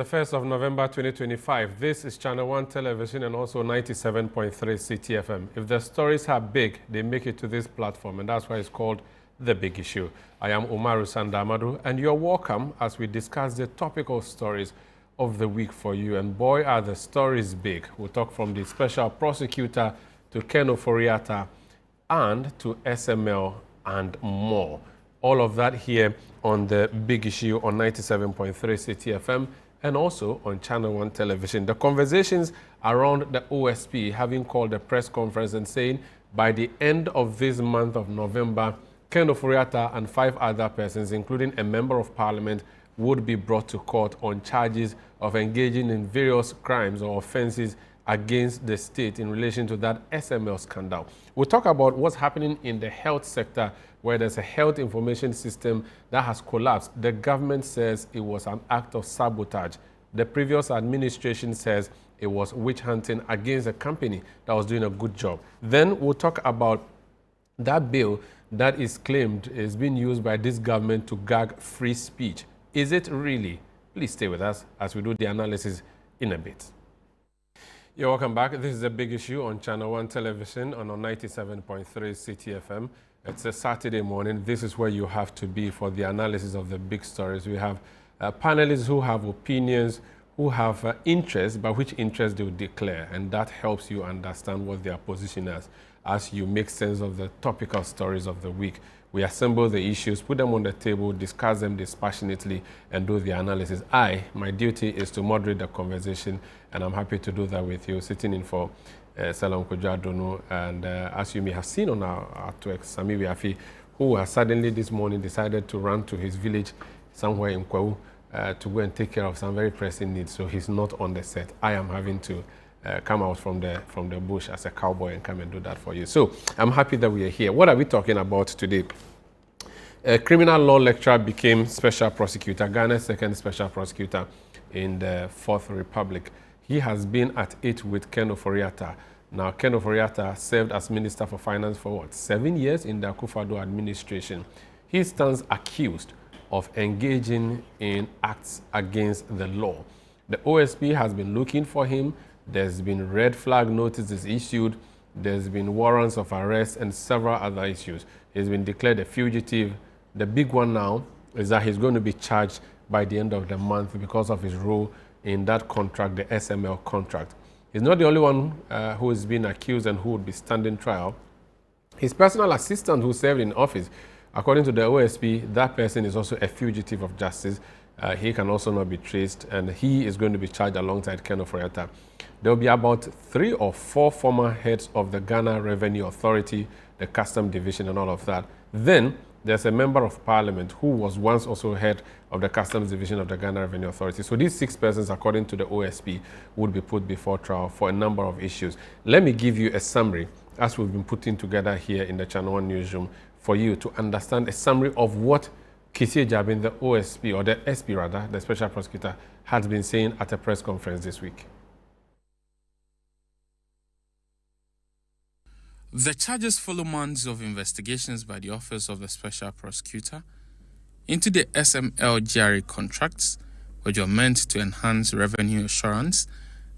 The 1st of November 2025. This is ChannelOne Television and also 97.3 CTFM. If the stories are big, they make it to this platform, and that's why it's called The Big Issue. I am Umaru Sandamadu, and you're welcome as we discuss the topical stories of the week for you. And boy, are the stories big. We'll talk from the special prosecutor to Ken Oforiatta and to SML and more. All of that here on The Big Issue on 97.3 CTFM. And also on ChannelOne Television. The conversations around the OSP having called a press conference and saying by the end of this month of November, Ken Oforiatta and 5 other persons, including a member of parliament, would be brought to court on charges of engaging in various crimes or offenses against the state in relation to that SML scandal. We'll talk about what's happening in the health sector, where there's a health information system that has collapsed. The government says it was an act of sabotage. The previous administration says it was witch hunting against a company that was doing a good job. Then we'll talk about that bill that is claimed is being used by this government to gag free speech. Is it really? Please stay with us as we do the analysis in a bit. You're welcome back. This is a big issue on ChannelOne Television and on 97.3 CTFM. It's a Saturday morning. This is where you have to be for the analysis of the big stories. We have panelists who have opinions, who have interests, by which interest they will declare, and that helps you understand what their position is as you make sense of the topical stories of the week. We assemble the issues, put them on the table, discuss them dispassionately, and do the analysis. My duty is to moderate the conversation, and I'm happy to do that with you, sitting in for Salon Kojadonu, and as you may have seen on our Twitter, Sami Wiafi, who has suddenly this morning decided to run to his village somewhere in Kwahu to go and take care of some very pressing needs, so he's not on the set. I am having to come out from the bush as a cowboy and come and do that for you. So I'm happy that we are here. What are we talking about today? A criminal law lecturer became special prosecutor, Ghana's second special prosecutor in the Fourth Republic. He has been at it with Ken Oforiatta. Now, Ken Oforiatta served as Minister for Finance for 7 years in the Akufo-Addo administration. He stands accused of engaging in acts against the law. The OSP has been looking for him. There's been red flag notices issued. There's been warrants of arrest and several other issues. He's been declared a fugitive. The big one now is that he's going to be charged by the end of the month because of his role in that contract, the SML contract. He's not the only one who is being accused and who would be standing trial. His personal assistant who served in office, according to the OSP, that person is also a fugitive of justice. He can also not be traced, and he is going to be charged alongside Ken Oforiatta. There will be about 3 or 4 former heads of the Ghana Revenue Authority, the Custom Division, and all of that. Then there's a member of parliament who was once also head of the Customs Division of the Ghana Revenue Authority. So these 6 persons, according to the OSP, would be put before trial for a number of issues. Let me give you a summary, as we've been putting together here in the ChannelOne newsroom, for you to understand a summary of what Kisi Jabin, the OSP, or the SP rather, the Special Prosecutor, has been saying at a press conference this week. The charges follow months of investigations by the Office of the Special Prosecutor into the SML GRA contracts, which are meant to enhance revenue assurance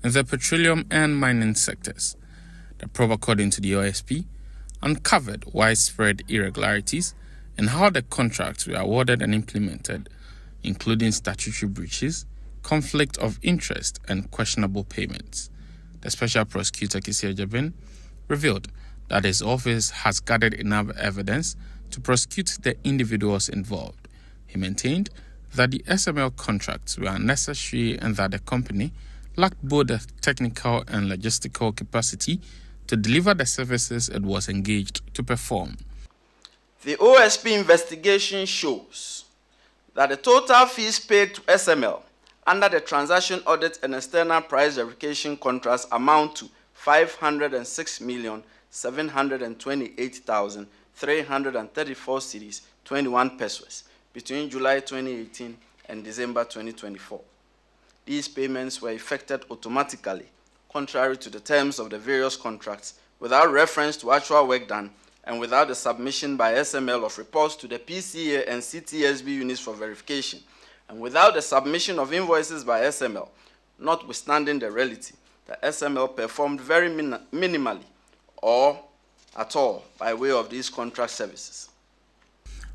in the petroleum and mining sectors. The probe, according to the OSP, uncovered widespread irregularities in how the contracts were awarded and implemented, including statutory breaches, conflict of interest, and questionable payments. The Special Prosecutor, Kisi Jabin, revealed that his office has gathered enough evidence to prosecute the individuals involved. He maintained that the SML contracts were unnecessary and that the company lacked both the technical and logistical capacity to deliver the services it was engaged to perform. The OSP investigation shows that the total fees paid to SML under the transaction audit and external price verification contracts amount to 506,728,334 cedis, 21 pesos, between July 2018 and December 2024. These payments were effected automatically, contrary to the terms of the various contracts, without reference to actual work done, and without the submission by SML of reports to the PCA and CTSB units for verification, And without the submission of invoices by SML, notwithstanding the reality, the SML performed very minimally or at all by way of these contract services.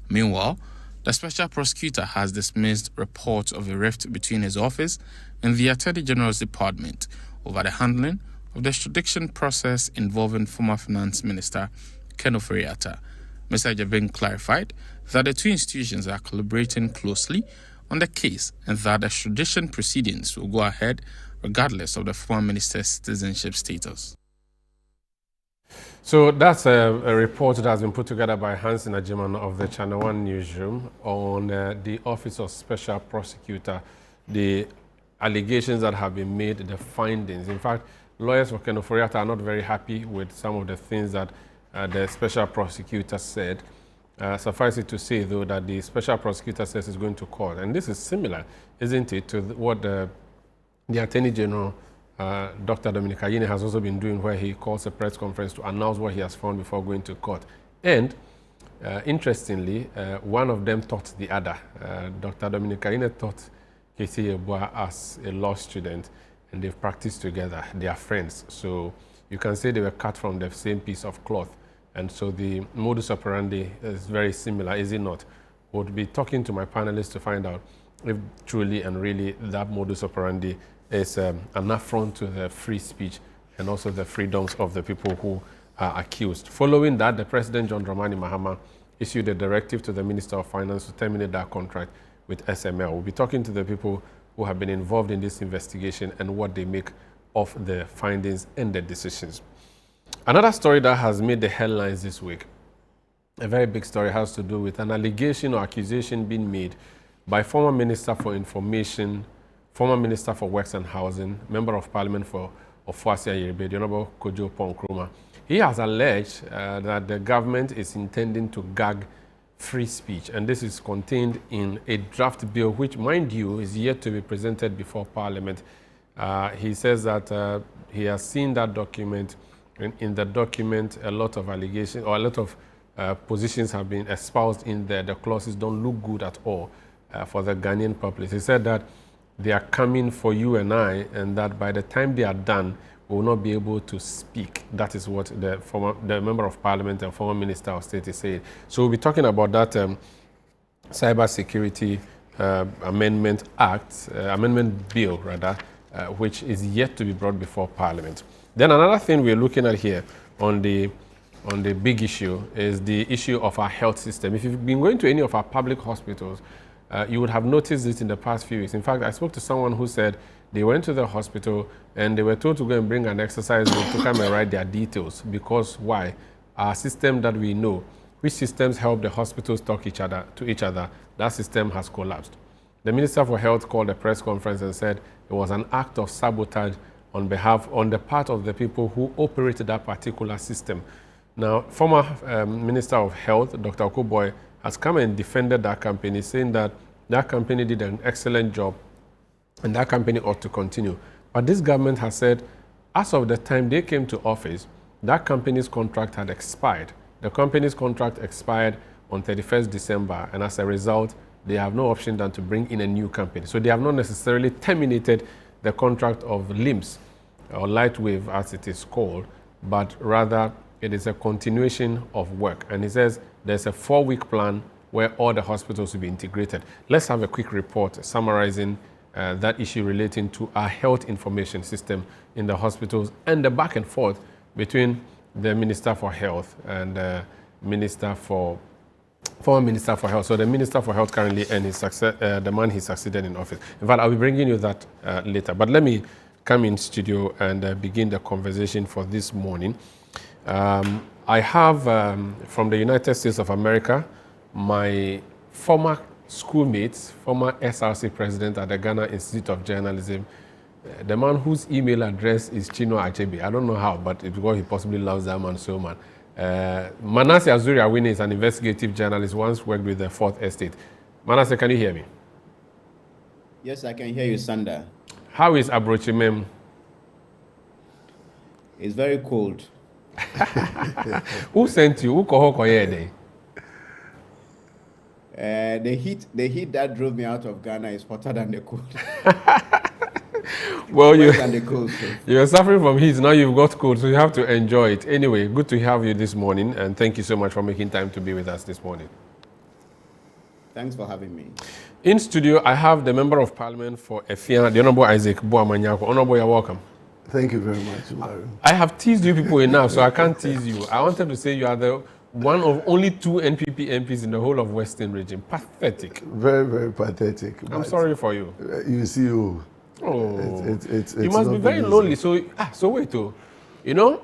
Meanwhile, the special prosecutor has dismissed reports of a rift between his office and the Attorney General's department over the handling of the extradition process involving former Finance Minister Ken Ofori-Atta. Mr. Jabin clarified that the two institutions are collaborating closely on the case and that extradition proceedings will go ahead regardless of the former minister's citizenship status. So that's a report that has been put together by Hansen Ajiman of the ChannelOne newsroom on the Office of Special Prosecutor, the allegations that have been made, the findings. In fact, lawyers for Ken Ofori-Atta are not very happy with some of the things that the Special Prosecutor said. Suffice it to say, though, that the Special Prosecutor says is going to court. And this is similar, isn't it, to what the Attorney General Dr. Dominic Ayine has also been doing, where he calls a press conference to announce what he has found before going to court. And interestingly, one of them taught the other. Dr. Dominic Ayine taught K.C. Yeboah as a law student, and they've practiced together. They are friends. So you can say they were cut from the same piece of cloth. And so the modus operandi is very similar, is it not? We'll be talking to my panelists to find out if truly and really that modus operandi is an affront to the free speech and also the freedoms of the people who are accused. Following that, the President, John Dramani Mahama, issued a directive to the Minister of Finance to terminate that contract with SML. We'll be talking to the people who have been involved in this investigation and what they make of the findings and the decisions. Another story that has made the headlines this week, a very big story, has to do with an allegation or accusation being made by former Minister for Information, former Minister for Works and Housing, Member of Parliament for Ofuasi Ayerbe, the Honorable Kojo Ponkroma. He has alleged that the government is intending to gag free speech, and this is contained in a draft bill, which, mind you, is yet to be presented before Parliament. He says that he has seen that document. In the document, a lot of allegations or a lot of positions have been espoused in there. The clauses don't look good at all for the Ghanaian populace. He said that they are coming for you and I, and that by the time they are done, we will not be able to speak. That is what the Member of Parliament and former Minister of State is saying. So we'll be talking about that Cyber Security Amendment Bill, which is yet to be brought before Parliament. Then another thing we're looking at here on the big issue is the issue of our health system. If you've been going to any of our public hospitals, you would have noticed this in the past few weeks. In fact, I spoke to someone who said they went to the hospital and they were told to go and bring an exercise book to come and write their details. Because why? Our system that we know, which systems help the hospitals talk to each other, that system has collapsed. The Minister for Health called a press conference and said it was an act of sabotage on the part of the people who operated that particular system. Now, former Minister of Health, Dr. Okoboy, has come and defended that company, saying that that company did an excellent job and that company ought to continue. But this government has said, as of the time they came to office, that company's contract had expired. The company's contract expired on 31st December, and as a result, they have no option than to bring in a new company. So they have not necessarily terminated the contract of LIMS, or Lightwave as it is called, but rather it is a continuation of work. And he says there's a 4-week plan where all the hospitals will be integrated. Let's have a quick report summarizing that issue relating to our health information system in the hospitals and the back and forth between the Minister for Health and the former Minister for Health. So the Minister for Health currently and the man he succeeded in office. In fact, I'll be bringing you that later. But let me come in studio and begin the conversation for this morning. I have from the United States of America, my former schoolmates, former SRC president at the Ghana Institute of Journalism, the man whose email address is Chino Achebe. I don't know how, but it's because he possibly loves that man so much. Manasseh Azure is an investigative journalist, once worked with the Fourth Estate. Manasseh, can you hear me? Yes, I can hear you, Sanda. How is Abrochimem? It's very cold. Who sent you? Who called you? The heat that drove me out of Ghana is hotter than the cold. Well, Than the cold. So. you're suffering from heat. Now you've got cold, so you have to enjoy it. Anyway, good to have you this morning, and thank you so much for making time to be with us this morning. Thanks for having me. In studio, I have the Member of Parliament for Effia, the Honorable Isaac Boamanyako. Honorable, you're welcome. Thank you very much, Umaru. I have teased you people enough, so I can't tease you. I wanted to say you are the one of only 2 NPP MPs in the whole of Western region. Pathetic. Very, very pathetic. I'm sorry for you. You see, it's you must be very lonely. So wait, you know,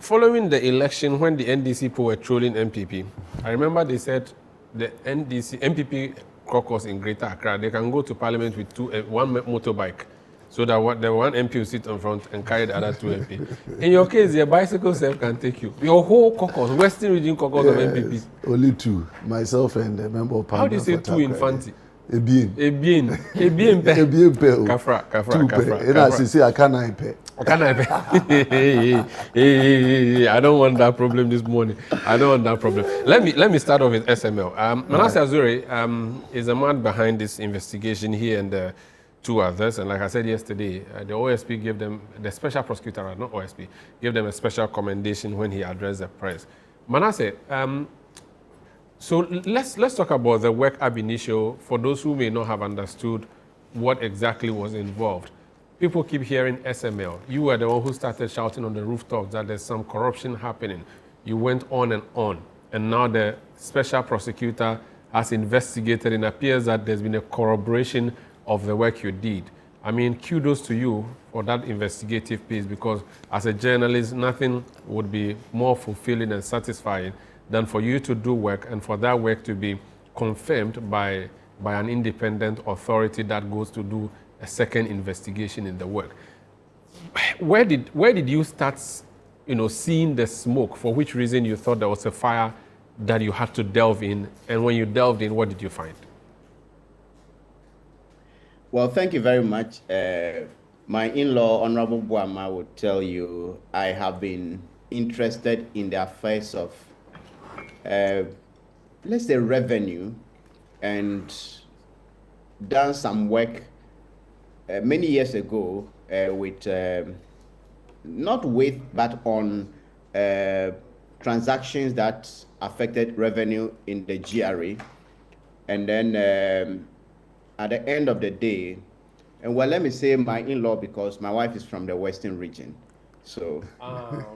following the election when the NDC people were trolling MPP, I remember they said the MPP caucus in Greater Accra, they can go to Parliament with one motorbike. So that the one MP will sit on front and carry the other 2 MP. In your case, your bicycle self can take you. Your whole caucus, Western Region caucus of MPPs. Only 2, myself and the Member of Parliament. How do you say 2 in Fanti? Ebien. Ebien pe. Ebien pe. Kafra. And as you say, I can't pay. I don't want that problem this morning. I don't want that problem. Let me start off with SML. Manasseh Azure is a man behind this investigation here and 2 others. And like I said yesterday, the OSP gave them, the special prosecutor, not OSP, gave them a special commendation when he addressed the press. Manasseh, so let's talk about the work ab initio for those who may not have understood what exactly was involved. People keep hearing SML. You were the one who started shouting on the rooftops that there's some corruption happening. You went on, and now the special prosecutor has investigated, and it appears that there's been a corroboration of the work you did. I mean, kudos to you for that investigative piece, because as a journalist, nothing would be more fulfilling and satisfying than for you to do work and for that work to be confirmed by an independent authority that goes to do a second investigation in the work. Where did you start, seeing the smoke? For which reason you thought there was a fire that you had to delve in? And when you delved in, what did you find? Well, thank you very much. My in-law, Honorable Boama, would tell you I have been interested in the affairs of, let's say, revenue, and done some work many years ago with, not with, but on transactions that affected revenue in the GRA. And then at the end of the day, and well, let me say my in-law, because my wife is from the Western region. So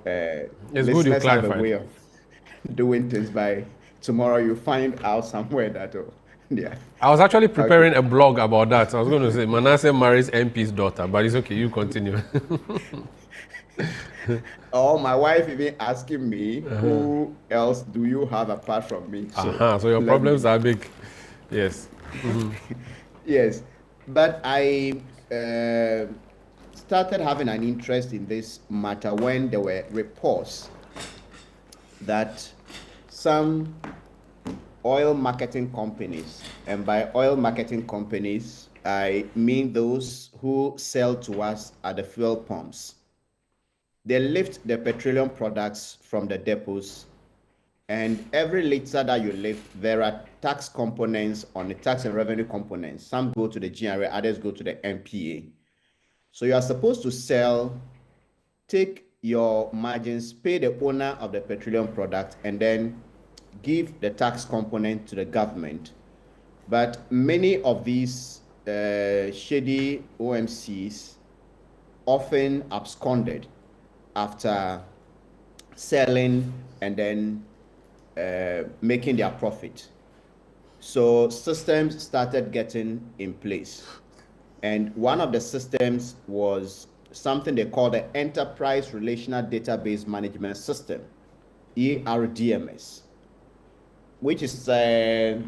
it's good you clarified. Have a way of doing things. By tomorrow, you find out somewhere that, yeah. I was actually preparing a blog about that. I was going to say Manasseh marries MP's daughter, but it's okay, you continue. Oh, my wife even asking me, who else do you have apart from me? So your problems are big. Yes. Yes, but I started having an interest in this matter when there were reports that some oil marketing companies, and by oil marketing companies, I mean those who sell to us at the fuel pumps, they lift the petroleum products from the depots, and every liter that you lift, there are tax components on the tax and revenue components. Some go to the GRA, others go to the MPA. So you are supposed to sell, take your margins, pay the owner of the petroleum product, and then give the tax component to the government. But many of these shady OMCs often absconded after selling and then making their profit. So systems started getting in place. And one of the systems was something they call the Enterprise Relational Database Management System, ERDMS, which is a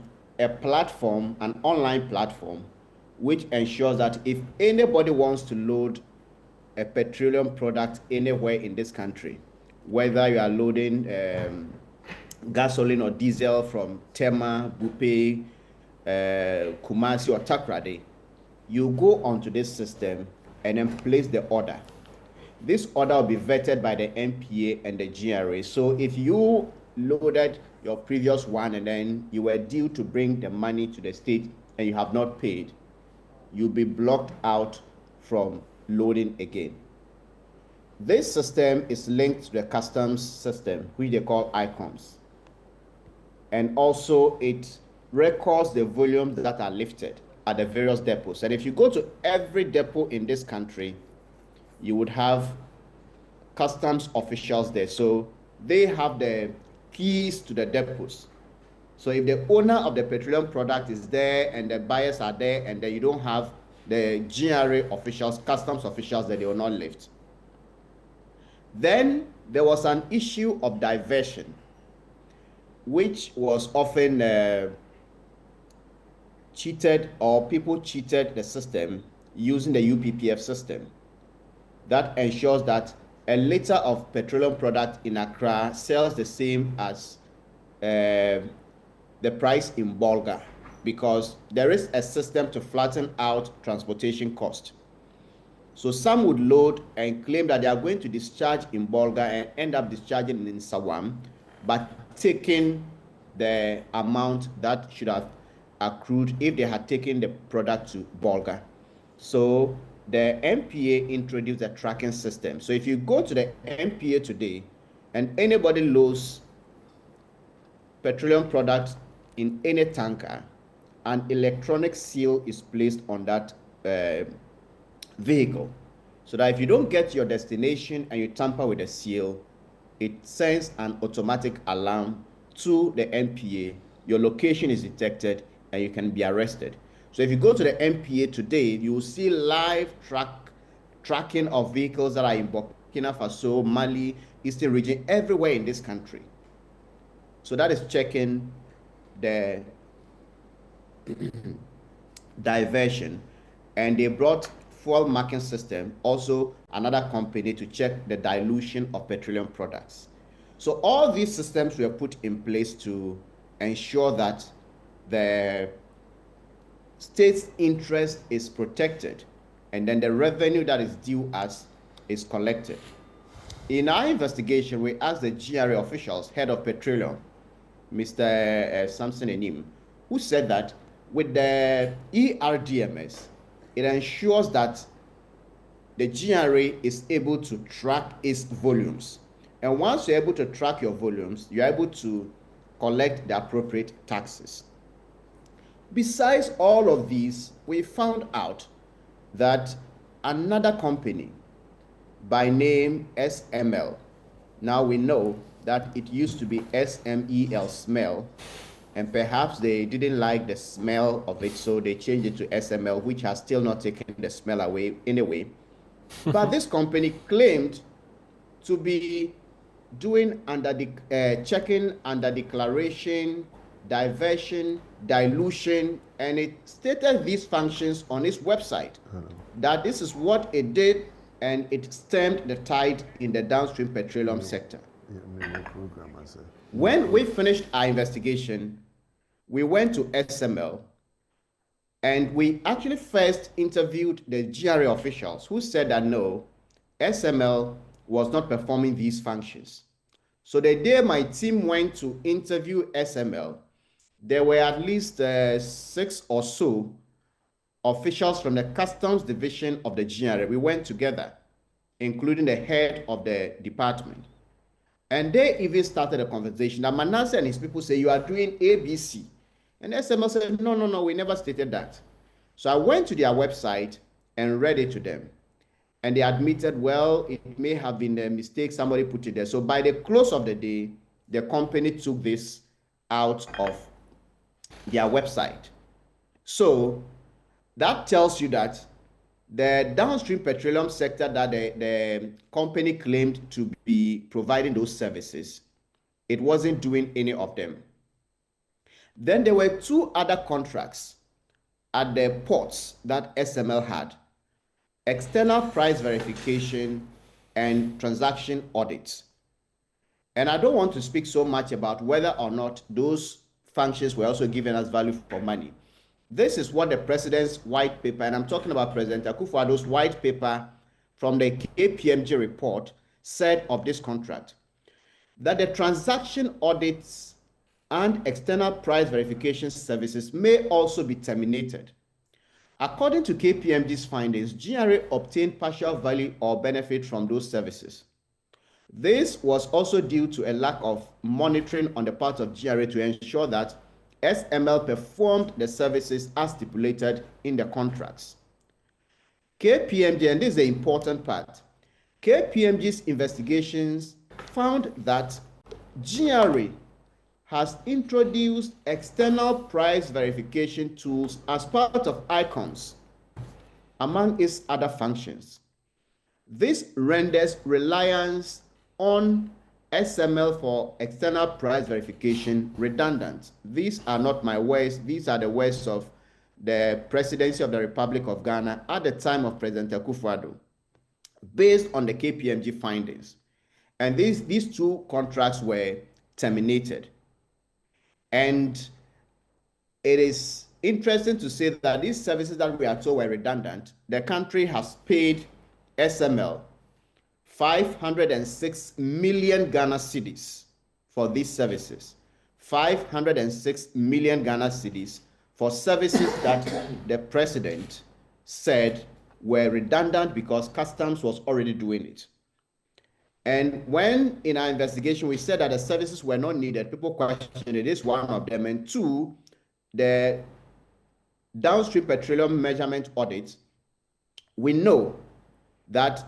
platform, an online platform, which ensures that if anybody wants to load a petroleum product anywhere in this country, whether you are loading gasoline or diesel from Tema, Bupe, Kumasi, or Takrade, you go onto this system and then place the order. This order will be vetted by the MPA and the GRA. So if you loaded your previous one and then you were due to bring the money to the state and you have not paid, you'll be blocked out from loading again. This system is linked to the customs system, which they call ICOMS. And also it records the volumes that are lifted at the various depots. And if you go to every depot in this country, you would have customs officials there. So they have the keys to the depots. So if the owner of the petroleum product is there and the buyers are there and then you don't have the GRA officials, customs officials, that they will not lift. Then there was an issue of diversion, which was often cheated, or people cheated the system using the UPPF system. That ensures that a liter of petroleum product in Accra sells the same as the price in Bolga, because there is a system to flatten out transportation cost. So some would load and claim that they are going to discharge in Bolga and end up discharging in Sawam, but taking the amount that should have accrued if they had taken the product to Bolga. So the MPA introduced a tracking system. So if you go to the MPA today and anybody loads petroleum products in any tanker, an electronic seal is placed on that vehicle, so that if you don't get your destination and you tamper with the seal, it sends an automatic alarm to the MPA. Your location is detected and you can be arrested. So if you go to the MPA today, you will see live tracking of vehicles that are in Burkina Faso, Mali, Eastern region, everywhere in this country. So that is checking the diversion. And they brought fuel marking system, also another company, to check the dilution of petroleum products. So all these systems were put in place to ensure that the state's interest is protected and then the revenue that is due us is collected. In our investigation, we asked the GRA officials, head of petroleum, Mr. Samson Enim, who said that with the ERDMS, it ensures that the GRA is able to track its volumes. And once you're able to track your volumes, you're able to collect the appropriate taxes. Besides all of these, we found out that another company by name SML, now we know that it used to be SMEL, smell, and perhaps they didn't like the smell of it, so they changed it to SML, which has still not taken the smell away anyway. But this company claimed to be doing under the checking under declaration, diversion, dilution, and it stated these functions on its website. That this is what it did, and it stemmed the tide in the downstream petroleum sector. When we finished our investigation, we went to SML and we actually first interviewed the GRA officials who said that no, SML was not performing these functions. So the day my team went to interview SML, there were at least 6 or so officials from the customs division of the GRA. We went together, including the head of the department. And they even started a conversation that Manasseh and his people say, you are doing ABC. And SML said, no, we never stated that. So I went to their website and read it to them. And they admitted, well, it may have been a mistake, somebody put it there. So by the close of the day, the company took this out of their website. So that tells you that the downstream petroleum sector that the company claimed to be providing those services, it wasn't doing any of them. Then there were 2 other contracts at the ports that SML had: external price verification and transaction audits. And I don't want to speak so much about whether or not those functions were also giving us value for money. This is what the president's white paper, and I'm talking about President Akufo-Addo's white paper from the KPMG report, said of this contract. That the transaction audits and external price verification services may also be terminated. According to KPMG's findings, GRA obtained partial value or benefit from those services. This was also due to a lack of monitoring on the part of GRA to ensure that SML performed the services as stipulated in the contracts. KPMG, and this is the important part, KPMG's investigations found that GRA has introduced external price verification tools as part of ICONS, among its other functions. This renders reliance on SML for external price verification redundant. These are not my words, these are the words of the Presidency of the Republic of Ghana at the time of President Akufo-Addo, based on the KPMG findings. And these two contracts were terminated. And it is interesting to say that these services that we are told were redundant, the country has paid SML 506 million Ghana cedis for these services. 506 million Ghana cedis for services that the president said were redundant because customs was already doing it. And when in our investigation we said that the services were not needed, people questioned it is one of them. And two, the downstream petroleum measurement audit, we know that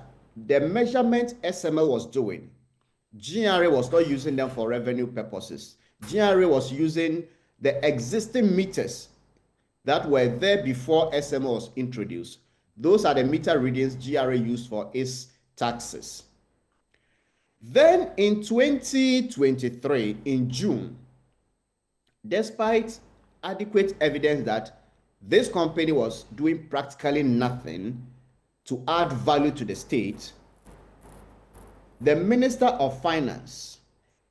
the measurement SML was doing, GRA was not using them for revenue purposes. GRA was using the existing meters that were there before SML was introduced. Those are the meter readings GRA used for its taxes. Then in 2023, in June, despite adequate evidence that this company was doing practically nothing to add value to the state, the Minister of Finance,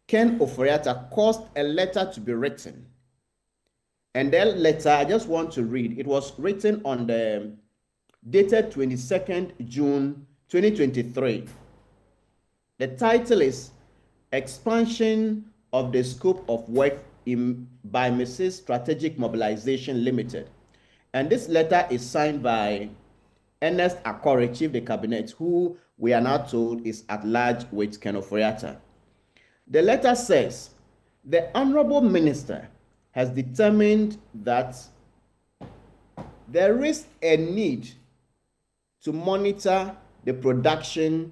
Ken Ofori-Atta, caused a letter to be written. And that letter, I just want to read. It was written on the dated 22nd June 2023. The title is Expansion of the Scope of Work by Mrs. Strategic Mobilization Limited. And this letter is signed by Ernest Akore, Chief of the Cabinet, who we are now told is at large with Ken Ofori-Atta. The letter says, the Honorable Minister has determined that there is a need to monitor the production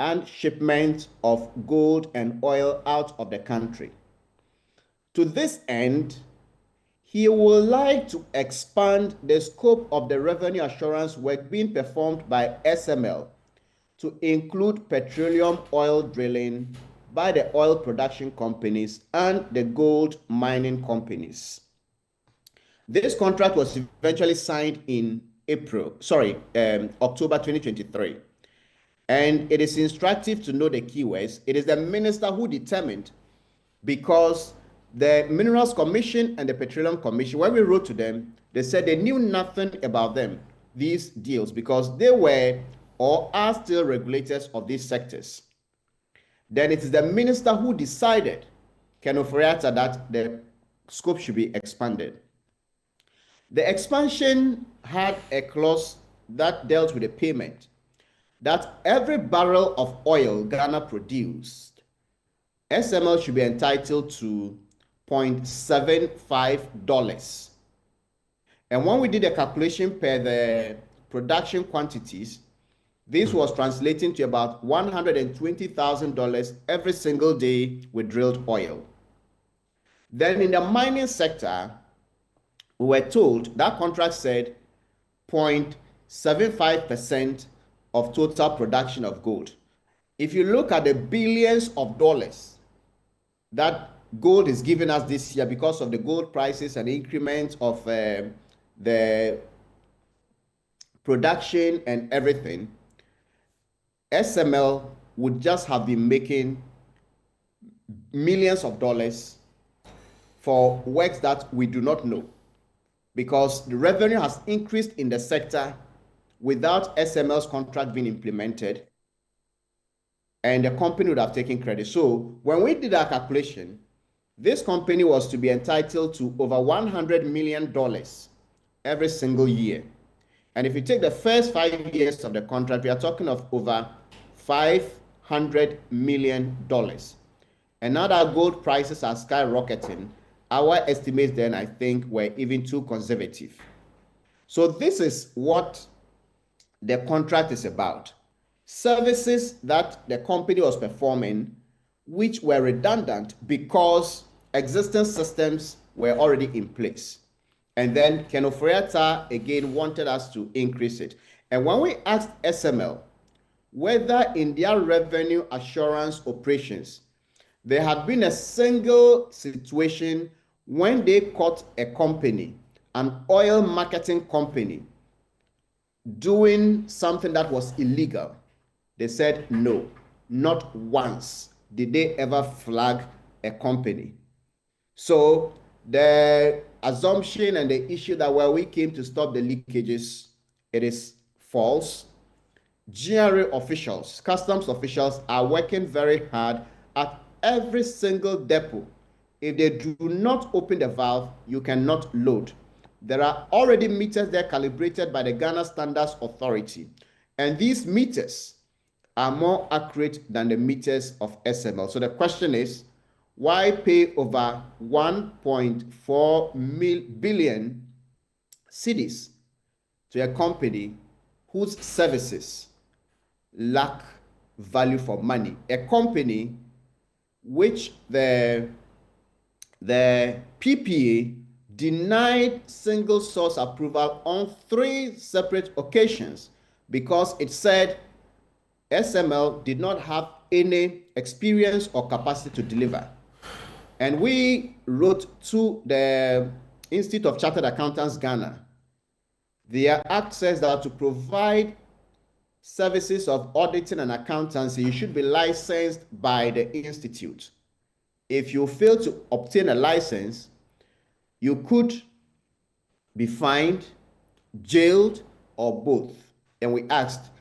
and shipment of gold and oil out of the country. To this end, he would like to expand the scope of the revenue assurance work being performed by SML to include petroleum oil drilling by the oil production companies and the gold mining companies. This contract was eventually signed in October 2023. And it is instructive to know the keywords. It is the minister who determined, because the Minerals Commission and the Petroleum Commission, when we wrote to them, they said they knew nothing about them, these deals, because they were or are still regulators of these sectors. Then it is the minister who decided, Ken Ofori-Atta, that the scope should be expanded. The expansion had a clause that dealt with the payment, that every barrel of oil Ghana produced, SML should be entitled to $0.75. And when we did a calculation per the production quantities, this was translating to about $120,000 every single day with drilled oil. Then in the mining sector, we were told that contract said 0.75% of total production of gold. If you look at the billions of dollars that gold is giving us this year because of the gold prices and increment of the production and everything, SML would just have been making millions of dollars for works that we do not know, because the revenue has increased in the sector without SML's contract being implemented, and the company would have taken credit. So when we did our calculation, This company was to be entitled to over $100 million every single year. And if you take the first 5 years of the contract, we are talking of over $500 million. And now that gold prices are skyrocketing, our estimates then, I think, were even too conservative. So this is what the contract is about. Services that the company was performing, which were redundant because existing systems were already in place. And then Ken Oforiatta again wanted us to increase it. And when we asked SML whether in their revenue assurance operations, there had been a single situation when they caught a company, an oil marketing company, doing something that was illegal, they said no, not once did they ever flag a company. So the assumption and the issue that, well, we came to stop the leakages, it is false. GRA officials, customs officials are working very hard at every single depot. If they do not open the valve, you cannot load. There are already meters there calibrated by the Ghana Standards Authority. And these meters are more accurate than the meters of SML. So the question is, why pay over 1.4 billion cedis to a company whose services lack value for money? A company which the PPA denied single source approval on 3 separate occasions because it said SML did not have any experience or capacity to deliver. And we wrote to the Institute of Chartered Accountants Ghana. Their act says that to provide services of auditing and accountancy, you should be licensed by the institute. If you fail to obtain a license, you could be fined, jailed, or both. And we asked,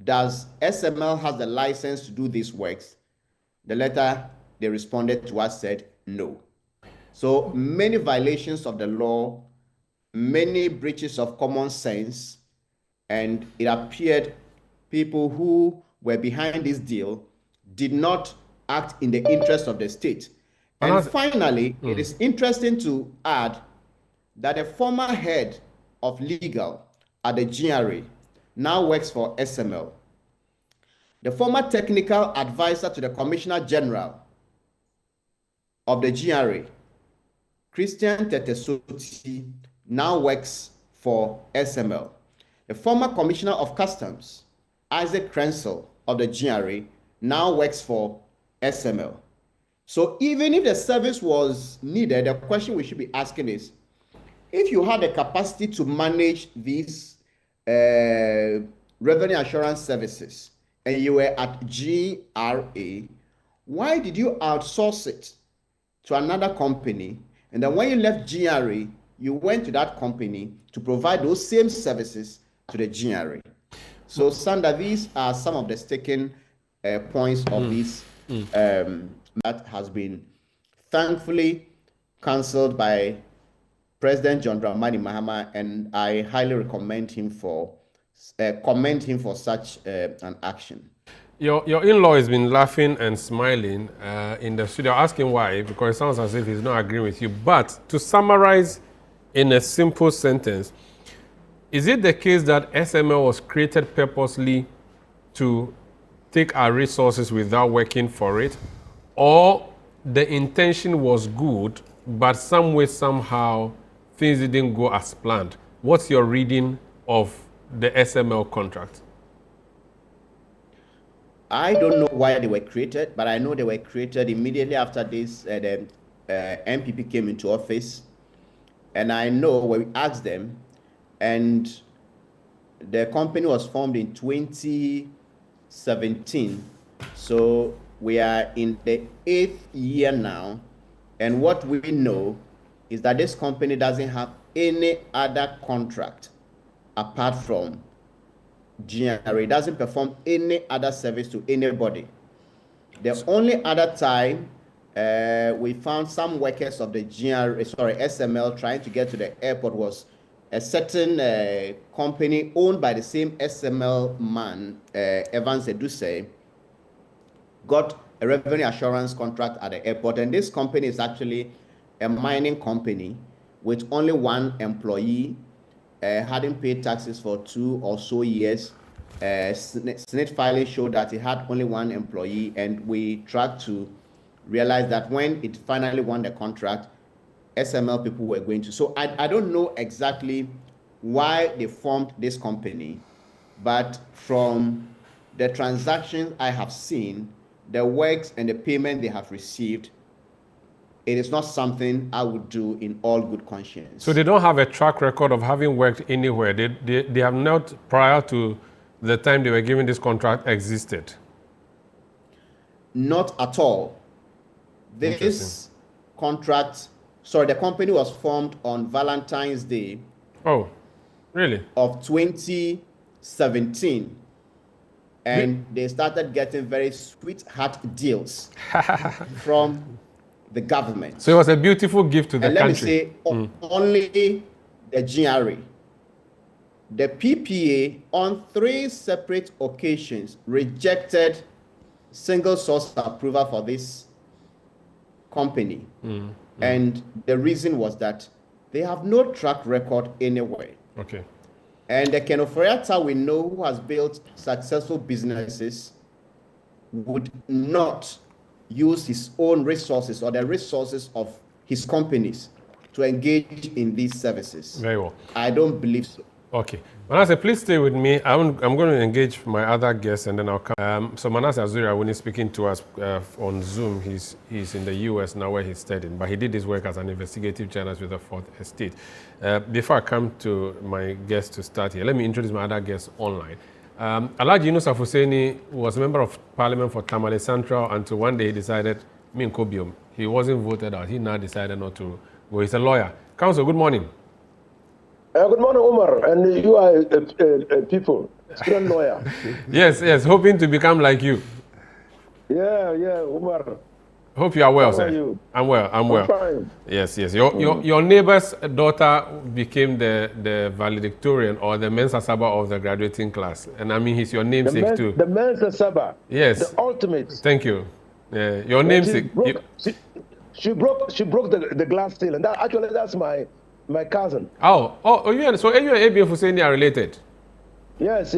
does SML have the license to do these works? The letter they responded to us said no. So many violations of the law, many breaches of common sense, and it appeared people who were behind this deal did not act in the interest of the state. And finally, it is interesting to add that a former head of legal at the GRA now works for SML. The former technical advisor to the Commissioner General of the GRA, Christian Tetesoti, now works for SML. The former Commissioner of Customs, Isaac Krensel of the GRA, now works for SML. So even if the service was needed, the question we should be asking is, if you had the capacity to manage these revenue assurance services and you were at GRA, why did you outsource it to another company? And then when you left GRA, you went to that company to provide those same services to the GRA. So, Sandra, these are some of the sticking points of this that has been thankfully cancelled by President John Dramani Mahama, and I highly recommend him for commend him for such an action. Your in-law has been laughing and smiling in the studio, asking why, because it sounds as if he's not agreeing with you. But to summarize in a simple sentence, is it the case that SML was created purposely to take our resources without working for it? Or the intention was good, but some way, somehow, things didn't go as planned? What's your reading of the SML contract? I don't know why they were created, but I know they were created immediately after this, the MPP came into office. And I know when we asked them, and the company was formed in 2017. So we are in the 8th year now. And what we know is that this company doesn't have any other contract apart from GRA. It doesn't perform any other service to anybody. The only other time we found some workers of the SML trying to get to the airport. Was a certain company owned by the same SML man, Evans Eduse, got a revenue assurance contract at the airport. And this company is actually a mining company with only one employee, hadn't paid taxes for 2 or so years. SNIT filing showed that it had only one employee, and we tracked to realize that when it finally won the contract, SML people were going to. So I don't know exactly why they formed this company, but from the transactions I have seen, the works and the payment they have received, it is not something I would do in all good conscience. So they don't have a track record of having worked anywhere. They have not, prior to the time they were given this contract, existed? Not at all. This contract, the company was formed on Valentine's Day. Oh, really? Of 2017. And they started getting very sweetheart deals from the government. So it was a beautiful gift to the country. Let me say, only the GRA. The PPA on 3 separate occasions rejected single source approval for this company. And the reason was that they have no track record anywhere. Okay. And the Ken Oforiatta we know, who has built successful businesses, would not use his own resources or the resources of his companies to engage in these services. Very well. I don't believe so. Okay. Manasseh, please stay with me. I'm going to engage my other guests and then I'll come. So Manasseh Azure, when he's speaking to us on Zoom, he's in the US now where he's studying, but he did his work as an investigative journalist with the Fourth Estate. Before I come to my guest to start here, let me introduce my other guests online. Alhaji Yunus Afuseni was a member of parliament for Tamale Central until one day he decided, he wasn't voted out. He now decided not to go. He's a lawyer. Counsel, good morning. Good morning, Omar, and you are a people, student lawyer. Yes, hoping to become like you. Yeah, Omar. Hope you are well, How sir. are you? I'm well. I'm fine. Yes. Your neighbor's daughter became the valedictorian or the Mensa Saba of the graduating class, and I mean he's your namesake too. The Mensa Saba. Yes. The ultimate. Thank you. Your namesake. She broke the glass ceiling. That's my cousin. Oh, yeah. So you and ABF Husseini are related? Yes.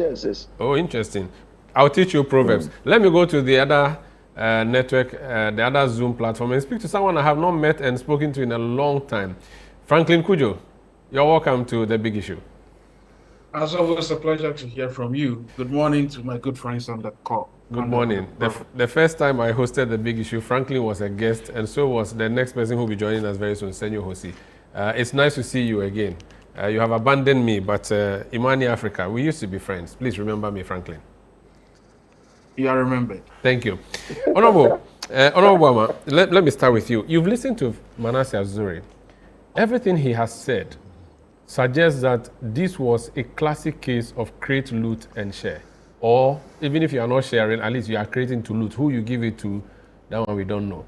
Oh, interesting. I'll teach you proverbs. Let me go to the other network, the other Zoom platform, and speak to someone I have not met and spoken to in a long time. Franklin Kujo, you're welcome to The Big Issue. As always, a pleasure to hear from you. Good morning to my good friends on the call. Good morning. The first time I hosted The Big Issue, Franklin was a guest, and so was the next person who will be joining us very soon, Senyo Hosi. It's nice to see you again. You have abandoned me, but Imani Africa, we used to be friends. Please remember me, Franklin. You are remembered. Thank you. Honorable Obama, let me start with you. You've listened to Manasseh Azure. Everything he has said suggests that this was a classic case of create, loot, and share. Or even if you are not sharing, at least you are creating to loot. Who you give it to, that one we don't know.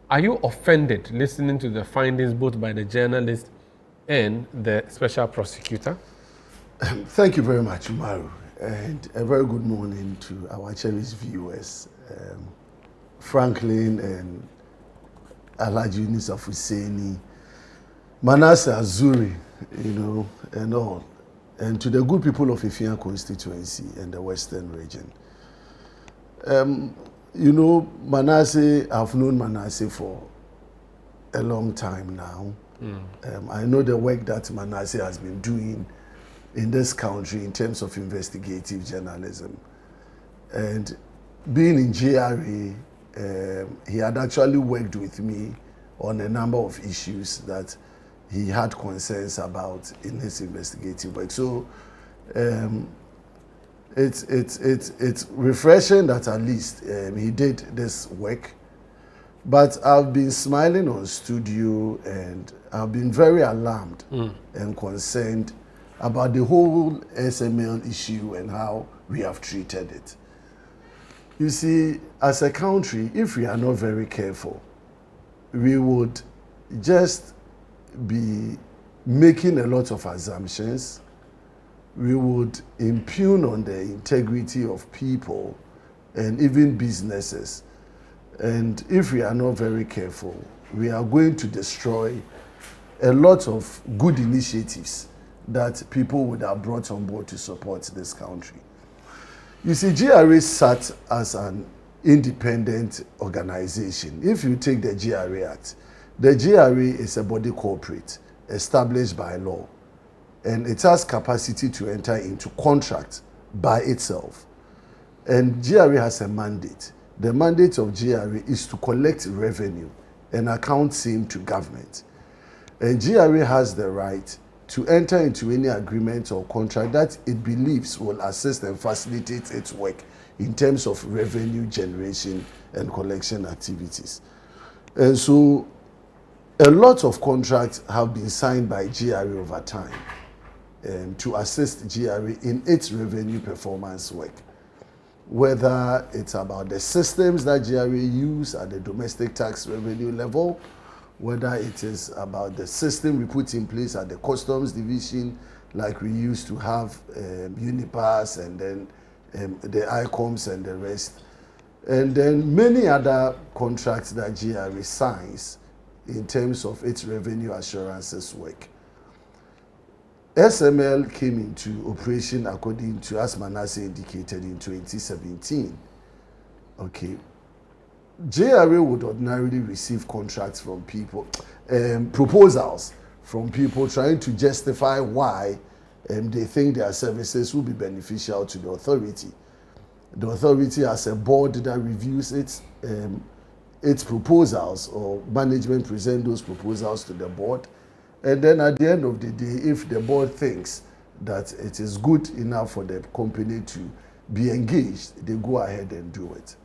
Are you offended listening to the findings both by the journalist and the special prosecutor? Thank you very much, Umaru, and a very good morning to our cherished viewers, Franklin and Alhaji Yunus Afuseni, Manasseh Azure, and all, and to the good people of Effia constituency and the Western region. Manasseh, I've known Manasseh for a long time now. I know the work that Manasseh has been doing in this country in terms of investigative journalism. And being in GRA, he had actually worked with me on a number of issues that he had concerns about in his investigative work. So it's refreshing that at least he did this work. But I've been smiling on studio and I've been very alarmed and concerned about the whole SML issue and how we have treated it. You see, as a country, if we are not very careful, we would just be making a lot of assumptions. We would impugn on the integrity of people and even businesses. And if we are not very careful, we are going to destroy a lot of good initiatives that people would have brought on board to support this country. You see, GRA sat as an independent organization. If you take the GRA Act, the GRA is a body corporate established by law, and it has capacity to enter into contract by itself. And GRA has a mandate. The mandate of GRA is to collect revenue and account same to government. And GRA has the right to enter into any agreement or contract that it believes will assist and facilitate its work in terms of revenue generation and collection activities. And so a lot of contracts have been signed by GRA over time to assist GRA in its revenue performance work. Whether it's about the systems that GRA use at the domestic tax revenue level, whether it is about the system we put in place at the customs division, like we used to have Unipass and then the ICOMs and the rest, and then many other contracts that GRA signs in terms of its revenue assurances work. SML came into operation according to, as Manasseh indicated, in 2017. Okay. GRA would ordinarily receive contracts from people, proposals from people trying to justify why they think their services will be beneficial to the authority. The authority has a board that reviews its proposals, or management present those proposals to the board. And then at the end of the day, if the board thinks that it is good enough for the company to be engaged, they go ahead and do it.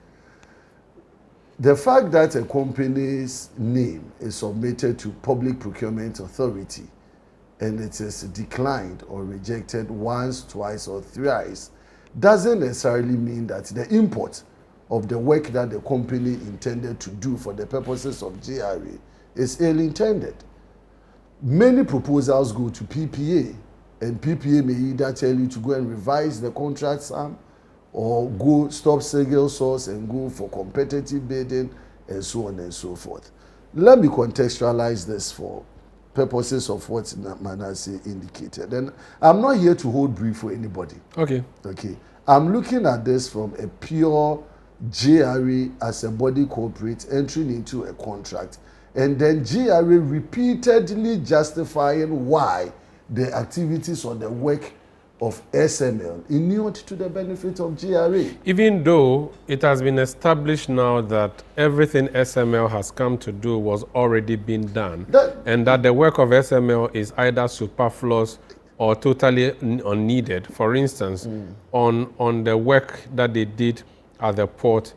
The fact that a company's name is submitted to Public Procurement Authority and it is declined or rejected once, twice, or thrice doesn't necessarily mean that the import of the work that the company intended to do for the purposes of GRA is ill-intended. Many proposals go to PPA, and PPA may either tell you to go and revise the contract sum, or go stop single source and go for competitive bidding, and so on and so forth. Let me contextualize this for purposes of what Manasseh indicated. And I'm not here to hold brief for anybody. Okay. Okay. I'm looking at this from a pure GRA as a body corporate entering into a contract, and then GRA repeatedly justifying why the activities or the work of SML inured to the benefit of GRA. Even though it has been established now that everything SML has come to do was already being done, and that the work of SML is either superfluous or totally unneeded. For instance, on the work that they did at the port,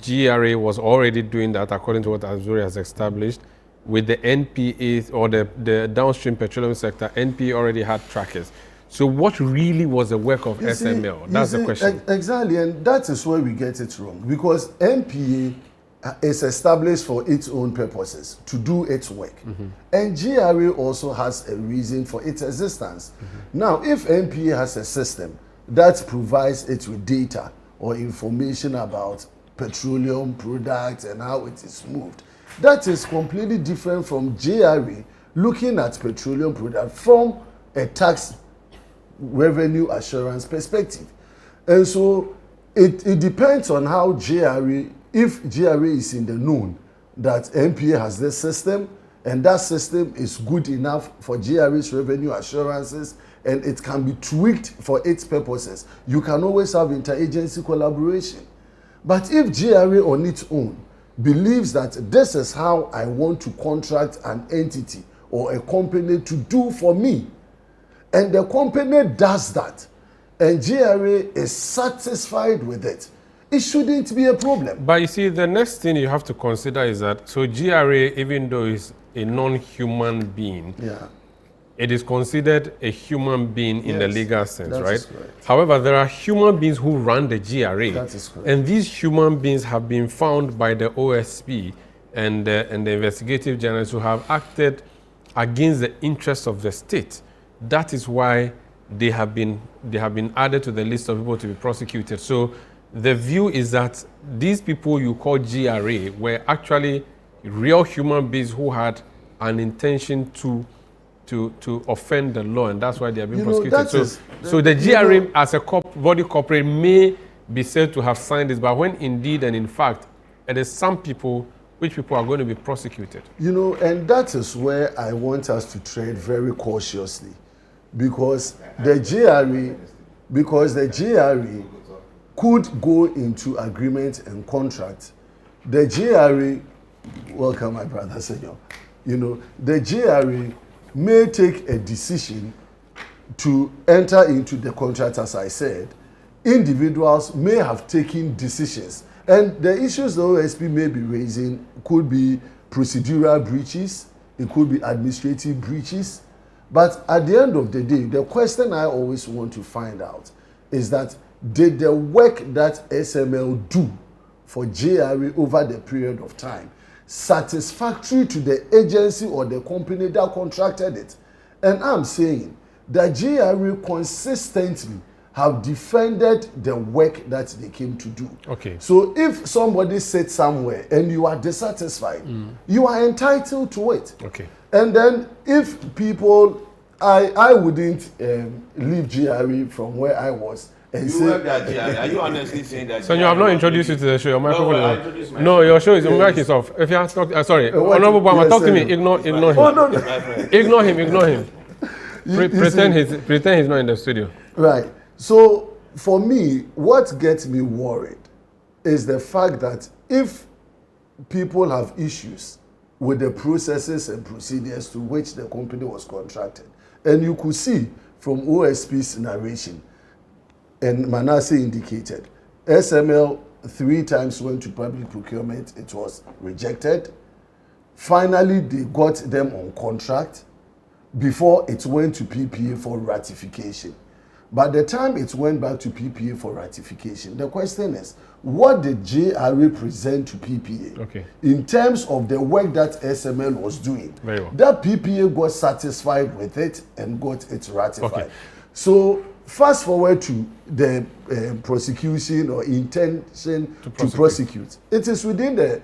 GRA was already doing that according to what Azure has established. With the NPA or the downstream petroleum sector, NPA already had trackers. So what really was the work of SML? That's the question. Exactly, and that is where we get it wrong. Because NPA is established for its own purposes, to do its work. And GRA also has a reason for its existence. Now, if NPA has a system that provides it with data or information about petroleum products and how it is moved, that is completely different from GRA looking at petroleum products from a tax revenue assurance perspective. And so it depends on how GRA, if GRA is in the known that NPA has this system and that system is good enough for GRA's revenue assurances and it can be tweaked for its purposes, you can always have interagency collaboration. But if GRA on its own believes that this is how I want to contract an entity or a company to do for me, and the company does that, and GRA is satisfied with it, it shouldn't be a problem. But you see, the next thing you have to consider is that, so GRA, even though it's a non-human being, it is considered a human being in the legal sense, right? However, there are human beings who run the GRA. That is correct. And these human beings have been found by the OSP and the investigative journalists who have acted against the interests of the state. That is why they have been added to the list of people to be prosecuted. So the view is that these people you call GRA were actually real human beings who had an intention to offend the law, and that's why they are being prosecuted. So the GRA as a body corporate may be said to have signed this, but when indeed and in fact it is some people which people are going to be prosecuted. And that is where I want us to tread very cautiously, because the GRA could go into agreement and contract. The GRA, welcome my brother Senyo, the GRA may take a decision to enter into the contract. As I said, individuals may have taken decisions, and the issues the OSP may be raising could be procedural breaches, it could be administrative breaches, but at the end of the day, the question I always want to find out is that did the work that SML do for GRA over the period of time satisfactory to the agency or the company that contracted it? And I'm saying that GRA consistently have defended the work that they came to do. Okay. So if somebody sits somewhere and you are dissatisfied, you are entitled to it. Okay. And then if people, I wouldn't leave GRA from where I was and you work at GRA. Are you honestly saying that? So you have not introduced you to the show. Your microphone is no, your show is your mic is off. If you ask, sorry, Honorable Bama, talk to me. Ignore him. Oh, no. Ignore him. Pretend he's not in the studio. Right. So for me, what gets me worried is the fact that if people have issues with the processes and procedures to which the company was contracted, and you could see from OSP's narration, and Manasseh indicated, SML 3 times went to public procurement, it was rejected. Finally, they got them on contract before it went to PPA for ratification. By the time it went back to PPA for ratification, the question is, what did GRA present to PPA in terms of the work that SML was doing? Very well. That PPA got satisfied with it and got it ratified. So fast forward to the prosecution or intention to prosecute. It is within the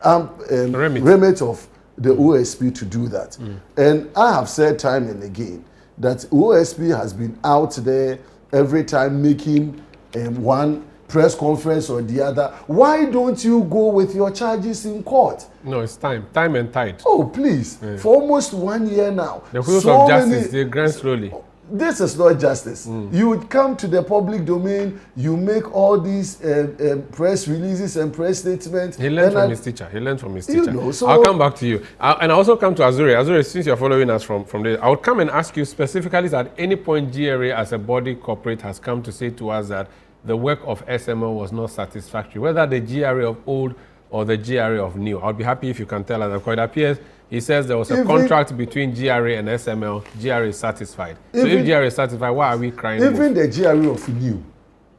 remit of the OSP to do that. And I have said time and again that OSP has been out there every time making one press conference or the other. Why don't you go with your charges in court? No, it's time and tide. Oh, please. For almost 1 year now. The wheels of justice, they grind slowly. This is not justice. You would come to the public domain, you make all these press releases and press statements. He learned from his teacher. So I'll come back to you. And I also come to Azure. Azure, since you're following us from there, I would come and ask you specifically at any point GRA as a body corporate has come to say to us that the work of SML was not satisfactory, whether the GRA of old or the GRA of new. I'll be happy if you can tell us. Because it appears he says there was a contract between GRA and SML. GRA is satisfied. So if GRA is satisfied, why are we crying? Even the GRA of new,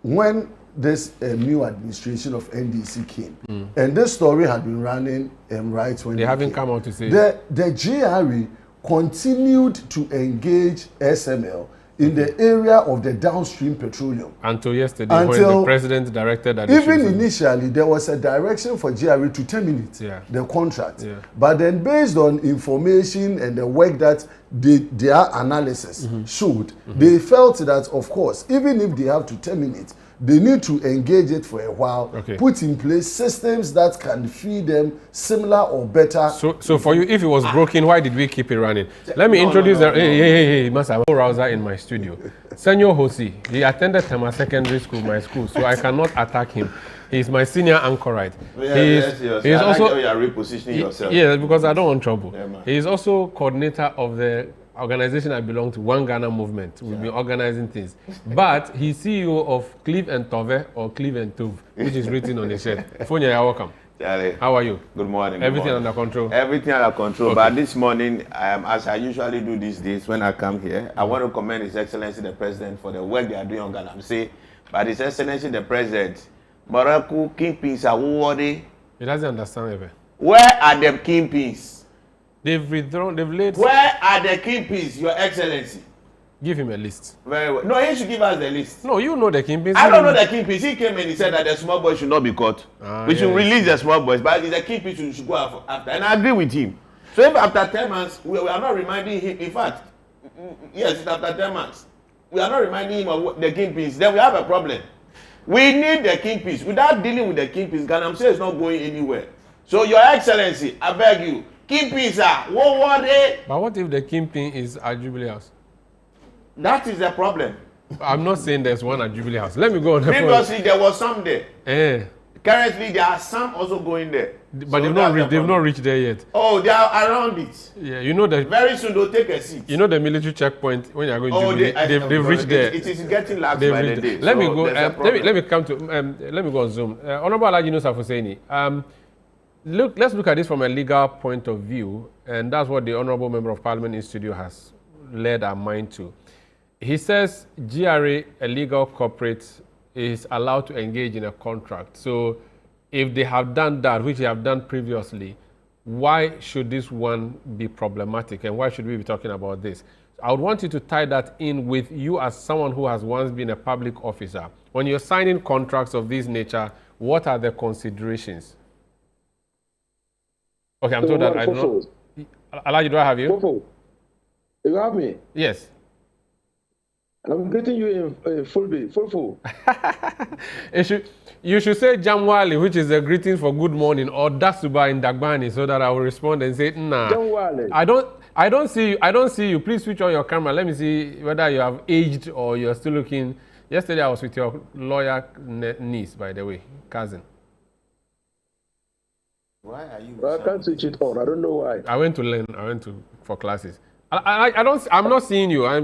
when this new administration of NDC came, and this story had been running right when they haven't come out to say the GRA continued to engage SML in the area of the downstream petroleum. Until yesterday, when the president directed that. Even initially, there was a direction for GRA to terminate the contract. But then based on information and the work that their analysis showed, they felt that, of course, even if they have to terminate, they need to engage it for a while, put in place systems that can feed them similar or better. So for you, if it was broken, why did we keep it running? Let me introduce hey, Master, I have a browser in my studio. Senyo Hosi, he attended Tema Secondary School, my school, so I cannot attack him. He's my senior anchorite. He's also you are repositioning yourself. Yeah, because I don't want trouble. He's also coordinator of the organization I belong to, One Ghana Movement. We've been organizing things. But he's CEO of Cleve and Tove, or Cleve and Tove, which is written on the shirt. Fonya, you're welcome. Charlie, how are you? Good morning. Everything under control? Everything under control. But this morning, as I usually do these days when I come here, I want to commend His Excellency the President for the work they are doing on Ghana. Say, but His Excellency the President, Maraku Kingpins are worthy He doesn't understand it. Where are the kingpins? They've withdrawn, they've laid... Where are the kingpins, Your Excellency? Give him a list. Very well. No, he should give us the list. No, you know the kingpins. I don't know the kingpins. He came and he said that the small boys should not be caught. We should release the small boys, but the kingpins should go after. And I agree with him. So if after 10 months, we are not reminding him, in fact, yes, it's after 10 months, we are not reminding him of the kingpins, then we have a problem. We need the kingpins. Without dealing with the kingpins, Ghana is not going anywhere. So, Your Excellency, I beg you, kingpins are, what were they? But what if the kingpin is at Jubilee House? That is the problem. I'm not saying there's one at Jubilee House. Let me go on the Previously, there was some there. Eh. Currently, there are some also going there. But so they've not reached there yet. Oh, they are around it. Yeah, you know that. Very soon they'll take a seat. You know the military checkpoint when you are going to Jubilee, they've reached there. It is getting lax by the day. Let me go. Let me come to. Let me go on Zoom. Honorable Alhaji Nusa Hussaini. Let's look at this from a legal point of view, and that's what the Honorable Member of Parliament in studio has led our mind to. He says GRA, a legal corporate, is allowed to engage in a contract. So if they have done that, which they have done previously, why should this one be problematic and why should we be talking about this? I would want you to tie that in with you as someone who has once been a public officer. When you're signing contracts of this nature, what are the considerations? Okay, I'm told that I don't know. Alhaji, do I have you? Fofo, you have me? Yes. I'm getting you in full. You should say Jamwali, which is a greeting for good morning, or Dasuba in Dagbani, so that I will respond and say, nah. Jamwali. I don't see you. I don't see you. Please switch on your camera. Let me see whether you have aged or you're still looking. Yesterday I was with your lawyer niece, by the way, cousin. Why are you? I can't switch it on. I don't know why. I went to learn. For classes. I'm not seeing you. Are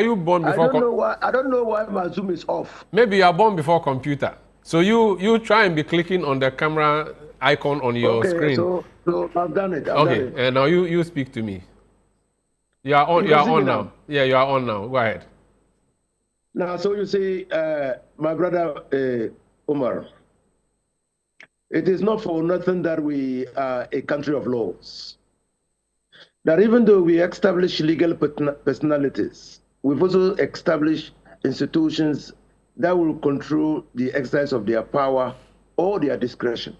you born before? I don't know why my Zoom is off. Maybe you are born before computer. So you try and be clicking on the camera icon on your screen. So I've done it. And now you speak to me. You are on. You are on now. Yeah, you are on now. Go ahead. Now, so you see, my brother Umar, it is not for nothing that we are a country of laws. That even though we establish legal personalities, we've also established institutions that will control the exercise of their power or their discretion.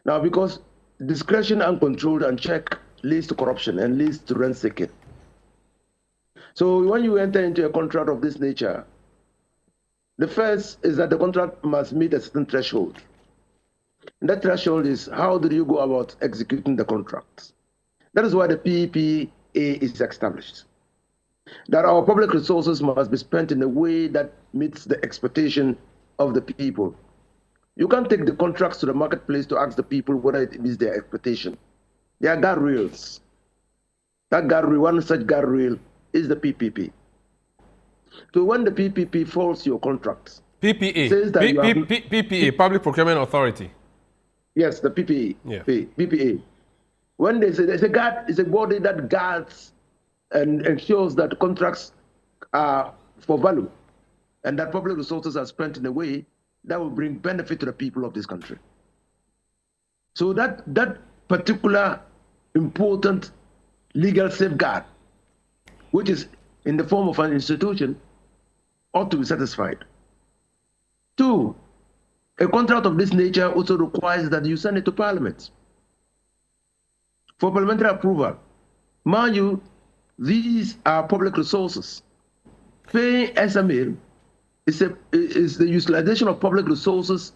Now, because discretion uncontrolled and check leads to corruption and leads to rent seeking. So when you enter into a contract of this nature, the first is that the contract must meet a certain threshold. And that threshold is how do you go about executing the contract? That is why the PPA is established. That our public resources must be spent in a way that meets the expectation of the people. You can't take the contracts to the marketplace to ask the people whether it meets their expectation. There are guardrails. That guardrail, one such guardrail is the PPP. So when the PPP falls your contract, PPA, says that PPA, Public Procurement Authority. Yes, the PPA. Yeah. PPA. When there's a body that guards and ensures that contracts are for value and that public resources are spent in a way that will bring benefit to the people of this country. So that particular important legal safeguard, which is in the form of an institution, ought to be satisfied. Two, a contract of this nature also requires that you send it to Parliament for parliamentary approval. Mind you, these are public resources. Paying SML is the utilization of public resources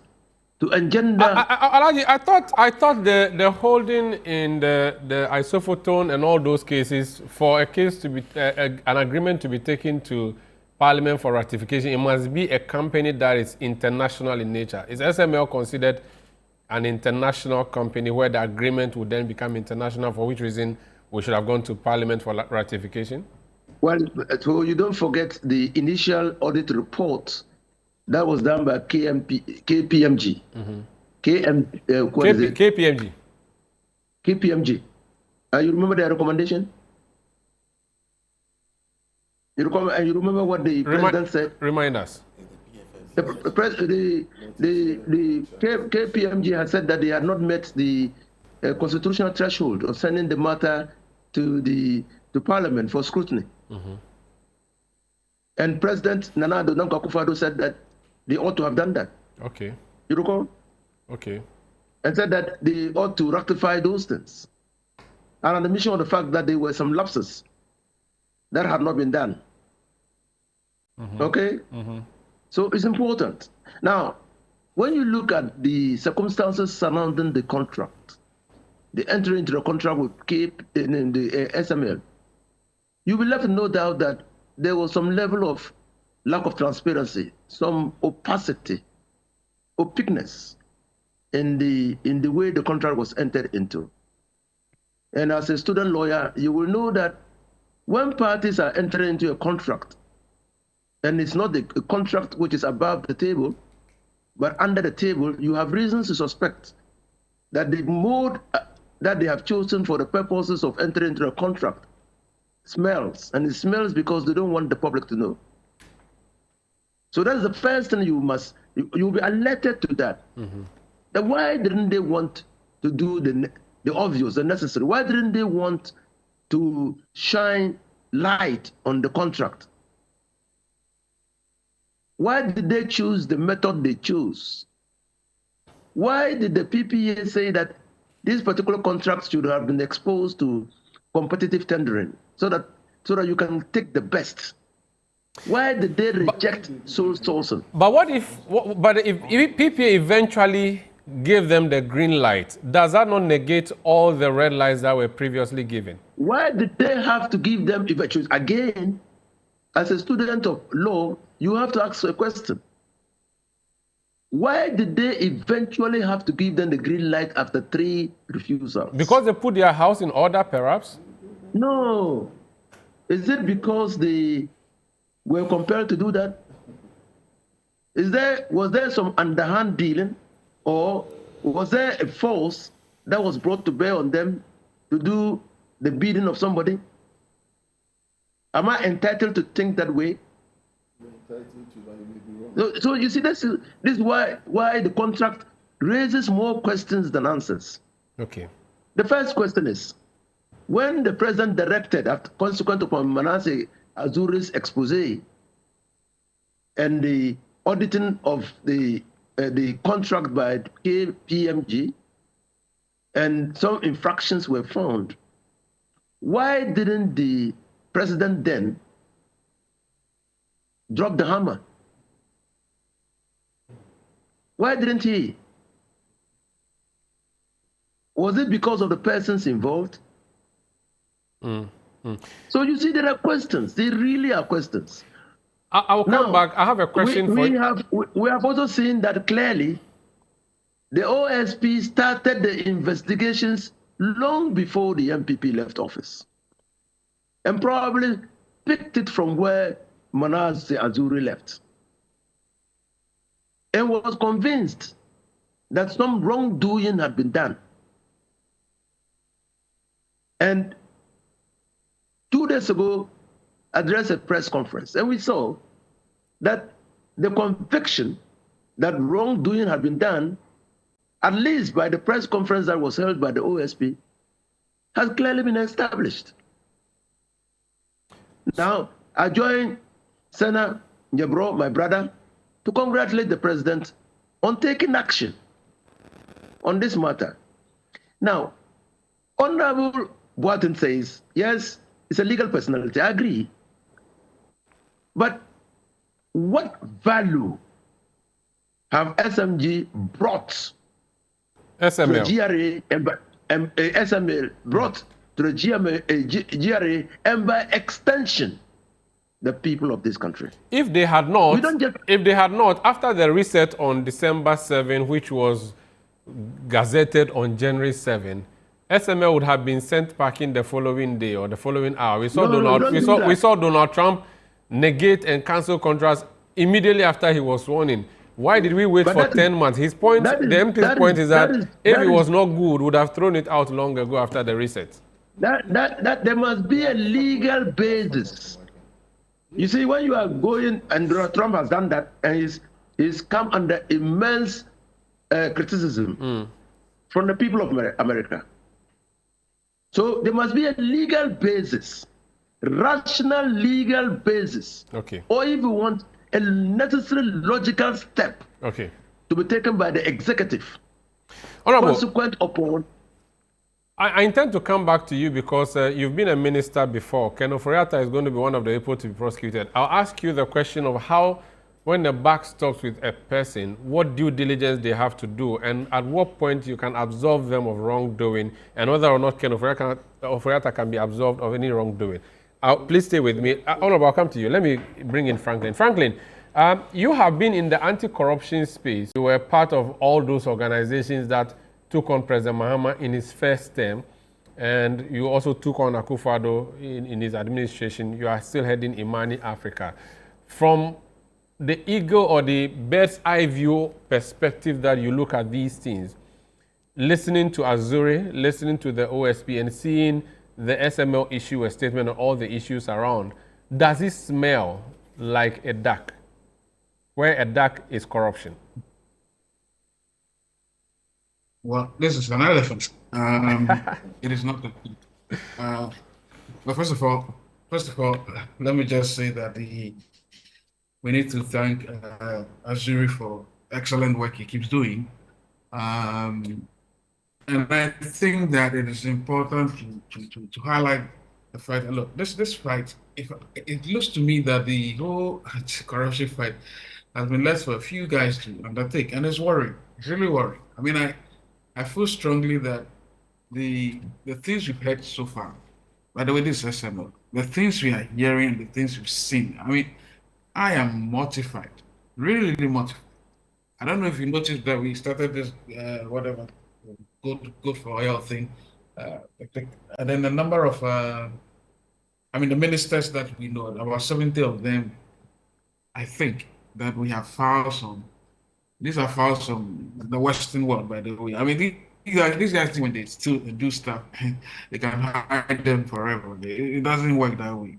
to engender. I thought the holding in the isophotone and all those cases, for a case to be an agreement to be taken to Parliament for ratification, it must be a company that is international in nature. Is SML considered an international company where the agreement would then become international, for which reason we should have gone to Parliament for ratification? Well, so you don't forget the initial audit report that was done by KPMG. Mm-hmm. KPMG. KPMG. You remember their recommendation? You remember what the president said? Remind us. KPMG has said that they had not met the constitutional threshold of sending the matter to Parliament for scrutiny. And President Nana Addo Dankwa Akufo-Addo said that they ought to have done that. Okay. You recall? Okay. And said that they ought to rectify those things. And on the mission of the fact that there were some lapses that had not been done. Okay? So it's important. Now, when you look at the circumstances surrounding the contract, the entry into the contract with the SML, you will have no doubt that there was some level of lack of transparency, some opacity, opaqueness in the way the contract was entered into. And as a student lawyer, you will know that when parties are entering into a contract, and it's not a contract which is above the table, but under the table, you have reasons to suspect that the mode that they have chosen for the purposes of entering into a contract smells, and it smells because they don't want the public to know. So that's the first thing you'll be alerted to that. That why didn't they want to do the obvious, the necessary? Why didn't they want to shine light on the contract? Why did they choose the method they chose? Why did the PPA say that these particular contracts should have been exposed to competitive tendering so that you can take the best? Why did they reject sole sourcing? But if PPA eventually gave them the green light, does that not negate all the red lights that were previously given? Why did they have to give them eventually? Again, as a student of law, you have to ask a question. Why did they eventually have to give them the green light after 3 refusals? Because they put their house in order, perhaps? No. Is it because they were compelled to do that? Was there some underhand dealing, or was there a force that was brought to bear on them to do the bidding of somebody? Am I entitled to think that way? So you see, this is why the contract raises more questions than answers. Okay. The first question is, when the president directed, consequent upon Manasseh Azure's expose and the auditing of the contract by KPMG, and some infractions were found, why didn't the president then drop the hammer? Why didn't he? Was it because of the persons involved? So you see, there are questions. There really are questions. I will come back. I have a question for you. We have also seen that clearly the OSP started the investigations long before the MPP left office, and probably picked it from where Manasseh Azure left, and was convinced that some wrongdoing had been done. And 2 days ago, addressed a press conference, and we saw that the conviction that wrongdoing had been done, at least by the press conference that was held by the OSP, has clearly been established. Now, I join Senator Njebro, my brother, to congratulate the president on taking action on this matter. Now, Honorable Boatin says, yes, it's a legal personality. I agree. But what value have SMG brought SML. To the GRA, SML brought to the GRA, and by extension, the people of this country? If they had not, after the reset on December 7, which was gazetted on January 7, SML would have been sent packing the following day or the following hour. We saw Donald Trump negate and cancel contracts immediately after he was sworn in. Why did we wait for 10 months? His point, the MP's point is that if it was not good, would have thrown it out long ago after the reset. That there must be a legal basis. You see, when you are going, and Donald Trump has done that, and is come under immense criticism from the people of America. So there must be a legal basis, rational legal basis, okay, or if you want, a necessary logical step okay, to be taken by the executive. Honorable, Consequent upon. I intend to come back to you because you've been a minister before. Ken Ofori-Atta is going to be one of the people to be prosecuted. I'll ask you the question of how, when the buck stops with a person, what due diligence they have to do, and at what point you can absolve them of wrongdoing, and whether or not Ken Ofori-Atta can be absolved of any wrongdoing. Please stay with me. Honorable, I'll come to you. Let me bring in Franklin. Franklin, you have been in the anti-corruption space. You were part of all those organizations that took on President Mahama in his first term, and you also took on Akufo-Addo in his administration. You are still heading Imani Africa. From the eagle or the bird's eye view perspective that you look at these things, listening to Azure, listening to the OSP, and seeing the SML issue a statement on all the issues around, does it smell like a duck, where a duck is corruption? Well, this is an elephant. It is not a but first of all, let me just say that we need to thank Azure for excellent work he keeps doing. And I think that it is important to highlight the fact that, look, this fight, it looks to me that the whole corruption fight has been left for a few guys to undertake, and it's worrying. It's really worrying. I mean, I feel strongly that the things we've heard so far, by the way, this is SML, the things we are hearing, the things we've seen, I mean, I am mortified, really, really mortified. I don't know if you noticed that we started this, whatever, good for oil thing, and then the number of, I mean, the ministers that we know, about 70 of them, I think that we have files on. These are files from the Western world, by the way. I mean, these guys, when they still do stuff, they can hide them forever. It doesn't work that way.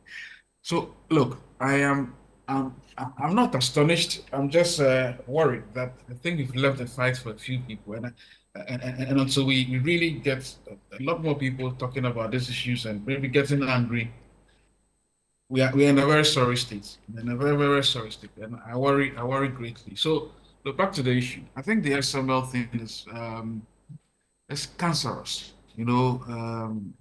So, look, I'm not astonished. I'm just worried that I think we've left the fight for a few people, and until we really get a lot more people talking about these issues and maybe getting angry, we are in a very sorry state. In a very, very sorry state, and I worry greatly. So. Look, back to the issue. I think the SML thing is it's cancerous. You know,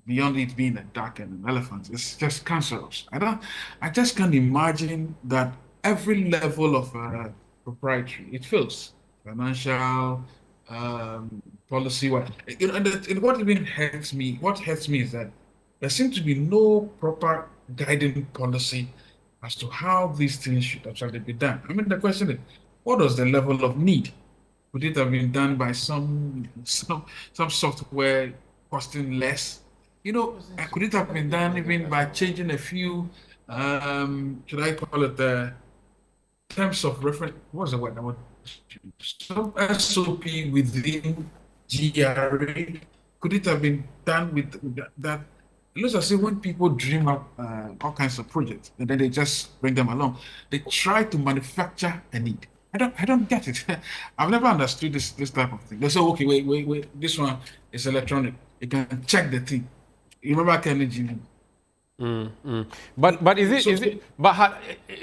beyond it being a duck and an elephant, it's just cancerous. I just can't imagine that every level of proprietary it fails. Financial, policy. You know, and what even hurts me. What hurts me is that there seems to be no proper guiding policy as to how these things should actually be done. I mean, the question is, what was the level of need? Could it have been done by some software costing less? You know, could it have been done even by changing a few, should I call it the terms of reference? What's the word I want to use? Some SOP within GRA. Could it have been done with that? It looks as if when people dream up all kinds of projects and then they just bring them along, they try to manufacture a need. I don't get it. I've never understood this type of thing. They say, okay, wait, this one is electronic. You can check the thing. You remember Kennedy? But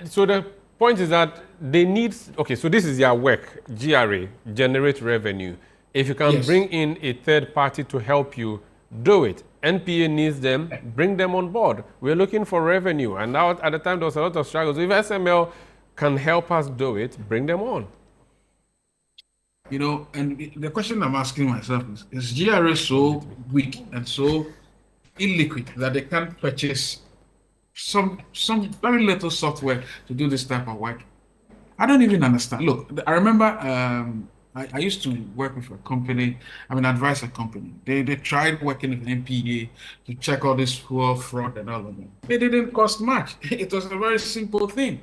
so the point is that they need, okay, so this is their work, GRA, generate revenue. If you can bring in a third party to help you, do it. NPA needs them, bring them on board. We're looking for revenue. And now at the time there was a lot of struggles. If SML can help us do it, bring them on. You know, and the question I'm asking myself is GRA so weak and so illiquid that they can't purchase some very little software to do this type of work? I don't even understand. Look, I remember I used to work with a company, advise a company. They tried working with NPA to check all this fraud and all of that. It didn't cost much. It was a very simple thing.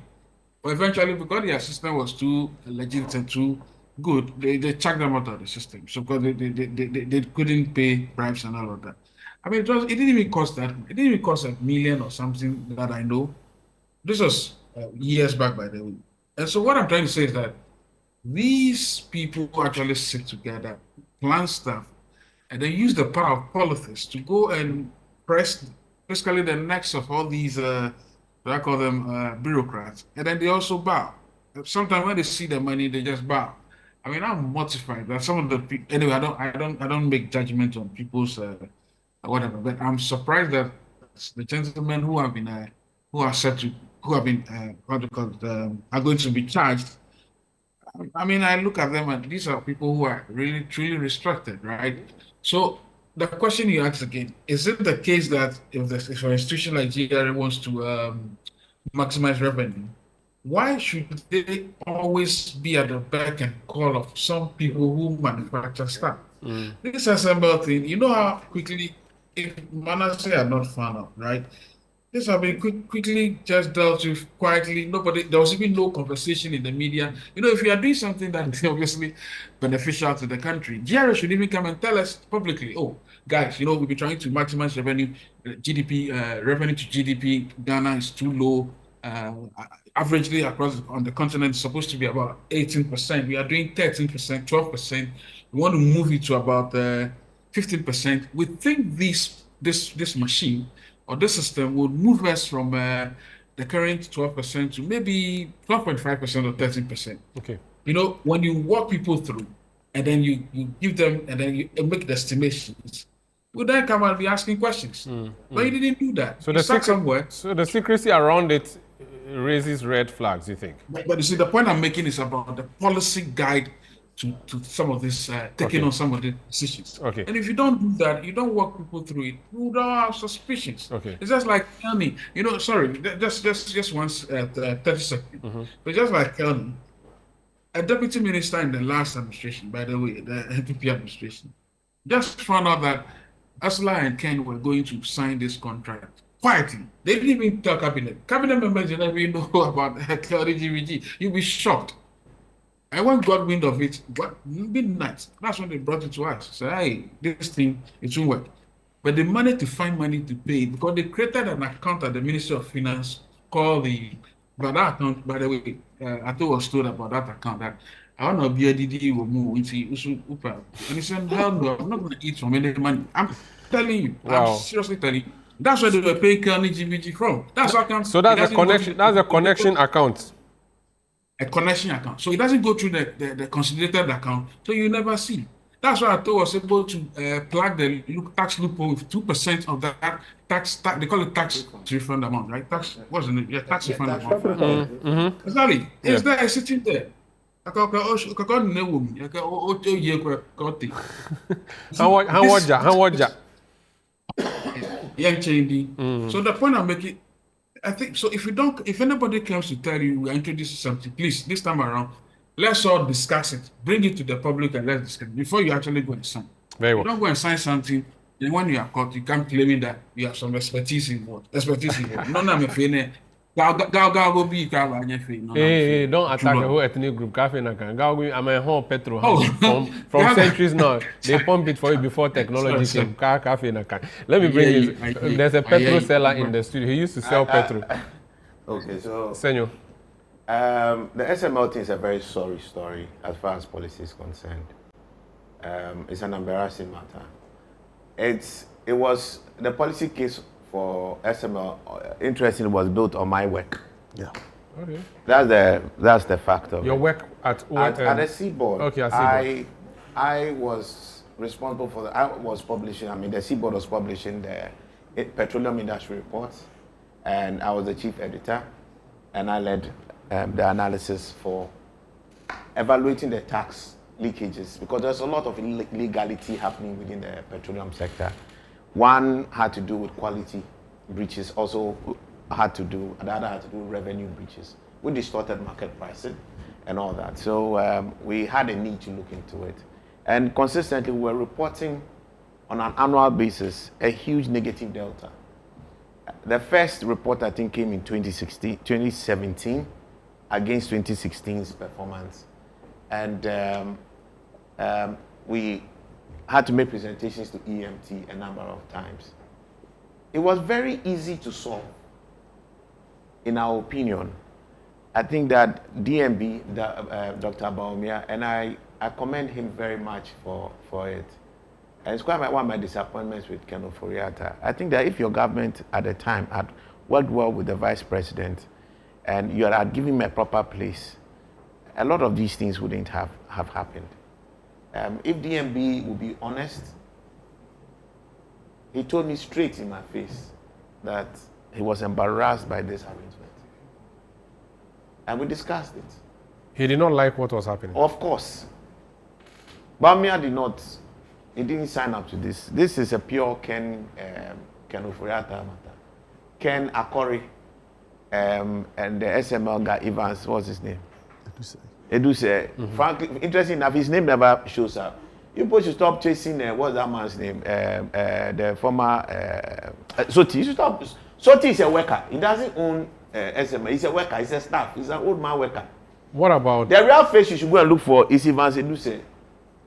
But eventually, because their system was too legit and too good, they chucked them out of the system. So because they couldn't pay bribes and all of that. I mean, it didn't even cost that. It didn't even cost $1 million or something that I know. This was years back, by the way. And so what I'm trying to say is that these people actually sit together, plan stuff, and then use the power of politics to go and press basically the necks of all these, I call them bureaucrats, and then they also bow. Sometimes when they see the money, they just bow. I mean, I'm mortified that some of the people. Anyway, I don't make judgment on people's whatever, but I'm surprised that the gentlemen who have been who are set to who have been what do you call it, are going to be charged. I mean, I look at them and these are people who are really truly restricted, right? So the question you ask again, is it the case that if an institution like GRA wants to maximize revenue, why should they always be at the beck and call of some people who manufacture stuff? This SML thing, you know how quickly, if Manasseh are not found out, right? This have been quickly just dealt with quietly. There was even no conversation in the media. You know, if you are doing something that is obviously beneficial to the country, GRA should even come and tell us publicly, oh, guys, you know, we've been trying to maximize revenue, GDP, revenue to GDP, Ghana is too low. Averagely across on the continent, it's supposed to be about 18%. We are doing 13%, 12%. We want to move it to about 15%. We think this machine or this system would move us from the current 12% to maybe 12.5% or 13%. Okay. You know, when you walk people through and then you give them and then you make the estimations, we'll then come and be asking questions. But you didn't do that. So the secrecy around it raises red flags, you think? But you see, the point I'm making is about the policy guide to some of this, taking on some of the decisions. Okay. And if you don't do that, you don't walk people through it, you don't have suspicions. Okay. It's just like Kelly, you know, sorry, just once 30 seconds. But just like Kelly, a deputy minister in the last administration, by the way, the NPP administration, just found out that Asla and Ken were going to sign this contract quietly. They didn't even tell cabinet. Cabinet members didn't even know about Kelly GVG. You'll be shocked. I once got wind of it, but midnight. That's when they brought it to us. Say, hey, this thing, it won't work. But they managed to find money to pay it because they created an account at the Ministry of Finance called but that account, by the way, I thought was told about that account that I want to be a DD will move into Upa. And he said, hell no, I'm not going to eat from any money. I'm telling you, I'm seriously telling you. That's where they were paying Kelly GVG from. That's account. So that's a connection. That's a connection account. A connection account. So it doesn't go through the consolidated account, so you never see. That's why I thought I was able to plug the tax loophole with 2% of that tax. They call it tax refund amount, right? Tax, what's the name? Yeah, tax refund amount. Exactly. It's there, sitting there. How much? Young changing. So the point I'm making, I think so. If anybody comes to tell you we're introducing something, please this time around, let's all discuss it. Bring it to the public and let's discuss it before you actually go and sign. Very well. You don't go and sign something, then when you are caught, you come claiming that you have some expertise in what? No, I'm a fan. Go be Hey, don't attack the whole ethnic group. I'm a whole petrol from centuries now. They pump it for you before technology came. Let me bring you. There's a petrol seller in the studio. He used to sell petrol. Okay, so Senyo. The SML thing is a very sorry story as far as policy is concerned. It's an embarrassing matter. It was the policy case for SML, interesting, was built on my work. Yeah. Okay. That's the fact of your work at the Seaboard. Okay, at Seaboard. I was responsible for I was publishing. I mean, the Seaboard was publishing the petroleum industry reports, and I was the chief editor, and I led the analysis for evaluating the tax leakages because there's a lot of illegality happening within the petroleum sector. One had to do with quality breaches, the other had to do with revenue breaches. We distorted market pricing and all that. So we had a need to look into it. And consistently we were reporting on an annual basis a huge negative delta. The first report I think came in 2017 against 2016's performance. And we had to make presentations to EMT a number of times. It was very easy to solve, in our opinion. I think that DMB, Dr. Baumia, and I commend him very much for it. And it's quite one of my disappointments with Ken Ofori-Atta. I think that if your government at the time had worked well with the vice president and you had given him a proper place, a lot of these things wouldn't have happened. If DMB would be honest, he told me straight in my face that he was embarrassed by this arrangement. And we discussed it. He did not like what was happening. Of course. Bamia did not. He didn't sign up to this. This is a pure Ken Ofori-Atta matter. Ken Akori and the SML guy, Evans, what's his name? Eduse. Frankly, interesting enough, his name never shows up. You people should stop chasing, what's that man's name? The former Soti. You should stop. Soti is a worker. He doesn't own SML. He's a worker. He's a staff. He's an old man worker. What about... The real face you should go and look for is Evans Eduse.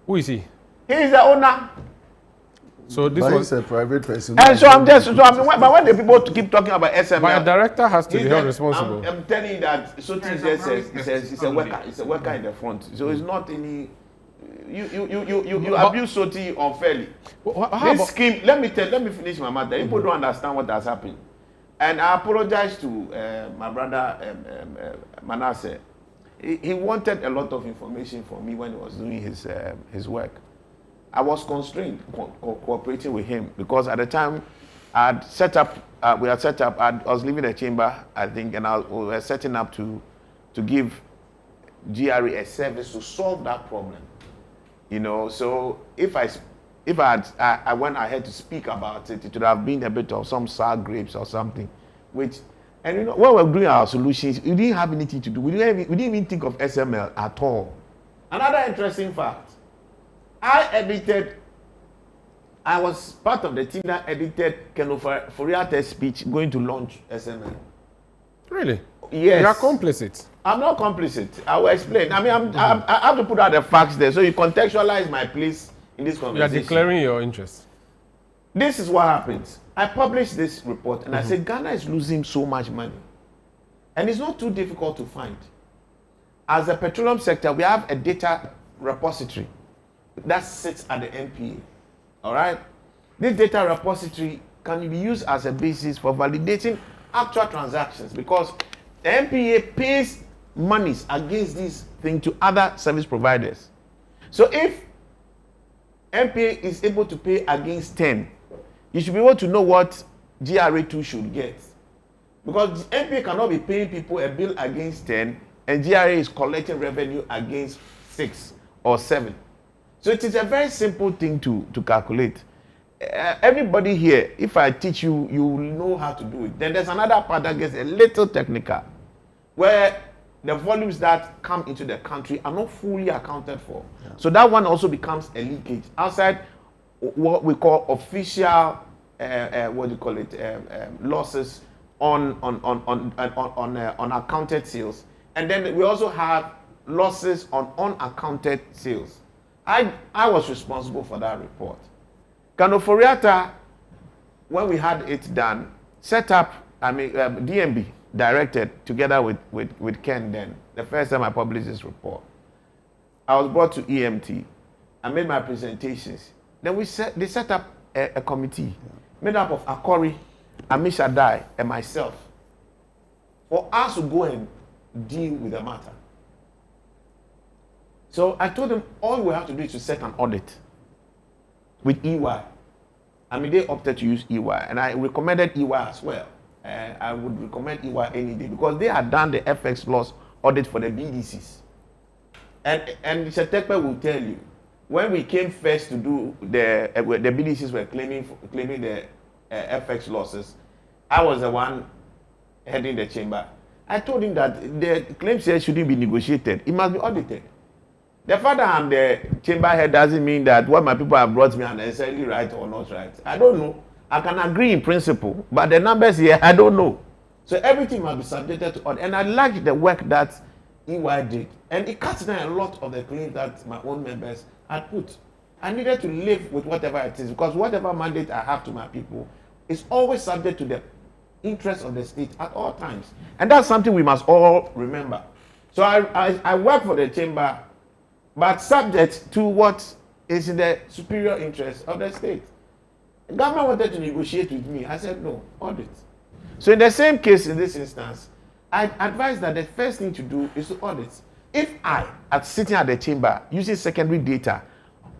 Who is he? He is the owner. So this was a private person. And so I'm just, but when the people keep talking about SML, but a director has to be held responsible. I'm telling you that Soti says he's a worker. He's a worker in the front. So it's not any. You abuse Soti unfairly. This scheme. Let me finish my matter. People don't understand what has happened, and I apologize to my brother Manasseh. He wanted a lot of information from me when he was doing his work. I was constrained cooperating with him because at the time we had set up, I was leaving the chamber, I think, and we were setting up to give GRA a service to solve that problem. You know, so if I went ahead to speak about it, it would have been a bit of some sour grapes or something, which, and you know, when we were doing our solutions, we didn't have anything to do. We didn't even think of SML at all. Another interesting fact. I was part of the team that edited Ken Ofori-Atta's speech going to launch SML. Really? Yes. You are complicit. I'm not complicit. I will explain. I mean, I have to put out the facts there so you contextualize my place in this conversation. You are declaring your interest. This is what happens. I published this report and I said Ghana is losing so much money. And it's not too difficult to find. As a petroleum sector, we have a data repository that sits at the NPA. All right? This data repository can be used as a basis for validating actual transactions because the NPA pays monies against this thing to other service providers. So if NPA is able to pay against 10, you should be able to know what GRA2 should get. Because NPA cannot be paying people a bill against 10 and GRA is collecting revenue against 6 or 7. So it is a very simple thing to calculate. Everybody here, if I teach you, you will know how to do it. Then there's another part that gets a little technical, where the volumes that come into the country are not fully accounted for. Yeah. So that one also becomes a leakage outside what we call official, losses on accounted sales, and then we also have losses on unaccounted sales. I was responsible for that report. Ken Ofori-Atta, when we had it done, set up, DMB directed together with Ken then, the first time I published this report. I was brought to EMT. I made my presentations. Then they set up a committee made up of Akori, Amishadai, and myself for us to go and deal with the matter. So I told them all we have to do is to set an audit with EY. I mean, they opted to use EY, and I recommended EY as well. I would recommend EY any day because they had done the FX loss audit for the BDCs. And Shetekpe will tell you, when we came first to do the BDCs were claiming the FX losses, I was the one heading the chamber. I told him that the claim share shouldn't be negotiated; it must be audited. The fact that I'm the chamber head doesn't mean that what my people have brought me are necessarily right or not right. I don't know. I can agree in principle, but the numbers here, I don't know. So everything must be subjected to audit. And I like the work that EY did. And it cuts down a lot of the claims that my own members had put. I needed to live with whatever it is, because whatever mandate I have to my people is always subject to the interest of the state at all times. And that's something we must all remember. So I work for the chamber, but subject to what is in the superior interest of the state. The government wanted to negotiate with me. I said, no, audit. So in the same case, in this instance, I advise that the first thing to do is to audit. If I am sitting at the chamber using secondary data,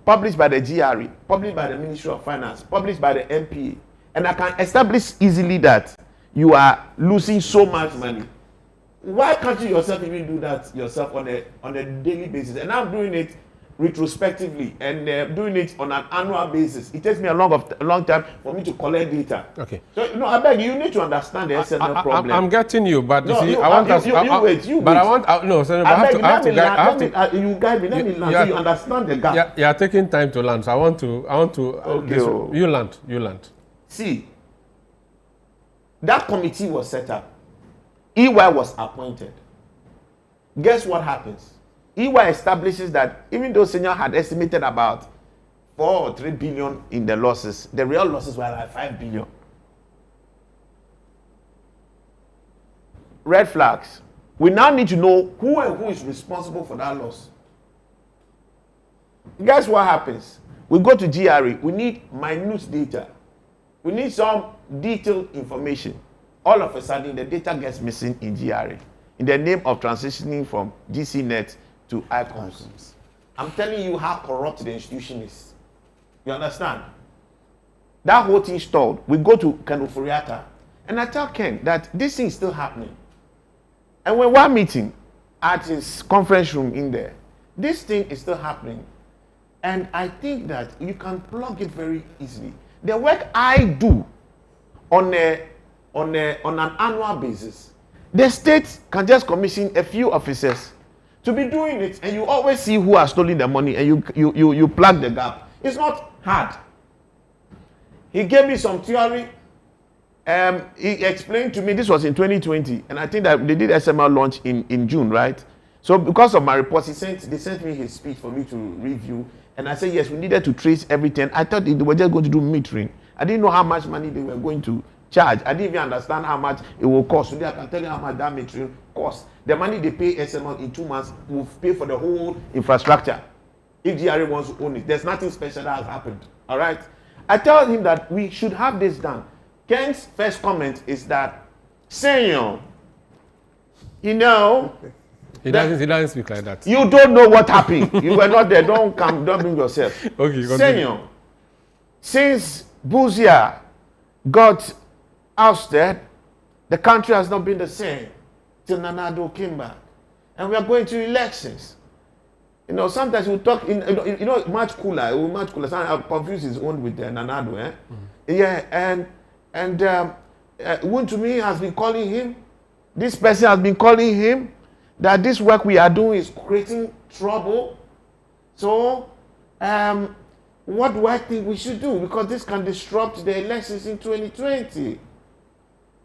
published by the GRA, published by the Ministry of Finance, published by the MPA, and I can establish easily that you are losing so much money, why can't you yourself even do that yourself on a daily basis? And I'm doing it retrospectively and doing it on an annual basis. It takes me a long time for me to collect data. Okay. So no, I beg you need to understand the SML problem. I'm getting you, but no, you see, you, I want us. You wait. But I want no, Senator, I have to. You guide me. Let me learn so you understand the gap. Yeah, you are taking time to learn. So I want to. Okay. You learned. See, that committee was set up. EY was appointed. Guess what happens? EY establishes that even though Senyo had estimated about 4 or 3 billion in the losses, the real losses were like 5 billion. Red flags. We now need to know who and who is responsible for that loss. Guess what happens? We go to GRA. We need minute data. We need some detailed information. All of a sudden, the data gets missing in GRA in the name of transitioning from GCNet to ICOMS. I'm telling you how corrupt the institution is. You understand? That whole thing stalled. We go to Ken Oforiatta, and I tell Ken that this thing is still happening. And when we're meeting at his conference room in there, this thing is still happening. And I think that you can plug it very easily. The work I do on an annual basis, the state can just commission a few officers to be doing it, and you always see who has stolen the money, and you plug the gap. It's not hard. He gave me some theory. He explained to me, this was in 2020, and I think that they did SML launch in June, right? So because of my reports, they sent me his speech for me to review, and I said, yes, we needed to trace everything. I thought they were just going to do metering. I didn't know how much money they were going to charge. I didn't even understand how much it will cost. Today I can tell you how much that metering costs. The money they pay SML in 2 months will pay for the whole infrastructure. If GRA wants to own it, there's nothing special that has happened. All right? I tell him that we should have this done. Ken's first comment is that, Senyo, you know, he doesn't speak like that. You don't know what happened. You were not there. Don't bring yourself. Okay, Senyo, since Buzia got ousted, the country has not been the same till Nanado came back. And we are going to elections. You know, sometimes we talk, much cooler. Sometimes I confuse his own with Nanado. Yeah, and Wuntumi has been calling him. This person has been calling him that this work we are doing is creating trouble. So, what do I think we should do? Because this can disrupt the elections in 2020.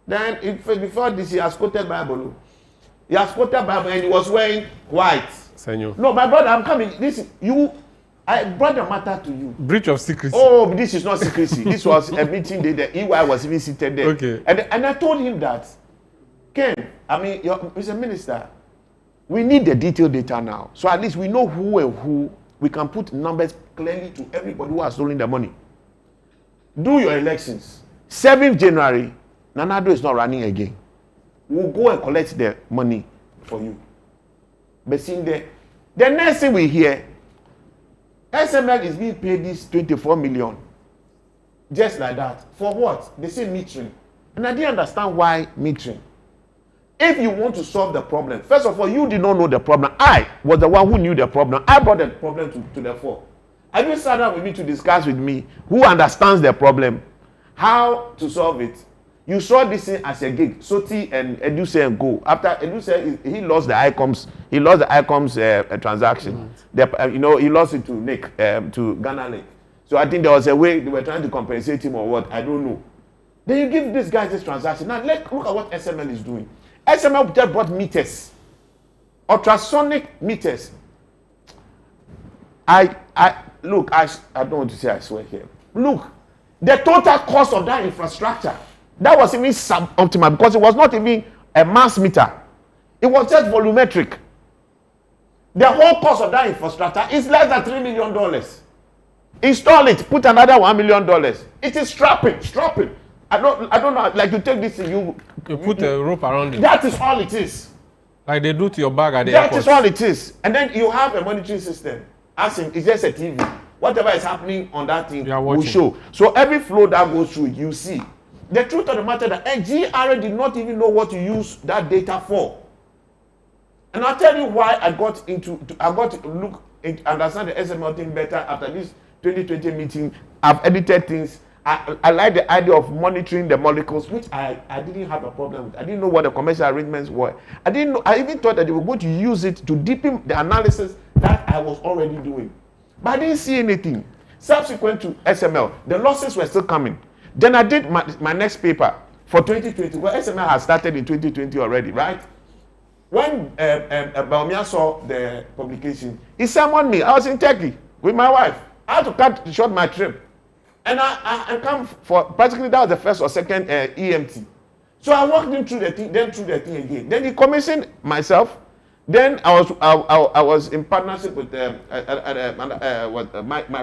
Then, before this, he has quoted Bible. He has quoted Bible and he was wearing white. Senyo. No, my brother, I'm coming. I brought the matter to you. Breach of secrecy. Oh, this is not secrecy. This was a meeting day. The EY was even seated there. Okay. And I told him that, Ken, he's a minister. We need the detailed data now. So at least we know who and who. We can put numbers clearly to everybody who has stolen the money. Do your elections. 7th January, Nanado is not running again. We'll go and collect the money for you. But seeing the next thing we hear, SML is being paid this 24 million. Just like that. For what? They say metering. And I didn't understand why metering. If you want to solve the problem, first of all, you did not know the problem. I was the one who knew the problem. I brought the problem to the fore. Have you sat down with me to discuss with me who understands the problem, how to solve it? You saw this thing as a gig. Soti and Eduse and go. After Eduse, he lost the ICOMS. He lost the ICOMS transaction. He lost it to Nick, to Ghana Lake. So I think there was a way they were trying to compensate him or what. I don't know. Then you give this guy this transaction. Now look at what SML is doing. SML just brought meters, ultrasonic meters. I don't want to say I swear here. Look, the total cost of that infrastructure That was even suboptimal because it was not even a mass meter. It was just volumetric. The whole cost of that infrastructure is less than $3 million. Install it, put another $1 million. It is strapping. I don't know, like you take this, you put a rope around it. That is all it is. Like they do to your bag at the That airport. is all it is. And then you have a monitoring system. As in, it's just a TV. Whatever is happening on that thing will show. So every flow that goes through it, you see. The truth of the matter that GRA did not even know what to use that data for. And I'll tell you why I got to look and understand the SML thing better after this 2020 meeting. I've edited things. I like the idea of monitoring the molecules, which I didn't have a problem with. I didn't know what the commercial arrangements were. I even thought that they were going to use it to deepen the analysis that I was already doing. But I didn't see anything. Subsequent to SML, the losses were still coming. Then I did my next paper for 2020. Well, SML has started in 2020 already, right? When Baumia saw the publication, he summoned me. I was in Turkey with my wife. I had to cut short my trip. And I come for, practically that was the first or second EMT. So I walked him through the thing, then through the thing again. Then he commissioned myself. Then I was in partnership with my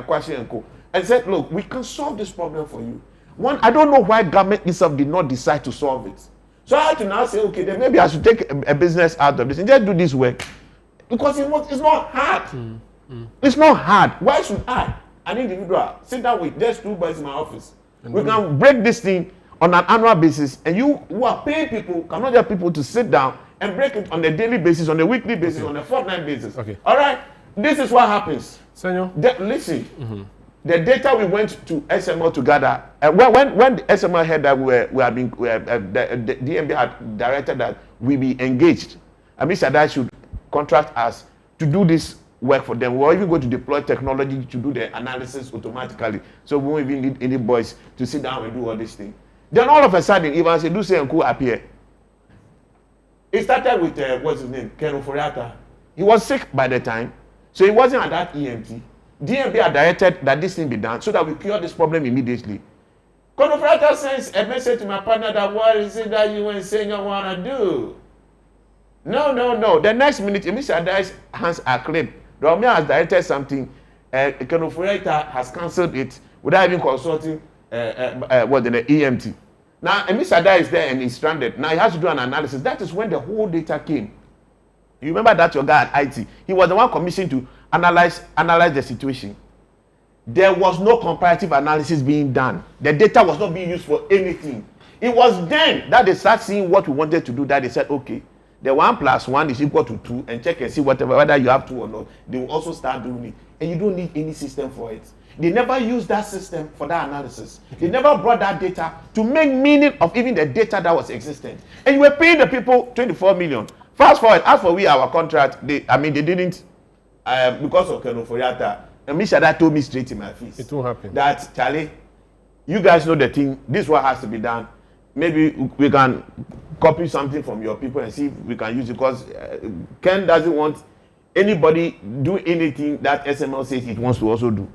question and co. And said, look, we can solve this problem for you. One, I don't know why government itself did not decide to solve it. So I had to now say, okay, then maybe I should take a business out of this and just do this work. Because it's not hard. It's not hard. Why should I, an individual, sit down with just 2 boys in my office? We can break this thing on an annual basis, and you who are paying people cannot get people to sit down and break it on a daily basis, on a weekly basis, on a fortnight basis. Okay. All right? This is what happens. Senyo. Listen. The data we went to SML to gather, when the SML heard that the DMB had directed that we be engaged, Mr. Adai should contract us to do this work for them. We're even going to deploy technology to do the analysis automatically. So we won't even need any boys to sit down and do all this thing. Then all of a sudden, Ivan Sedu and Co appear. It started with, what's his name? Ken Oforiata. He was sick by the time, so he wasn't at that EMT. DMB had directed that this thing be done so that we cure this problem immediately. Ken Oforiata sends a message to my partner that what is it that you and Senyo want to do? No. The next minute, Mr. Adai's hands are clean. Romeo has directed something, Ken Oforiata has cancelled it without even consulting the EMT. Now, Mr. Adai is there and he's stranded. Now he has to do an analysis. That is when the whole data came. You remember that your guy at IT, he was the one commissioned to analyze the situation. There was no comparative analysis being done. The data was not being used for anything. It was then that they start seeing what we wanted to do, that they said, okay, the 1 + 1 is equal to 2, and check and see whether you have 2 or not. They will also start doing it. And you don't need any system for it. They never used that system for that analysis. They never brought that data to make meaning of even the data that was existent. And you were paying the people 24 million. Fast forward, as for our contract, they didn't, because of Ken Oforiata, and Mr. Adai told me straight in my face. It won't happen. That, Charlie, you guys know the thing, this is what has to be done. Maybe we can copy something from your people and see if we can use it, because Ken doesn't want anybody do anything that SML says it wants to also do.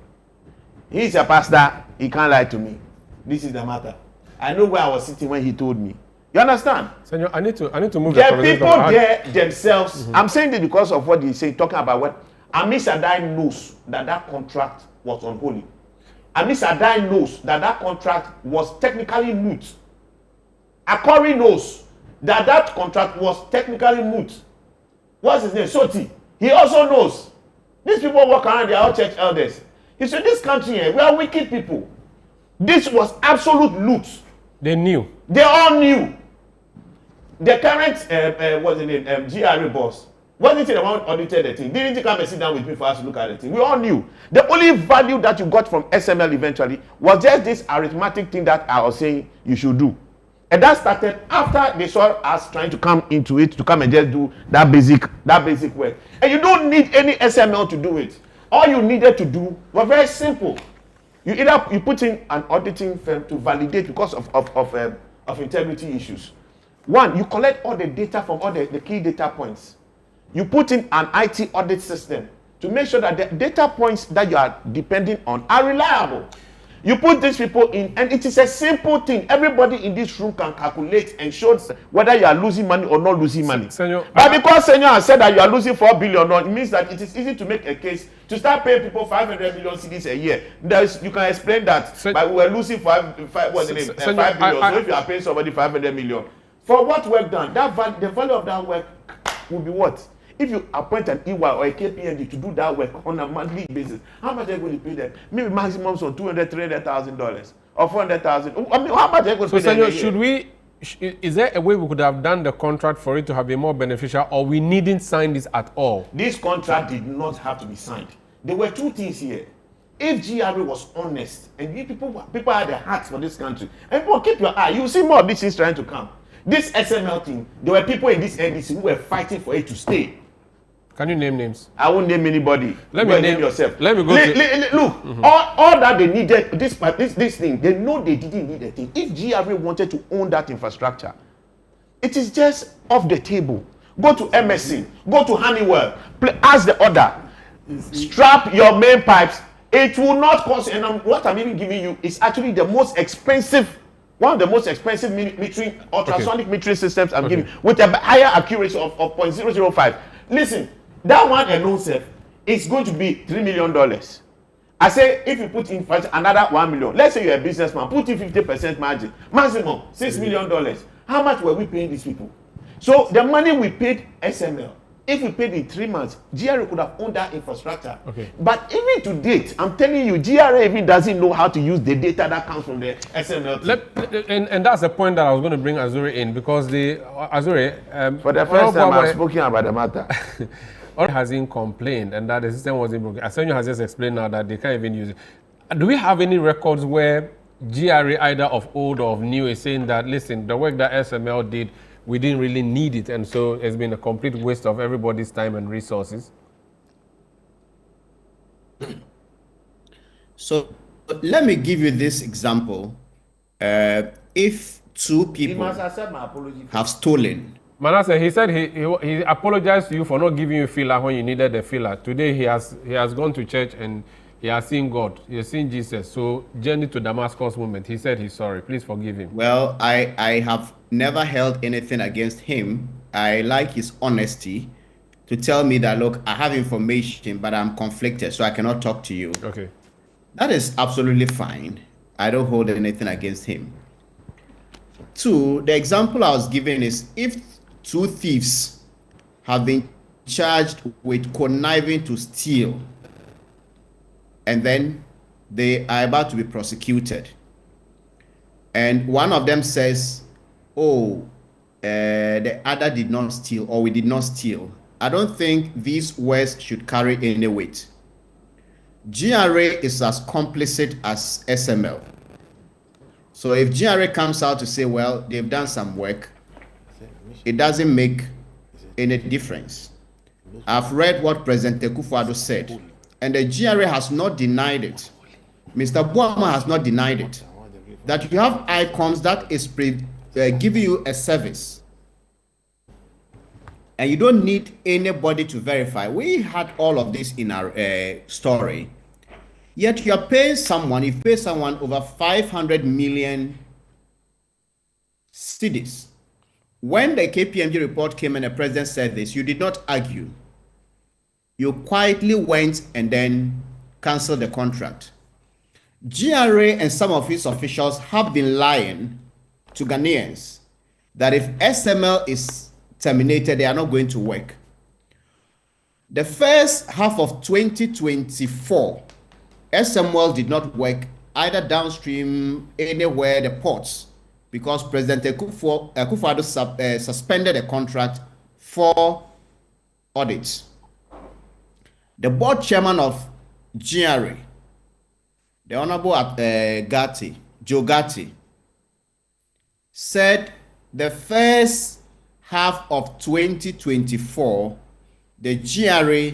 He's a pastor, he can't lie to me. This is the matter. I know where I was sitting when he told me. You understand? Senyo, I need to move the people there themselves. I'm saying this because of what they say, talking about what Mr. Adai knows that contract was unholy. Mr. Adai knows that contract was technically moot. Akori knows that contract was technically moot. What's his name? Soti. He also knows. These people walk around, they are all church elders. He said, this country here, we are wicked people. This was absolute loot. They knew. They all knew. The current, what's the name, GRA boss, wasn't he the one who audited the thing? Didn't he come and sit down with me for us to look at the thing? We all knew. The only value that you got from SML eventually was just this arithmetic thing that I was saying you should do. And that started after they saw us trying to come into it, to come and just do that basic work. And you don't need any SML to do it. All you needed to do was very simple. You put in an auditing firm to validate because of integrity issues. One, you collect all the data from all the key data points. You put in an IT audit system to make sure that the data points that you are depending on are reliable. You put these people in, and it is a simple thing. Everybody in this room can calculate and show whether you are losing money or not losing money. Senyo, but because Senyo has said that you are losing 4 billion, it means that it is easy to make a case to start paying people 500 million cedis a year. You can explain that, but we were losing 5 billion. So if you are paying somebody 500 million, for what work done, the value of that work will be what? If you appoint an EY or a KPMG to do that work on a monthly basis, how much are you going to pay them? Maybe maximum of $200,000, $300,000 or $400,000. I mean, how much are you going to pay them? So, is there a way we could have done the contract for it to have been more beneficial, or we needn't sign this at all? This contract did not have to be signed. There were two things here. If GRA was honest and people had their hearts for this country, and people keep your eye, you see more of these things trying to come. This SML thing, there were people in this NDC who were fighting for it to stay. Can you name names? I won't name anybody. Let me name yourself. Let me go. Look, all that they needed, this thing, they know they didn't need a thing. If GRA wanted to own that infrastructure, it is just off the table. Go to MSC, go to Honeywell, ask the order, strap your main pipes. It will not cost, and what I'm even giving you is actually the most expensive, one of the most expensive metering, ultrasonic metering systems I'm giving, with a higher accuracy of 0.005. Listen. That one alone is going to be $3 million. I say if you put in another 1 million, let's say you're a businessman, put in 50% margin, maximum $6 million. How much were we paying these people? So the money we paid SML, if we paid in 3 months, GRA could have owned that infrastructure. But even to date, I'm telling you, GRA even doesn't know how to use the data that comes from the SML. And that's the point that I was going to bring Azure in, because the Azure, for the first time I've spoken about the matter. Hasn't complained, and that the system wasn't broken. Senyo has just explained now that they can't even use it. Do we have any records where GRA, either of old or of new, is saying that, listen, the work that SML did, we didn't really need it, and so it's been a complete waste of everybody's time and resources? So let me give you this example. If two people have stolen, Manasseh, he said he apologized to you for not giving you filler when you needed the filler. Today he has gone to church and he has seen God. He has seen Jesus. So journey to Damascus moment. He said he's sorry. Please forgive him. Well, I have never held anything against him. I like his honesty to tell me that, look, I have information, but I'm conflicted, so I cannot talk to you. Okay. That is absolutely fine. I don't hold anything against him. Two, the example I was giving is if two thieves have been charged with conniving to steal, and then they are about to be prosecuted, and one of them says, oh, the other did not steal, or we did not steal, I don't think these words should carry any weight. GRA is as complicit as SML. So if GRA comes out to say, well, they've done some work, it doesn't make any difference. I've read what President Akufo-Addo said, and the GRA has not denied it. Mr. Buama has not denied it. That you have icons that is giving you a service, and you don't need anybody to verify. We had all of this in our story. Yet you are paying someone, you pay someone over 500 million cedis. When the KPMG report came and the president said this, you did not argue. You quietly went and then canceled the contract. GRA and some of its officials have been lying to Ghanaians that if SML is terminated, they are not going to work. The first half of 2024, SML did not work either downstream, anywhere, the ports, because President Akufo-Addo suspended the contract for audits. The board chairman of GRA, the Honorable Joe Gatti, said the first half of 2024, the GRA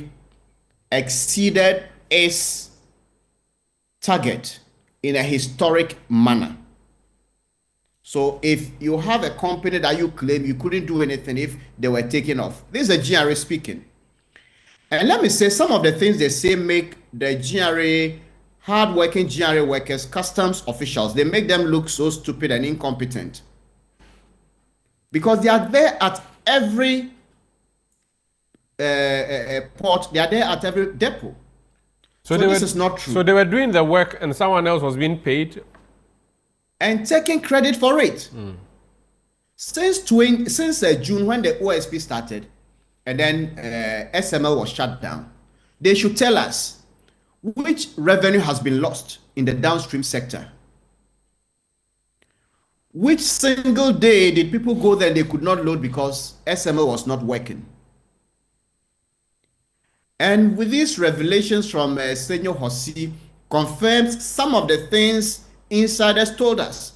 exceeded its target in a historic manner. So if you have a company that you claim you couldn't do anything if they were taken off, this is a GRA speaking. And let me say, some of the things they say make the GRA hard-working GRA workers, customs officials. They make them look so stupid and incompetent because they are there at every port. They are there at every depot. So this is not true. So they were doing the work and someone else was being paid? And taking credit for it. Since June, when the OSP started, and then SML was shut down, they should tell us which revenue has been lost in the downstream sector. Which single day did people go there and they could not load because SML was not working? And with these revelations from Senyo Hosi confirms some of the things insiders told us.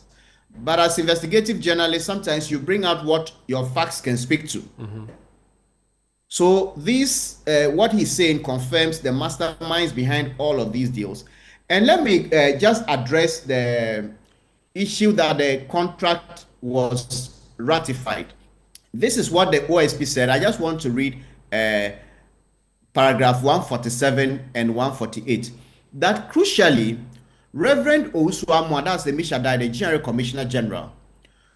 But as investigative journalists, sometimes you bring out what your facts can speak to. So this, what he's saying confirms the masterminds behind all of these deals. And let me just address the issue that the contract was ratified. This is what the OSP said. I just want to read paragraph 147 and 148. That crucially, Reverend Ousuamwa, that's the Mishadai, the GRA Commissioner General,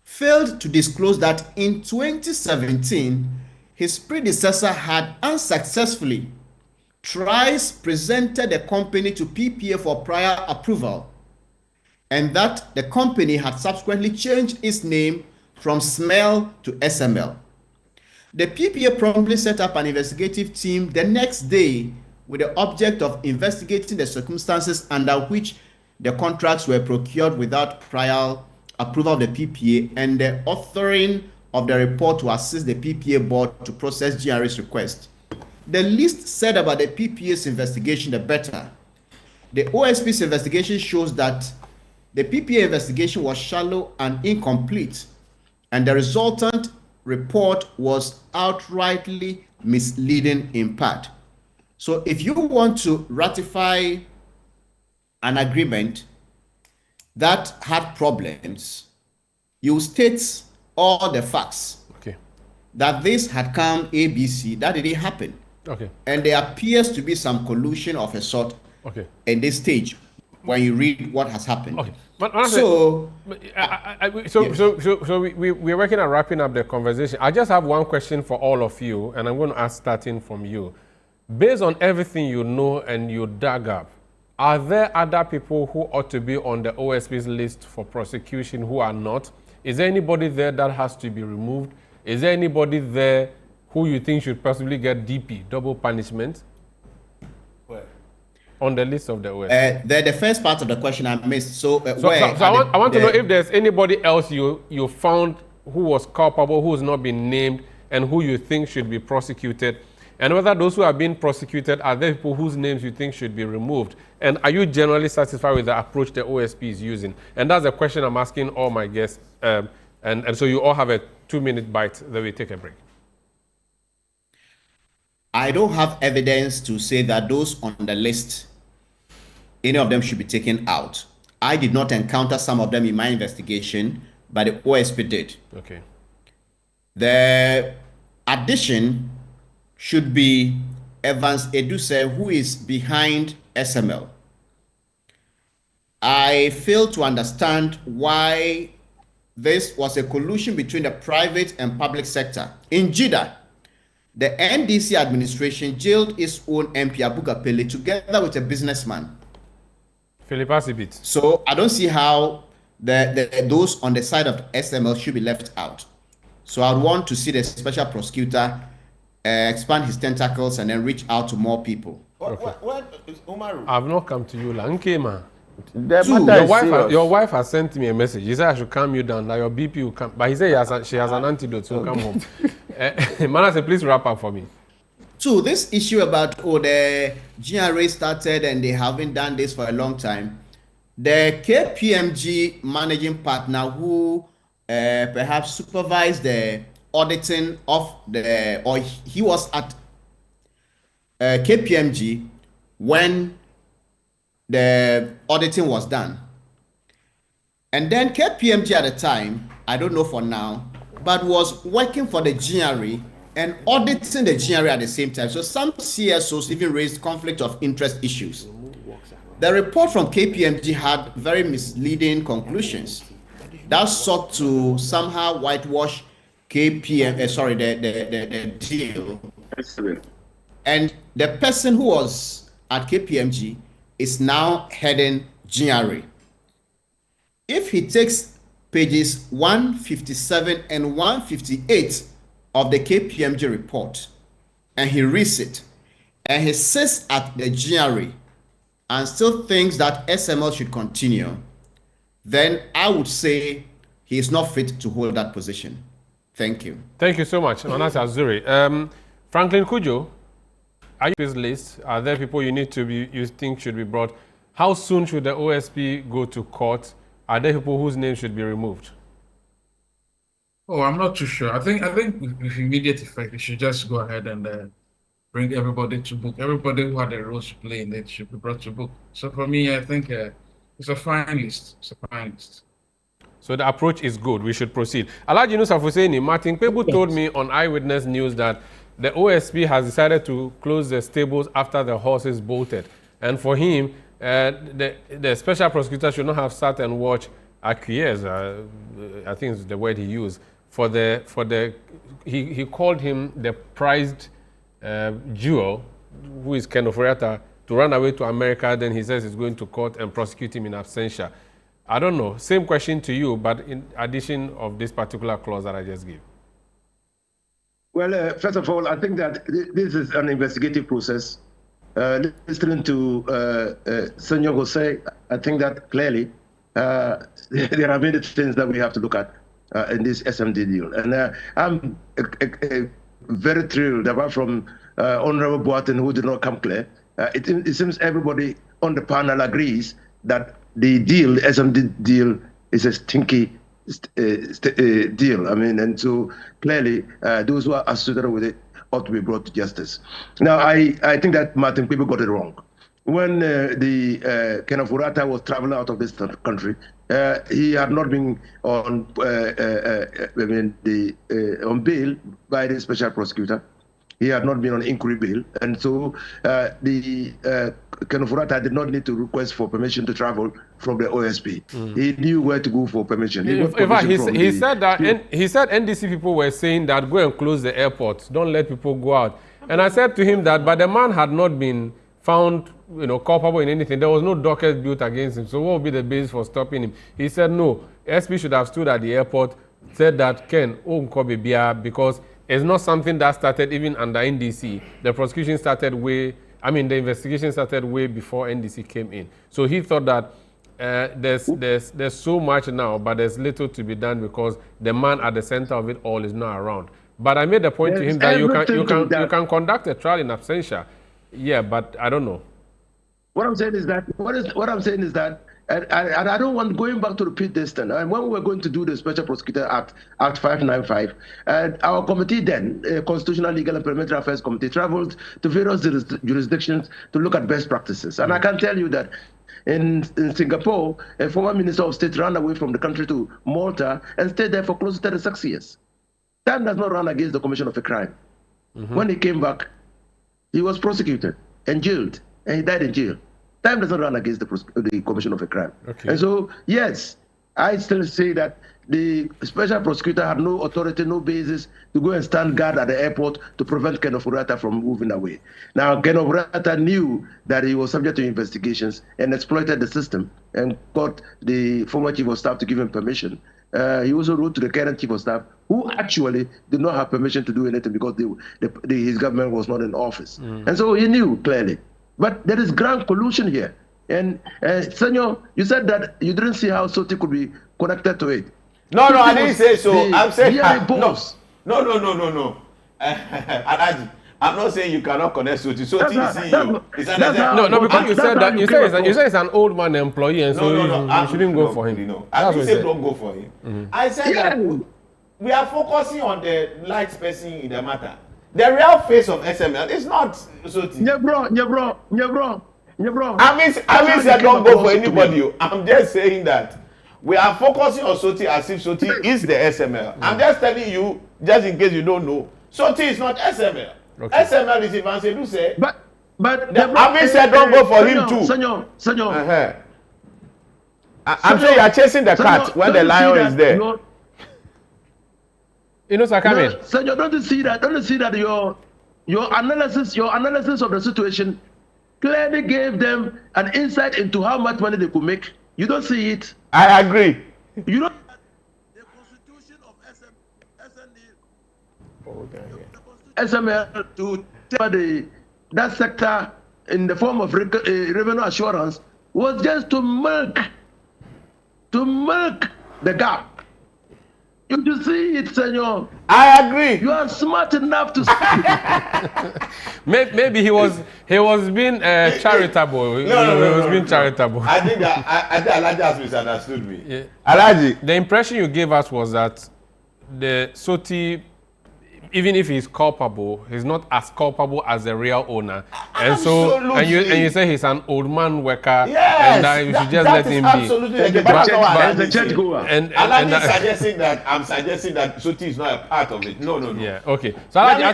failed to disclose that in 2017, his predecessor had unsuccessfully thrice presented the company to PPA for prior approval, and that the company had subsequently changed its name from SML to SML. The PPA promptly set up an investigative team the next day with the object of investigating the circumstances under which the contracts were procured without prior approval of the PPA and the authoring of the report to assist the PPA board to process GRA's request. The least said about the PPA's investigation, the better. The OSP's investigation shows that the PPA investigation was shallow and incomplete, and the resultant report was outrightly misleading in part. So if you want to ratify an agreement that had problems, you state all the facts. Okay. That this had come ABC, that didn't happen. Okay. And there appears to be some collusion of a sort in this stage when you read what has happened. Okay. So we're working on wrapping up the conversation. I just have one question for all of you, and I'm going to ask starting from you. Based on everything you know and you dug up, are there other people who ought to be on the OSP's list for prosecution who are not? Is there anybody there that has to be removed? Is there anybody there who you think should possibly get DP, double punishment? Where? On the list of the OSP. The first part of the question I missed. So I want to know if there's anybody else you found who was culpable, who has not been named, and who you think should be prosecuted. And whether those who are being prosecuted are there people whose names you think should be removed? And are you generally satisfied with the approach the OSP is using? And that's a question I'm asking all my guests. And so you all have a 2-minute bite, then we take a break. I don't have evidence to say that those on the list, any of them should be taken out. I did not encounter some of them in my investigation, but the OSP did. Okay. The addition should be Evans Eduse, who is behind SML. I fail to understand why this was a collusion between the private and public sector. In Jeddah, the NDC administration jailed its own MP Abuga Pele together with a businessman. Philip Asibit. So I don't see how those on the side of SML should be left out. So I want to see the special prosecutor expand his tentacles and then reach out to more people. What is Umaru? I've not come to you, Lankema. Your wife has sent me a message. He said I should calm you down, that your BP will come. But he said she has an antidote, so come home. Manasseh, please wrap up for me. So this issue about the GRA started and they haven't done this for a long time. The KPMG managing partner who perhaps supervised the auditing of he was at KPMG when the auditing was done. And then KPMG at the time, I don't know for now, but was working for the GRA and auditing the GRA at the same time. So some CSOs even raised conflict of interest issues. The report from KPMG had very misleading conclusions that sought to somehow whitewash the deal. And the person who was at KPMG is now heading GRA. If he takes pages 157 and 158 of the KPMG report and he reads it, and he sits at the GRA and still thinks that SML should continue, then I would say he is not fit to hold that position. Thank you. Thank you so much, Manasseh Azuri. Franklin Kujo, are you on this list? Are there people you think should be brought? How soon should the OSP go to court? Are there people whose names should be removed? Oh, I'm not too sure. I think with immediate effect, they should just go ahead and bring everybody to book. Everybody who had a role to play in it should be brought to book. So for me, I think it's a fine list. It's a fine list. So the approach is good. We should proceed. Alhaji Nusaf Hussaini, Martin Kpebu told me on Eyewitness News that the OSP has decided to close the stables after the horses bolted. And for him, the special prosecutor should not have sat and watched acquiesce, I think is the word he used, he called him the prized jewel, who is Ken Oforiatta, to run away to America. Then he says he's going to court and prosecute him in absentia. I don't know. Same question to you, but in addition of this particular clause that I just gave. Well, first of all, I think that this is an investigative process. Listening to Senyo Hosi, I think that clearly there are many things that we have to look at in this SMD deal. And I'm very thrilled, apart from Honorable Boateng, who did not come clear. It seems everybody on the panel agrees that the deal, SMD deal, is a stinky deal. I mean, and so clearly those who are associated with it ought to be brought to justice. Now, I think that Martin Kpebu got it wrong. When the Ken Oforiatta was traveling out of this country, he had not been on on bail by the special prosecutor. He had not been on inquiry bail, and so the Ken Oforiatta did not need to request for permission to travel from the OSP. He knew where to go for permission. He said NDC people were saying that go and close the airport, don't let people go out. And I said to him that, but the man had not been found, culpable in anything. There was no docket built against him. So what would be the basis for stopping him? He said no. SP should have stood at the airport, said that Ken because it's not something that started even under NDC. The prosecution started the investigation started way before NDC came in. So he thought that there's so much now, but there's little to be done because the man at the center of it all is not around. But I made the point to him that you can conduct a trial in absentia. Yeah, but I don't know. What I'm saying is that and I don't want going back to repeat this then. And when we were going to do the Special Prosecutor Act 595, our committee then, Constitutional, Legal and Parliamentary Affairs Committee, traveled to various jurisdictions to look at best practices. And I can tell you that in Singapore, a former Minister of State ran away from the country to Malta and stayed there for close to 36 years. Time does not run against the commission of a crime. When he came back, he was prosecuted and jailed, and he died in jail. Time doesn't run against the commission of a crime. Okay. And so, yes, I still say that the special prosecutor had no authority, no basis to go and stand guard at the airport to prevent Ken Oforiatta from moving away. Now, Ken Oforiatta knew that he was subject to investigations and exploited the system and got the former chief of staff to give him permission. He also wrote to the current chief of staff, who actually did not have permission to do anything because his government was not in office. And so he knew clearly. But there is grand collusion here. And Senyo, you said that you didn't see how SOTI could be connected to it. No, I didn't say so. I'm saying no. I'm not saying you cannot connect SOTI. SOTI is CEO. No, because you said that you say it's an old man employee, and so you shouldn't go for him. I didn't say don't go for him. I said that we are focusing on the light person in the matter. The real face of SML is not SOTI. Yeah, bro. I mean, say don't go for anybody. I'm just saying that we are focusing on SOTI as if SOTI is the SML. I'm just telling you, just in case you don't know, SOTI is not SML. Okay. SML is Ivan Sedu say. But Having said don't go for him too. Senyo. I'm saying you are chasing the cat when the lion is there. Sir, come in. Senyo, don't you see that? Don't you see that your analysis of the situation clearly gave them an insight into how much money they could make? You don't see it. I agree. You don't. The constitution of SML to tell that sector in the form of revenue assurance was just to milk the gap. You see it, Senor. I agree. You are smart enough to see. Maybe he was being charitable. No, he was being charitable. I think Alaji has misunderstood me. Yeah. Alaji. The impression you gave us was that the Soti, even if he's culpable, he's not as culpable as the real owner. And so, and you say he's an old man worker, yes, and that you should just let him be. Absolutely the church goer. And I'm suggesting that Soti is not a part of it. No. Yeah. Okay. So let me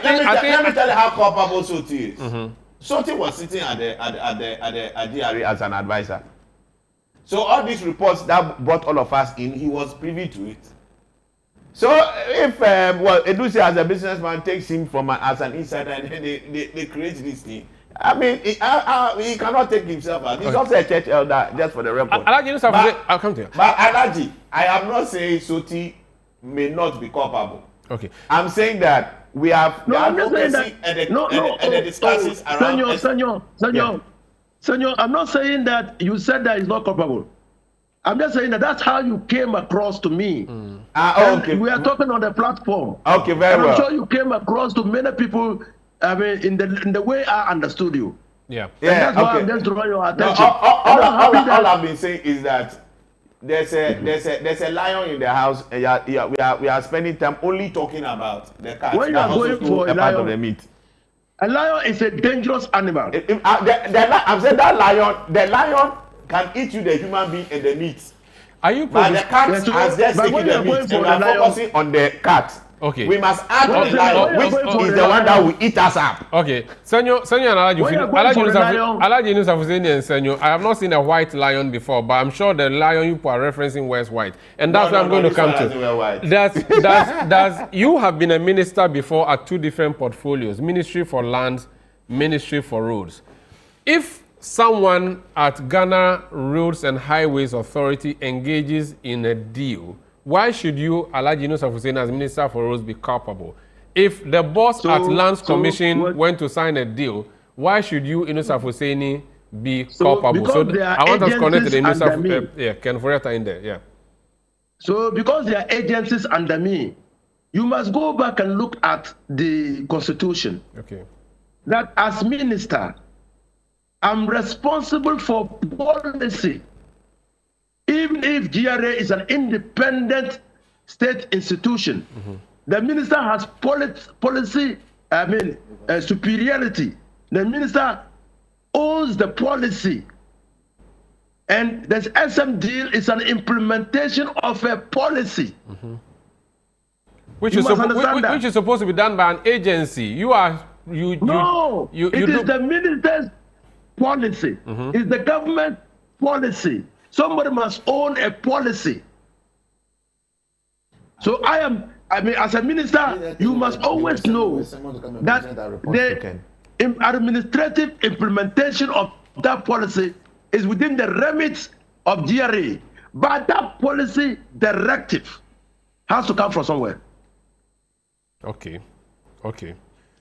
tell you how culpable Soti is. Soti was sitting at the GRA as an advisor. So all these reports that brought all of us in, he was privy to it. So if Edusi as a businessman takes him from as an insider and then they create this thing, I mean, he cannot take himself out. He's also a church elder, just for the record. I'll come to you. But Alaji, I am not saying Soti may not be culpable. Okay. I'm saying that we have the advocacy and the discussions around. Senyo, I'm not saying that you said that he's not culpable. I'm just saying that's how you came across to me. Okay. We are talking on the platform. Okay, very well. I'm sure you came across to many people. I mean, in the way I understood you. Yeah. That's why I'm just drawing your attention. All I've been saying is that there's a lion in the house, and we are spending time only talking about the cat. When you are going for a part of lion, the meat. A lion is a dangerous animal. I'm saying that the lion can eat you, the human being, and the meat. Are you? But the cat has just taken the meat, and we are focusing on the cat. Okay. We must add the lion, which is the one that will eat us up. Okay. Senyo and Alaji Nusafuseni and Senyo, I have not seen a white lion before, but I'm sure the lion you are referencing wears white. And that's what I'm going to come to. Does you have been a minister before at two different portfolios, Ministry for Lands, Ministry for Roads. If someone at Ghana Roads and Highways Authority engages in a deal, why should you, Alaji Nusafuseni, as Minister for Roads, be culpable? If the boss at Lands Commission went to sign a deal, why should you, Nusafuseni, be culpable? So I want us to connect to the Minister, Ken Foriata in there, yeah. So because there are agencies under me, you must go back and look at the Constitution. Okay. That as minister, I'm responsible for policy. Even if GRA is an independent state institution, the minister has policy, superiority. The minister owns the policy. And this SM deal is an implementation of a policy. Which is supposed to be done by an agency. It is the minister's policy. It's the government policy. Somebody must own a policy. So as a minister, you must always know that the administrative implementation of that policy is within the remit of GRA. But that policy directive has to come from somewhere. Okay.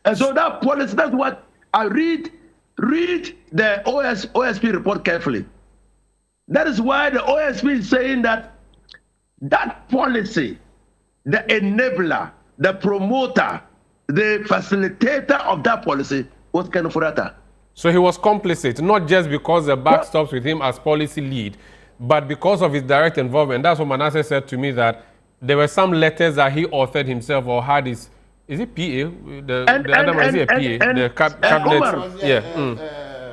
And so that policy, that's what I read the OSP report carefully. That is why the OSP is saying that policy, the enabler, the promoter, the facilitator of that policy was Ken Foriata. So he was complicit, not just because the buck stops with him as policy lead, but because of his direct involvement. That's what Manasseh said to me, that there were some letters that he authored himself or had his, is it PA? The other one, is it a PA? The cabinet.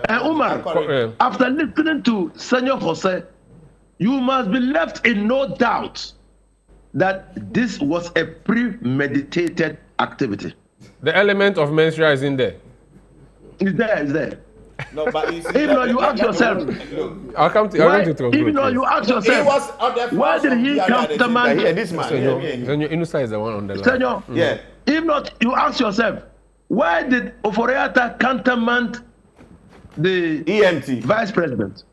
Umar, Umar, after listening to Senyo Jose, you must be left in no doubt that this was a premeditated activity. The element of menstruation is in there. It's there. No, but you see, If not, you ask yourself. Look, I'll come to conclude. Even though you ask yourself, he was on the why did he countermand? Here, this man. Senyo, Inusa is the one on the line. Senyo, Yeah. if not, you ask yourself, why did Oforiatta countermand the EMT vice president?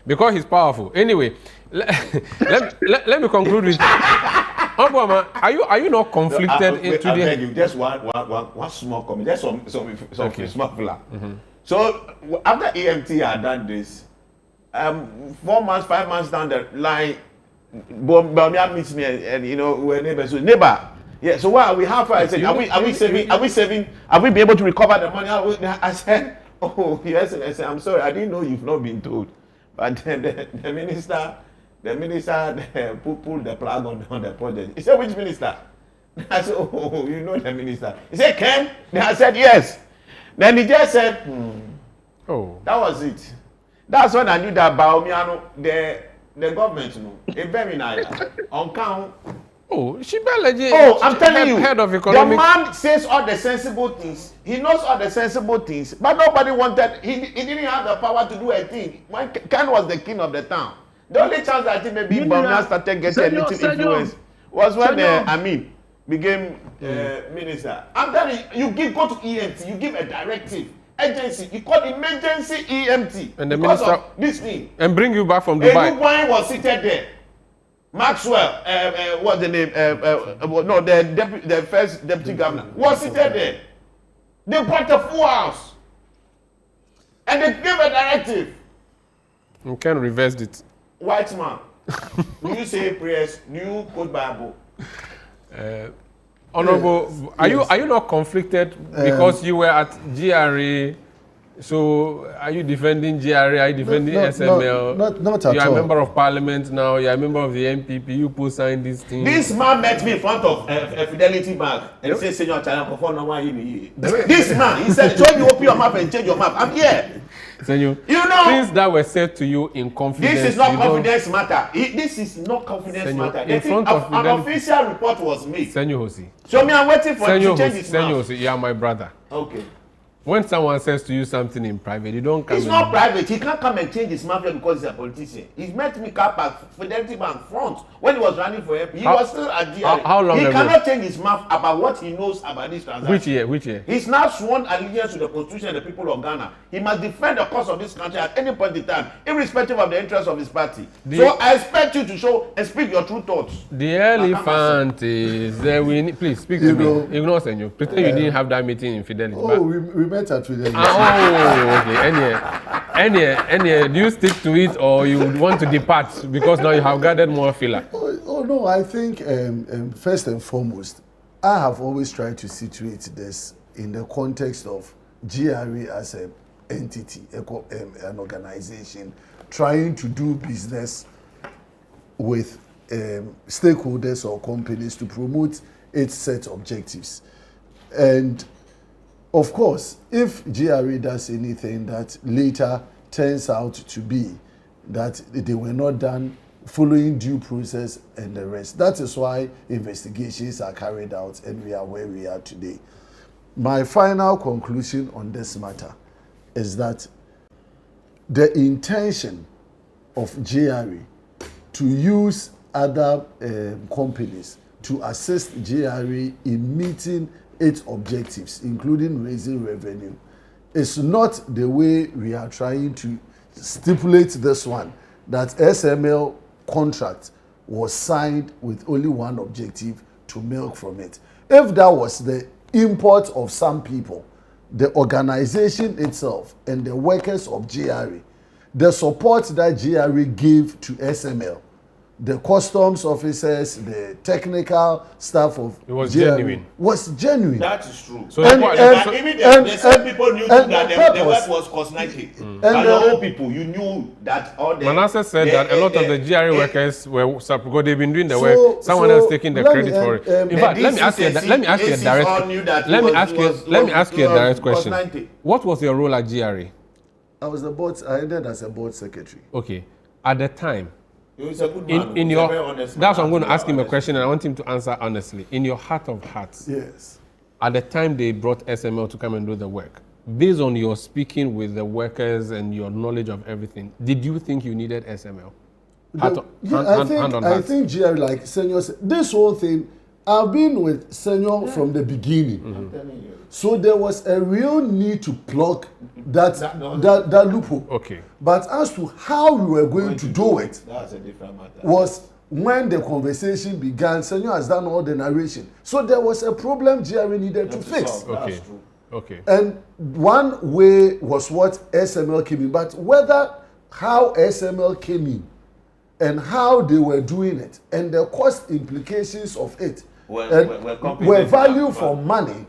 Because he's powerful. Anyway, let me conclude with Obama. Are you not conflicted into I the? beg you, just one small comment. Just some Okay. small filler. So after EMT had done this, 4 months, 5 months down the line, Bamia meets me and you know we're neighbors. So neighbor, yeah. So what we have? I said, are we saving? Are we saving? Are we be able to recover the money? I said, oh yes. I said, I'm sorry, I didn't know you've not been told. But then the minister pulled the plug on the project. He said, which minister? I said, oh, you know the minister. He said, Ken? I said, yes. Then he just said, Oh, that was it. That's when I knew that Baomiano, the government, you know, a very nice on count. oh, she barely. Oh, I'm telling you, head of the economic. man says all the sensible things. He knows all the sensible things, but nobody wanted. He didn't have the power to do a thing. When Ken was the king of the town, the only chance that he maybe Bamia started getting a little influence was when became minister. I'm telling you, go to EMT, you give a directive. Agency, you call emergency EMT And the because minister of this thing. and bring you back from Dubai. Dubai was seated there. Maxwell, what's the name? No, the first deputy governor was seated there. They bought a full house, and they gave a directive. You can reverse it. White man, do you say prayers? Do you quote Bible? Honorable, are you not conflicted because you were at GRA? So are you defending GRA? Are you defending SML? Not at You are all. a member of parliament now. You are a member of the MPP. You put sign this thing. This man met me in front of a Fidelity Bank and he said, Senyo, this man, he said, so you open your map and change your map. I'm here. Senyo, You know, things that were said to you in confidence. this is not you don't- confidence matter. This is not confidence Senyo, matter. in front of An Fidelity- official report was made. Senyo Hosi. So me, I'm waiting for him Senyo to change Hosi. his Senyo map. Hosi, you are my brother. Okay. When someone says to you something in private, you don't come. It's not private. He can't come and change his map here because he's a politician. He met me car park Fidelity Bank front when he was running for MP. He was still at GRA. how long he ago? cannot change his map about what he knows about this transaction. Which year? Which year? He's now sworn allegiance to the constitution and the people of Ghana. He must defend the cause of this country at any point in time, irrespective of the interests of his party. So I expect you to show and speak your true thoughts. The elephant is there. Please speak to me. Ignore Senyo. Pretend you didn't have that meeting in Fidelity. Oh, we met at Fidelity. Okay. Any, do you stick to it or you would want to depart because now you have gathered more filler? Oh no, I think first and foremost, I have always tried to situate this in the context of GRA as an entity, an organization trying to do business with stakeholders or companies to promote its set objectives. And of course, if GRA does anything that later turns out to be that they were not done following due process and the rest, that is why investigations are carried out and we are where we are today. My final conclusion on this matter is that the intention of GRA to use other companies to assist GRA in meeting its objectives, including raising revenue, is not the way we are trying to stipulate this one, that SML contract was signed with only one objective, to milk from it. If that was the import of some people, the organization itself and the workers of GRA, the support that GRA gave to SML, the customs officers, the technical staff of It was GRA genuine. Was genuine. That is true. So And- Even the same people knew that the work was cosmetic. And the old people, you knew that all the... Manasseh said that a lot of the GRA workers were because they've been doing the So- work. Someone so else taking the let credit me, for it. In and fact, let me ask you a direct question. What was your role at GRA? I was I ended as a board secretary. Okay, at the time, He's a good man. in He's a your very honest that's man. why I'm going to ask him a question and I want him to answer honestly. In your heart of hearts, Yes. at the time they brought SML to come and do the work, based on your speaking with the workers and your knowledge of everything, did you think you needed SML? I think, GRA, like Senyo said, this whole thing, I've been with Senyo from the beginning. So there was a real need to plug that loophole. Okay. But as to how we were going to do it, That's a different matter. was when the conversation began. Senyo has done all the narration. So there was a problem GRA needed to fix. Okay. Okay. And one way was what SML came in. But how SML came in and how they were doing it and the cost implications of it were value for money,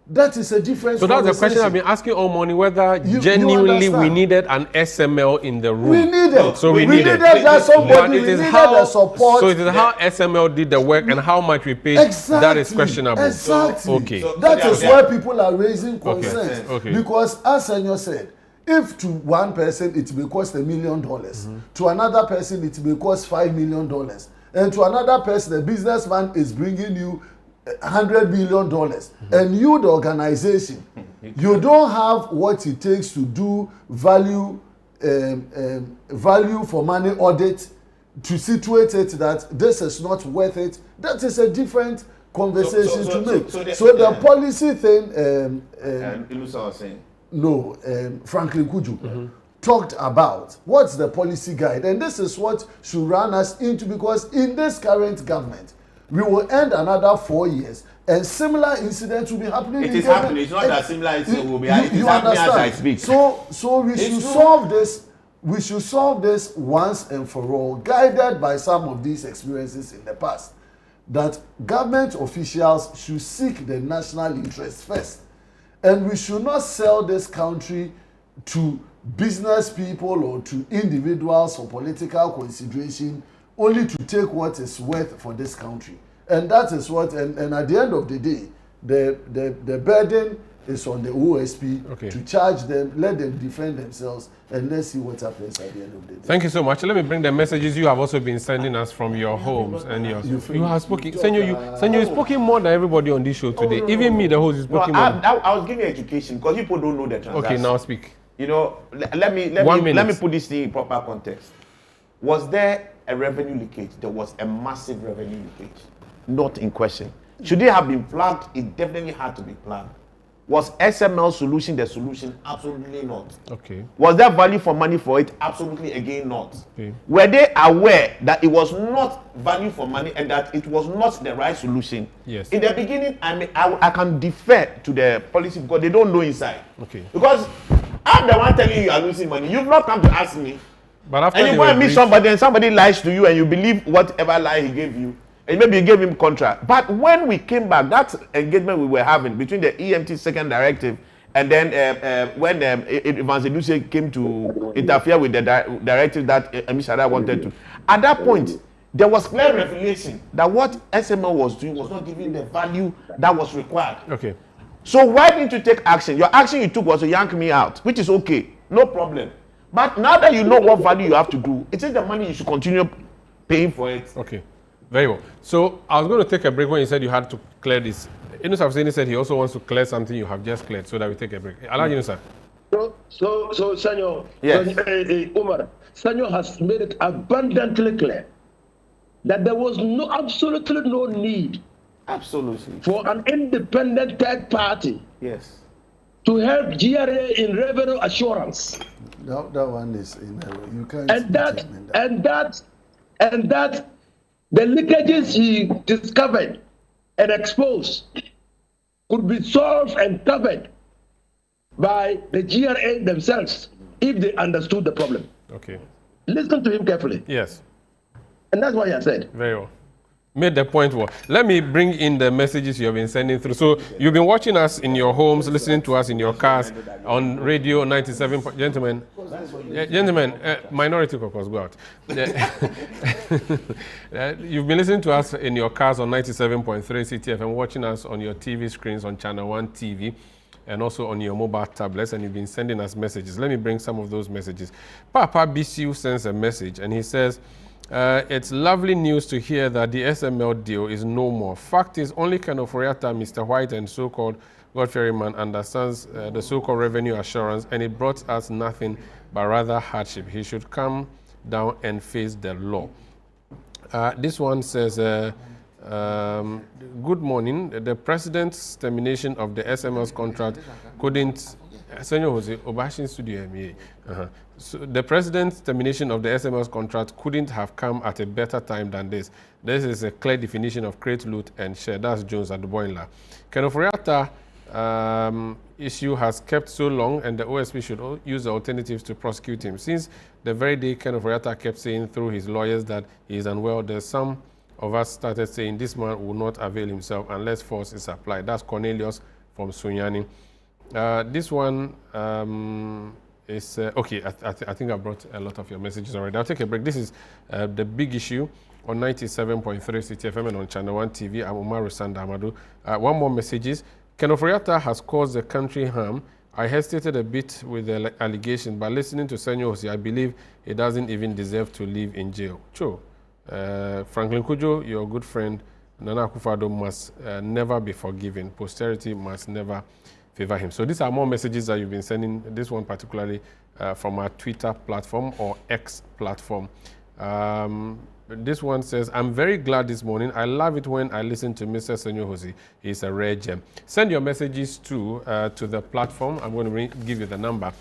that is a different So that's the question I've been asking all morning, whether genuinely we needed an SML in the room. We needed. So we needed that somebody, we needed the support. So it is how SML did the work and how much we paid. Exactly. That is questionable. Exactly. Okay. That is why people are raising concerns. Okay. Because as Senyo said, if to one person it may cost $1 million, to another person it may cost $5 million, and to another person the businessman is bringing you $100 million, and you, the organization, you don't have what it takes to do value for money audit to situate it that this is not worth it. That is a different conversation to make. So the policy thing, Ilusa was saying. No, Franklin Kuju talked about what's the policy guide, and this is what should run us into, because in this current government, we will end another 4 years, and similar incidents will be happening. It is happening. It's not that similar incident will be happening. It is happening as I speak. So we should solve this. We should solve this once and for all, guided by some of these experiences in the past. That government officials should seek the national interest first. And we should not sell this country to business people or to individuals for political consideration, only to take what is worth for this country. And that is what, and at the end of the day, the burden is on the OSP to charge them, let them defend themselves, and let's see what happens at the end of the day. Thank you so much. Let me bring the messages you have also been sending us from your homes and your. You have spoken. Senyo, you've spoken more than everybody on this show today. Even me, the host, is spoken more. I was giving education because people don't know the transaction. Okay, now speak. You know, let me put this thing in proper context. Was there a revenue leakage? There was a massive revenue leakage, not in question. Should it have been flagged? It definitely had to be flagged. Was SML solution the solution? Absolutely not. Okay. Was there value for money for it? Absolutely again not. Okay. Were they aware that it was not value for money and that it was not the right solution? Yes. In the beginning, I can defer to the policy because they don't know inside. Okay. Because I'm the one telling you are losing money. You've not come to ask me. But after and you go and meet somebody and somebody lies to you and you believe whatever lie he gave you. And maybe you gave him contract. But when we came back, that engagement we were having between the EMT second directive and then when Evans Eduse came to interfere with the directive that Emishara wanted to, at that point, there was clear revelation that what SML was doing was not giving the value that was required. Okay. So why didn't you take action? Your action you took was to yank me out, which is okay, no problem. But now that you know what value you have to do, it is the money you should continue paying for it. Okay. Very well. So I was going to take a break when you said you had to clear this. Inus Hussaini said he also wants to clear something you have just cleared, so that we take a break. Allow you, sir. So Senyo, yes. Umar, Senyo has made it abundantly clear that there was absolutely no need for an independent third party to help GRA in revenue assurance. That one is in error. You can't. And that the leakages he discovered and exposed could be solved and covered by the GRA themselves if they understood the problem. Okay. Listen to him carefully. Yes. And that's what he has said. Very well. Made the point well. Let me bring in the messages you have been sending through. So you've been watching us in your homes, listening to us in your cars, on radio 97. Gentlemen, minority caucus, go out. You've been listening to us in your cars on 97.3 CTF and watching us on your TV screens on ChannelOne TV and also on your mobile tablets, and you've been sending us messages. Let me bring some of those messages. Papa BCU sends a message and he says, it's lovely news to hear that the SML deal is no more. Fact is, only Ken Oforiatta, Mr. White, and so-called God-fearing man understands the so-called revenue assurance, and it brought us nothing but rather hardship. He should come down and face the law. This one says, good morning. The president's termination of the SML's contract couldn't... Senyo Hosi, Obashin Studio MA. So the president's termination of the SML's contract couldn't have come at a better time than this. This is a clear definition of create, loot, and share. That's Jones at the Boiler. Kenoforiata issue has kept so long, and the OSP should use the alternatives to prosecute him. Since the very day Kenoforiata kept saying through his lawyers that he is unwell, there's some of us started saying this man will not avail himself unless force is applied. That's Cornelius from Sunyani. This one is okay. I think I brought a lot of your messages already. I'll take a break. This is the big issue on 97.3 CTFM and on ChannelOne TV. I'm Umaru Sanda Amadu. One more messages. Kenoforiata has caused the country harm. I hesitated a bit with the allegation, but listening to Senyo Hosi, I believe he doesn't even deserve to live in jail. True. Franklin Kujo, your good friend, Nana Akufo-Addo must never be forgiven. Posterity must never favor him. So these are more messages that you've been sending, this one particularly from our Twitter platform or X platform. This one says, I'm very glad this morning. I love it when I listen to Mr. Senyo Hosi. He's a rare gem. Send your messages to the platform. I'm going to give you the number,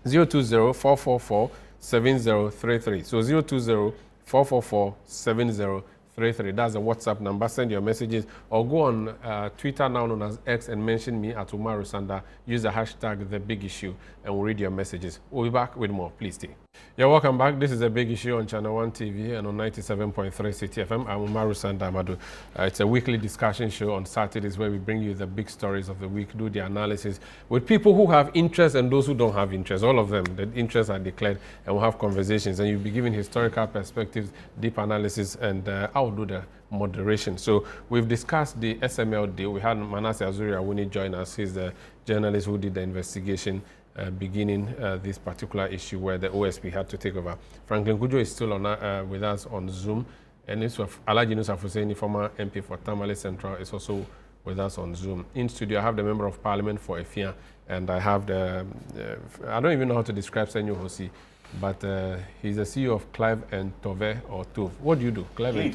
020-444-7033. So 020-444-7033. That's the WhatsApp number. Send your messages or go on Twitter, now known as X, and mention me at Umaru Sanda. Use the hashtag The Big Issue, and we'll read your messages. We'll be back with more. Please stay. Yeah, welcome back. This is The Big Issue on ChannelOne TV and on 97.3 CTFM. I'm Umaru Sanda Amadu. It's a weekly discussion show on Saturdays where we bring you the big stories of the week, do the analysis with people who have interest and those who don't have interest. All of them, the interests are declared, and we'll have conversations, and you'll be given historical perspectives, deep analysis, and I'll do the moderation. So we've discussed the SML deal. We had Manasseh Azuri join us. He's the journalist who did the investigation beginning this particular issue where the OSP had to take over. Franklin Kujo is still on, with us on Zoom, and it's Alhaji Nusa Hussaini, former MP for Tamale Central, is also with us on Zoom. In studio, I have the Member of Parliament for Effia, and I have the, I don't even know how to describe Senyo Hosi, but he's the CEO of Clive and Tove, or Tove. What do you do? Clive and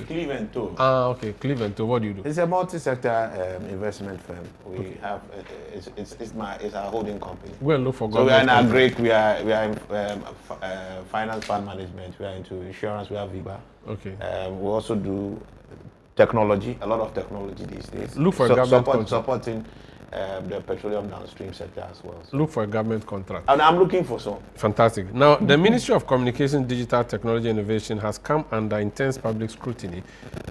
Tove. Ah, okay. Clive and Tove. What do you do? It's a multi-sector investment firm. We have it's our holding company. Well, look for so we are in agri, we are in finance fund management. We are into insurance. We have Viva. Okay. We also do technology. A lot of technology these days. Look for government supporting the petroleum downstream sector as well. So. Look for a government contract. And I'm looking for some. Fantastic. Now, the Ministry of Communication, Digital Technology and Innovation has come under intense public scrutiny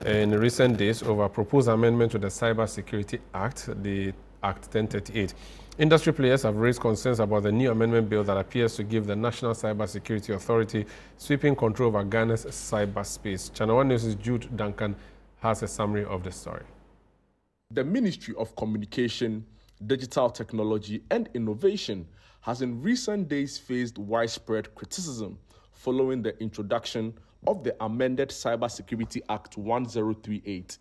in recent days over a proposed amendment to the Cyber Security Act, the Act 1038. Industry players have raised concerns about the new amendment bill that appears to give the National Cyber Security Authority sweeping control over Ghana's cyberspace. ChannelOne News' Jude Duncan has a summary of the story. The Ministry of Communication, Digital Technology and Innovation has in recent days faced widespread criticism following the introduction of the amended Cybersecurity Act 1038.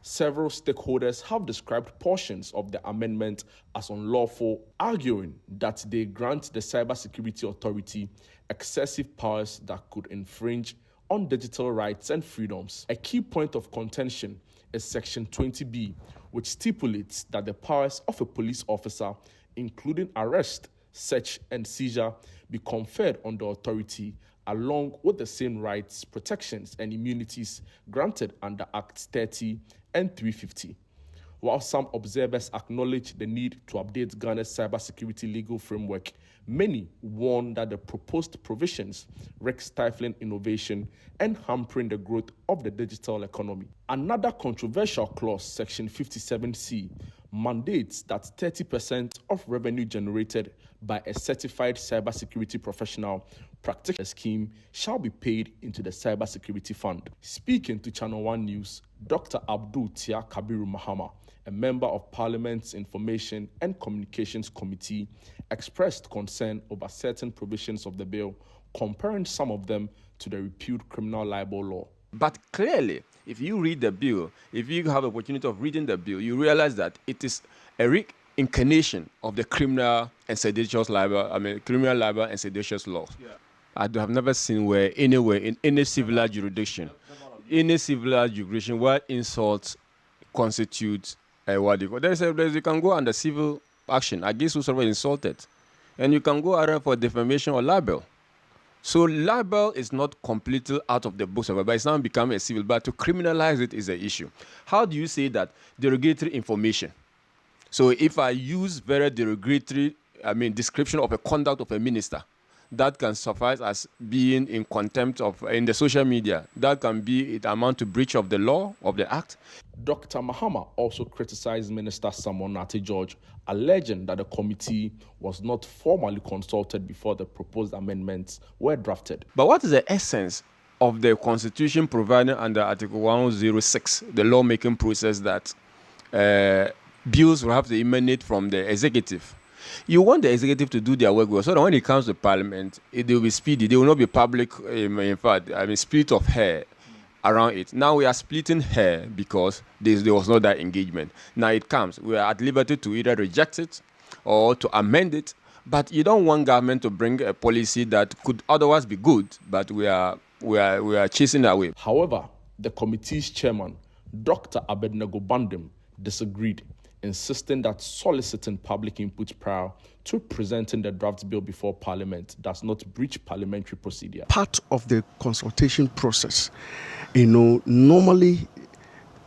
Several stakeholders have described portions of the amendment as unlawful, arguing that they grant the Cybersecurity Authority excessive powers that could infringe on digital rights and freedoms. A key point of contention is Section 20B, which stipulates that the powers of a police officer, including arrest, search, and seizure, be conferred on the authority, along with the same rights, protections, and immunities granted under Acts 30 and 350. While some observers acknowledge the need to update Ghana's cybersecurity legal framework, many warn that the proposed provisions risk stifling innovation and hampering the growth of the digital economy. Another controversial clause, Section 57C, mandates that 30% of revenue generated by a certified cybersecurity professional practitioner scheme shall be paid into the Cybersecurity Fund. Speaking to ChannelOne News, Dr. Abdul Tia Kabiru Mahama, a member of Parliament's Information and Communications Committee, expressed concern over certain provisions of the bill, comparing some of them to the repealed criminal libel law. But clearly, if you read the bill, if you have the opportunity of reading the bill, you realize that it is incarnation of the criminal and seditious libel, criminal libel and seditious laws. Yeah. I have never seen where anywhere in any civilized jurisdiction, where insults constitute what you call. You can go under civil action against whosoever insulted, and you can go either for defamation or libel. So libel is not completely out of the books, but it's now become a civil. But to criminalize it is an issue. How do you say that derogatory information? So if I use very derogatory, description of a conduct of a minister, that can suffice as being in contempt of in the social media. That can be it amount to breach of the law of the act. Dr. Mahama also criticized Minister Samuel Nate George, alleging that the committee was not formally consulted before the proposed amendments were drafted. But what is the essence of the Constitution providing under Article 106, the lawmaking process, that bills will have to emanate from the executive? You want the executive to do their work well, so that when it comes to Parliament, they will be speedy. They will not be public, in fact, split of hair around it. Now we are splitting hair because there was not that engagement. Now it comes. We are at liberty to either reject it or to amend it, but you don't want government to bring a policy that could otherwise be good, but we are chasing away. However, the committee's chairman, Dr. Abednego Bandim, disagreed, insisting that soliciting public input prior to presenting the draft bill before Parliament does not breach parliamentary procedure. Part of the consultation process, normally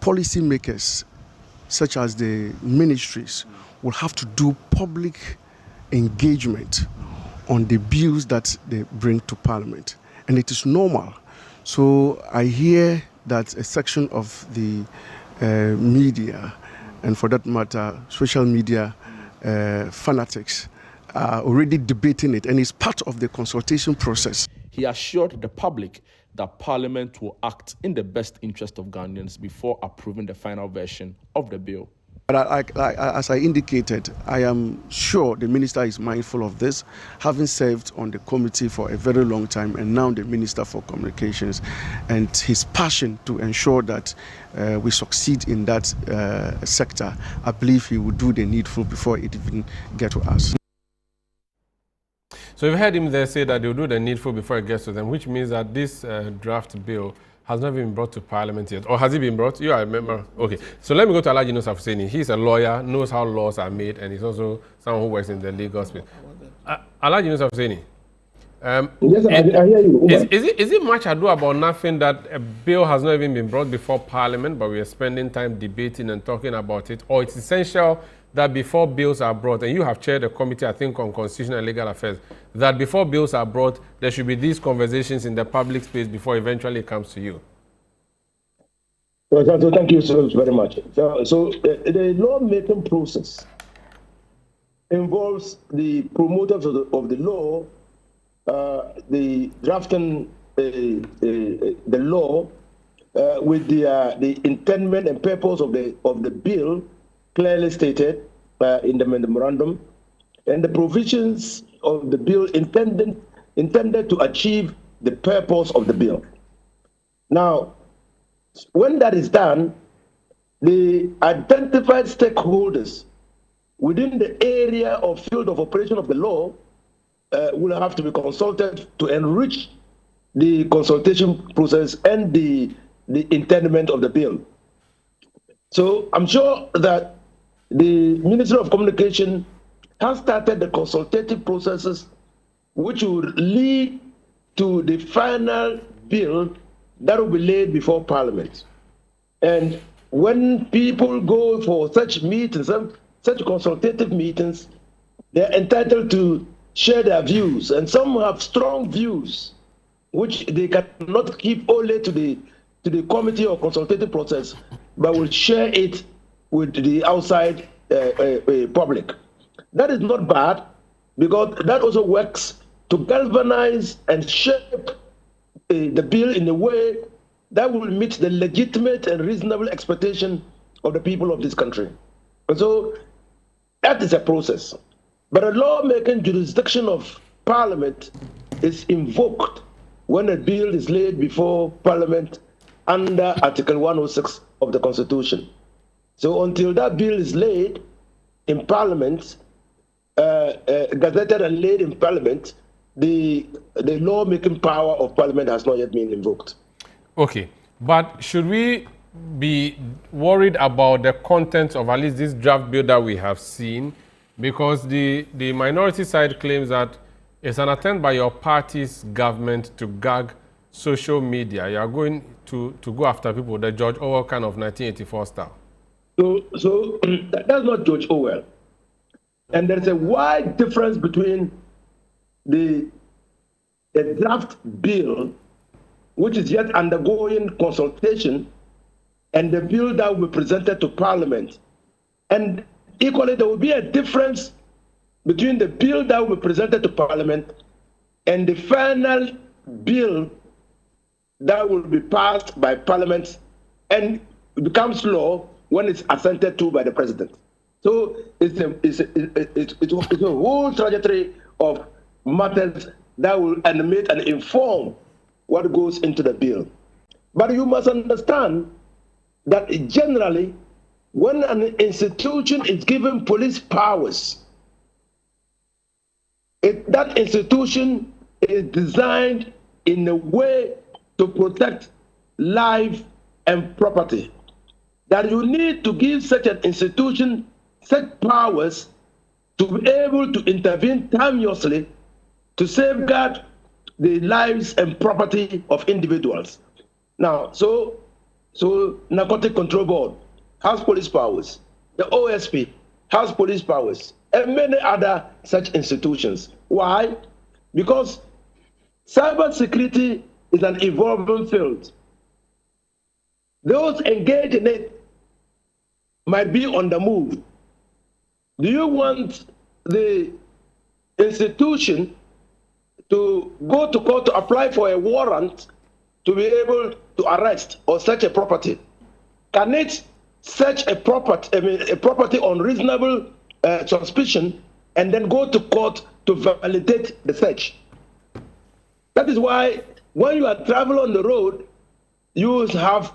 policymakers, such as the ministries, will have to do public engagement on the bills that they bring to Parliament. And it is normal. So I hear that a section of the media, and for that matter, social media fanatics, are already debating it, and it's part of the consultation process. He assured the public that Parliament will act in the best interest of Ghanaians before approving the final version of the bill. But as I indicated, I am sure the minister is mindful of this, having served on the committee for a very long time and now the Minister for Communications, and his passion to ensure that we succeed in that sector. I believe he will do the needful before it even gets to us. So you've heard him there say that they'll do the needful before it gets to them, which means that this draft bill has not been brought to Parliament yet. Or has it been brought? You are a member? Okay. So let me go to Alhaji Yunus Hussaini. He's a lawyer, knows how laws are made, and he's also someone who works in the legal space. Alhaji Yunus Hussaini. Yes, I hear you. Is it much ado about nothing that a bill has not even been brought before Parliament, but we are spending time debating and talking about it? Or it's essential that before bills are brought, and you have chaired a committee, I think, on Constitutional and Legal Affairs, that before bills are brought, there should be these conversations in the public space before eventually it comes to you? So thank you so very much. So the lawmaking process involves the promoters of the law, the drafting the law with the intendment and purpose of the bill clearly stated in the memorandum, and the provisions of the bill intended to achieve the purpose of the bill. Now, when that is done, the identified stakeholders within the area or field of operation of the law will have to be consulted to enrich the consultation process and the intendment of the bill. So I'm sure that the Ministry of Communication has started the consultative processes which will lead to the final bill that will be laid before Parliament. And when people go for such meetings, such consultative meetings, they're entitled to share their views. And some have strong views, which they cannot keep only to the committee or consultative process, but will share it with the outside public. That is not bad, because that also works to galvanize and shape the bill in a way that will meet the legitimate and reasonable expectation of the people of this country. And so that is a process. But a lawmaking jurisdiction of Parliament is invoked when a bill is laid before Parliament under Article 106 of the Constitution. So until that bill is laid, in Parliament, gazetted and laid in Parliament, the lawmaking power of Parliament has not yet been invoked. Okay, but should we be worried about the content of at least this draft bill that we have seen? Because the minority side claims that it's an attempt by your party's government to gag social media. You are going to go after people, the George Orwell kind of 1984 style. So that's not George Orwell. And there's a wide difference between the draft bill, which is yet undergoing consultation, and the bill that will be presented to Parliament. And equally, there will be a difference between the bill that will be presented to Parliament and the final bill that will be passed by Parliament and becomes law when it's assented to by the President. So it's a whole trajectory of matters that will animate and inform what goes into the bill. But you must understand that generally, when an institution is given police powers, that institution is designed in a way to protect life and property. That you need to give such an institution such powers to be able to intervene timeously to safeguard the lives and property of individuals. Now, so Narcotic Control Board has police powers, the OSP has police powers, and many other such institutions. Why? Because cybersecurity is an evolving field. Those engaged in it might be on the move. Do you want the institution to go to court to apply for a warrant to be able to arrest or search a property? Can it search a property on reasonable suspicion and then go to court to validate the search? That is why when you are traveling on the road, you have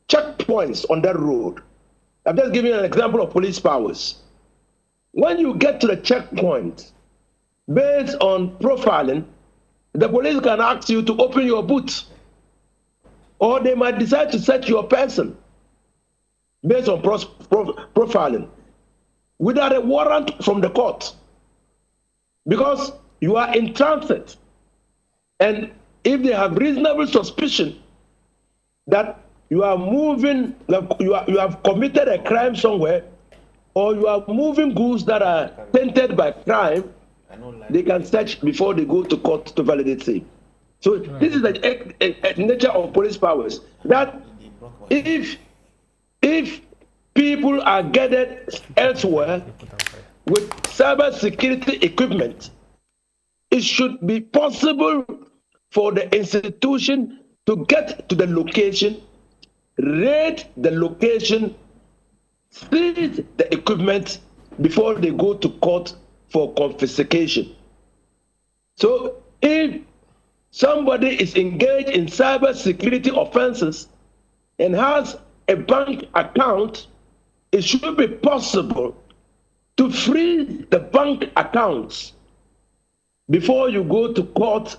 checkpoints on that road. I'm just giving you an example of police powers. When you get to the checkpoint, based on profiling, the police can ask you to open your boot, or they might decide to search your person based on profiling without a warrant from the court, because you are in transit. And if they have reasonable suspicion that you are moving, you have committed a crime somewhere, or you are moving goods that are tainted by crime, they can search before they go to court to validate same. So this is the nature of police powers. That if people are gathered elsewhere with cyber security equipment, it should be possible for the institution to get to the location, raid the location, seize the equipment before they go to court for confiscation. So if somebody is engaged in cyber security offenses and has a bank account, it should be possible to freeze the bank accounts before you go to court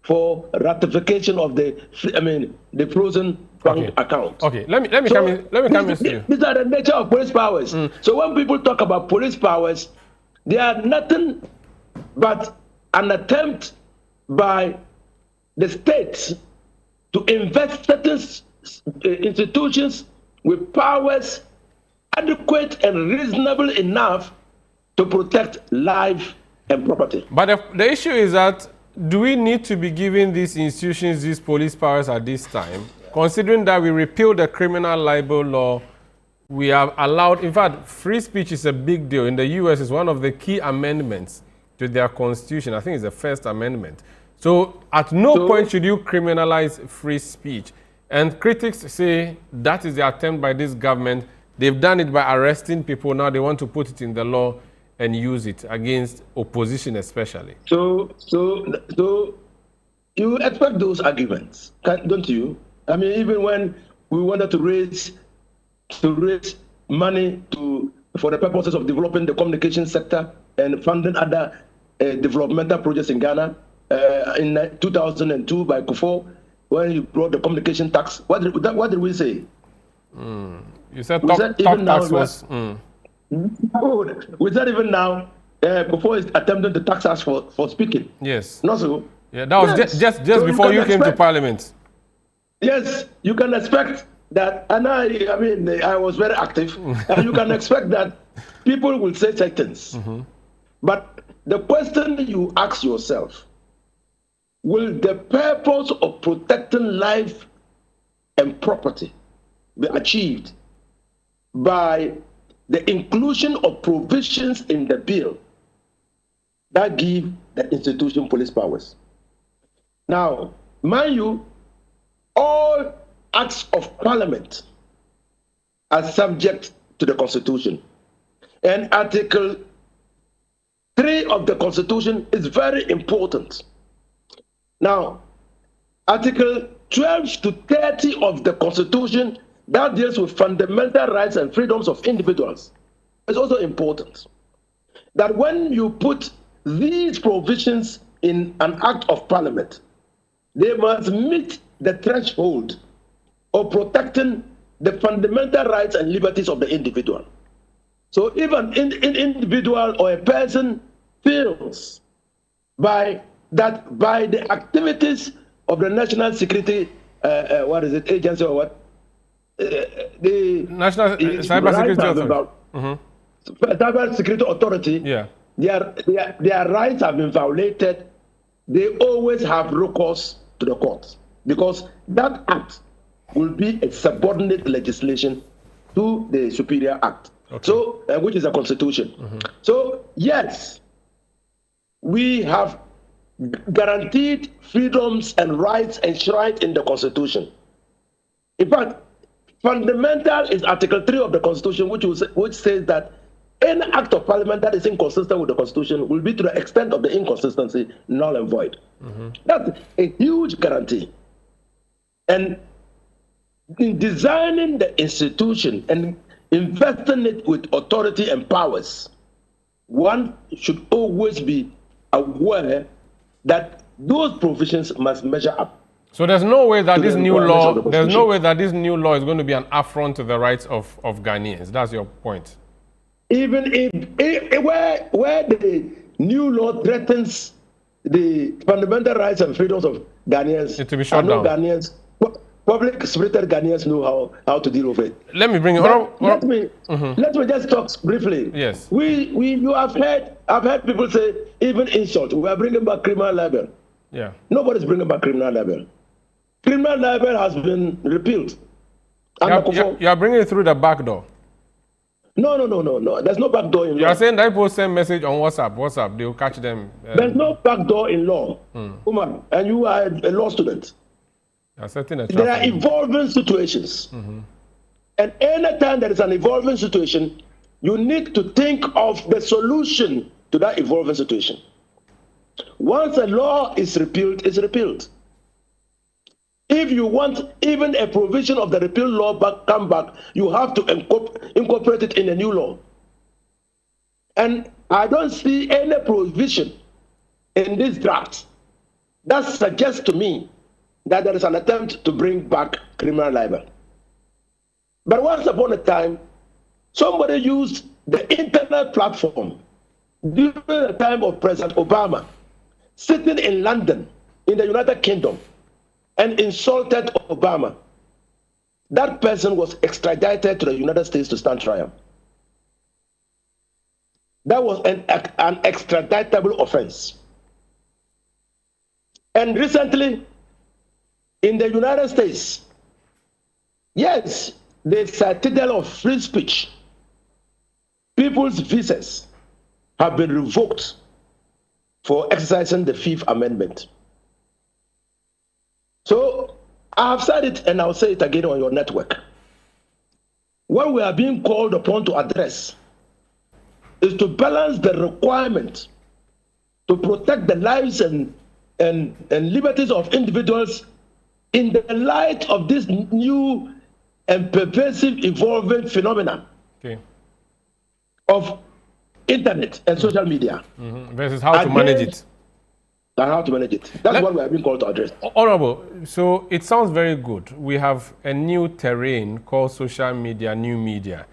for ratification of the frozen bank account. Okay, let me come in. These are the nature of police powers. So when people talk about police powers, they are nothing but an attempt by the states to invest certain institutions with powers adequate and reasonable enough to protect life and property. But the issue is that, do we need to be giving these institutions these police powers at this time? Considering that we repealed the criminal libel law, we have allowed, in fact, free speech is a big deal. In the US, it's one of the key amendments to their constitution. I think it's the first amendment. So at no point should you criminalize free speech. And critics say that is the attempt by this government. They've done it by arresting people. Now they want to put it in the law and use it against opposition especially. So you expect those arguments, don't you? I mean, even when we wanted to raise money to for the purposes of developing the communication sector and funding other developmental projects in Ghana in 2002 by Kufuor, when he brought the communication tax. What did we say? You said talk tax was... We said even now, Kufuor is attempting to tax us for speaking. Yes. Not so. Yeah, that was just so before you came to Parliament. Yes, you can expect that, and I was very active, and you can expect that people will say such things. But the question you ask yourself, will the purpose of protecting life and property be achieved by the inclusion of provisions in the bill that give the institution police powers? Now, mind you, all acts of parliament are subject to the Constitution. And Article 3 of the Constitution is very important. Now, Article 12 to 30 of the Constitution that deals with fundamental rights and freedoms of individuals is also important. That when you put these provisions in an act of parliament, they must meet the threshold of protecting the fundamental rights and liberties of the individual. So if an individual or a person feels by the activities of the National Security, agency or what? The National Cybersecurity Authority. Cybersecurity Authority. Yeah. Their rights have been violated. They always have recourse to the courts because that act will be a subordinate legislation to the superior act. Okay. So, which is a constitution. So, yes, we have guaranteed freedoms and rights enshrined in the Constitution. In fact, fundamental is Article 3 of the Constitution, which says that any act of parliament that is inconsistent with the Constitution will be, to the extent of the inconsistency, null and void. That's a huge guarantee. And in designing the institution and investing it with authority and powers, one should always be aware that those provisions must measure up. So there's no way that this new law, is going to be an affront to the rights of Ghanaians. That's your point. Even if where the new law threatens the fundamental rights and freedoms of Ghanaians, it will be shut down. Ghanaians, public-spirited Ghanaians know how to deal with it. Let me bring it. Let me just talk briefly. Yes. I've heard people say, even insult, we are bringing back criminal libel. Yeah. Nobody's bringing back criminal libel. Criminal libel has been repealed. You are bringing it through the back door. No. There's no back door in law. You are saying that people send message on WhatsApp, they will catch them. There's no back door in law. Umar, and you are a law student. There are evolving situations. And anytime there is an evolving situation, you need to think of the solution to that evolving situation. Once a law is repealed, it's repealed. If you want even a provision of the repeal law come back, you have to incorporate it in a new law. And I don't see any provision in this draft that suggests to me that there is an attempt to bring back criminal libel. But once upon a time, somebody used the internet platform during the time of President Obama, sitting in London, in the United Kingdom, and insulted Obama. That person was extradited to the United States to stand trial. That was an extraditable offense. And recently, in the United States, yes, the citadel of free speech, people's visas have been revoked for exercising the Fifth Amendment. So I have said it and I'll say it again on your network. What we are being called upon to address is to balance the requirement to protect the lives and liberties of individuals in the light of this new and pervasive evolving phenomenon. Okay. of internet and social media versus how to manage it. And how to manage it. That's what we have been called to address. Honorable, so it sounds very good. We have a new terrain called social media, new media.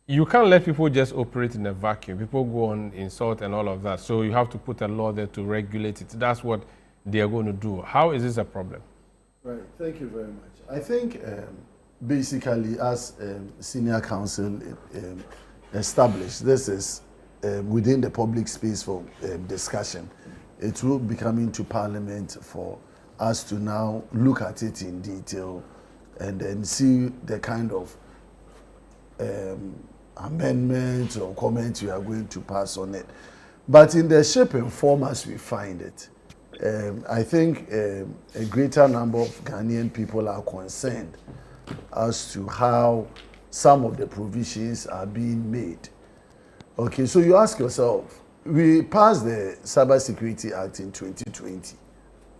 You can't let people just operate in a vacuum. People go on insult and all of that. So you have to put a law there to regulate it. That's what they are going to do. How is this a problem? Right, thank you very much. I think basically as senior counsel established, this is within the public space for discussion. It will be coming to Parliament for us to now look at it in detail and then see the kind of amendments or comments we are going to pass on it. But in the shape and form as we find it, I think a greater number of Ghanaian people are concerned as to how some of the provisions are being made. Okay, so you ask yourself, we passed the Cybersecurity Act in 2020.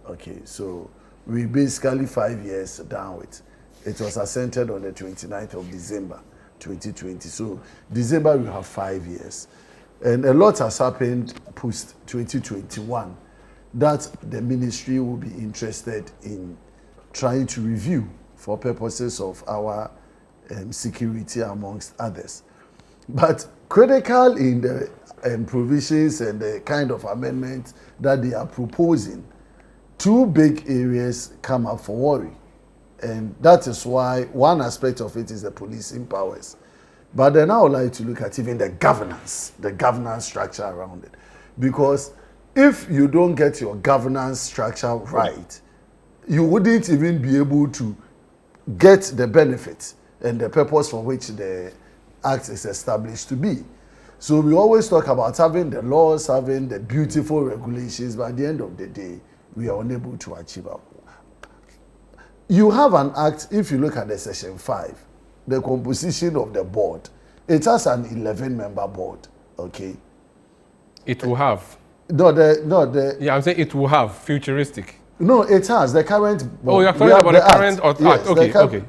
Okay, so we basically 5 years down with. It was assented on the 29th of December 2020. So December we have 5 years. And a lot has happened post 2021 that the ministry will be interested in trying to review for purposes of our security amongst others. But critical in the provisions and the kind of amendments that they are proposing, two big areas come up for worry. And that is why one aspect of it is the policing powers. But then I would like to look at even the governance structure around it. Because if you don't get your governance structure right, you wouldn't even be able to get the benefit and the purpose for which the act is established to be. So we always talk about having the laws, having the beautiful regulations, but at the end of the day, we are unable to achieve our goal. You have an act, if you look at the section 5, the composition of the board, it has an 11-member board, okay? It will have. Yeah, I'm saying it will have, futuristic. No, it has, the current board. Oh, you're talking about the current act. Yes,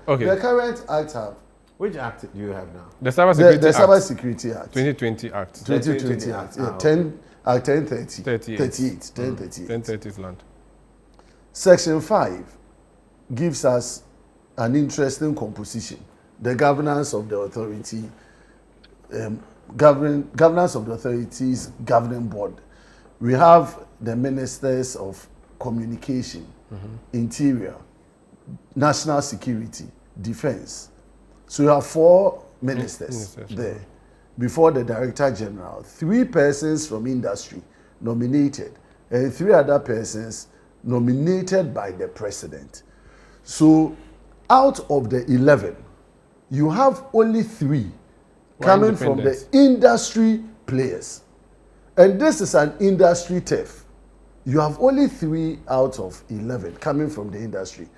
Okay. The current act have. Which act do you have now? The Cybersecurity the Act. Cybersecurity Act. 2020 Act. 2020 Act. Yeah, okay. Act 1038. 1030 is land. Section 5 gives us an interesting composition. The governance of the authority, governance of the authorities governing board. We have the ministers of communication, interior, national security, defense. So you have 4 ministers there. Before the Director General, 3 persons from industry nominated, and 3 other persons nominated by the President. So out of the 11, you have only 3 coming from the industry players. And this is an industry turf. You have only 3 out of 11 coming from the industry.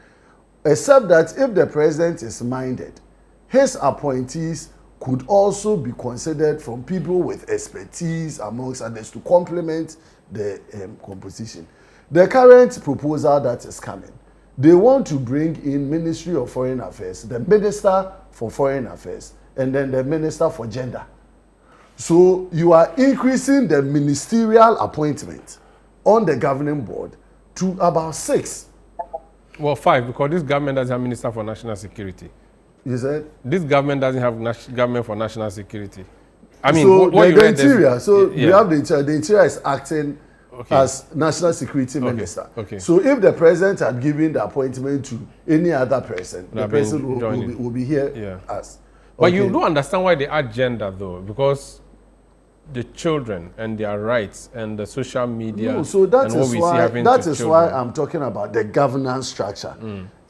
Except that if the President is minded, his appointees could also be considered from people with expertise amongst others to complement the composition. The current proposal that is coming, they want to bring in Ministry of Foreign Affairs, the Minister for Foreign Affairs, and then the Minister for Gender. So you are increasing the ministerial appointment on the governing board to about 6. Well, 5, because this government doesn't have Minister for National Security. You said? This government doesn't have government for national security. I mean, so what you the read interior, so yeah. we have the interior. The interior is acting as national security minister. Okay. So if the president had given the appointment to any other person, the person will be here as. But you don't understand why they add gender, though, because the children and their rights and the social media. No, so that is why I'm talking about the governance structure.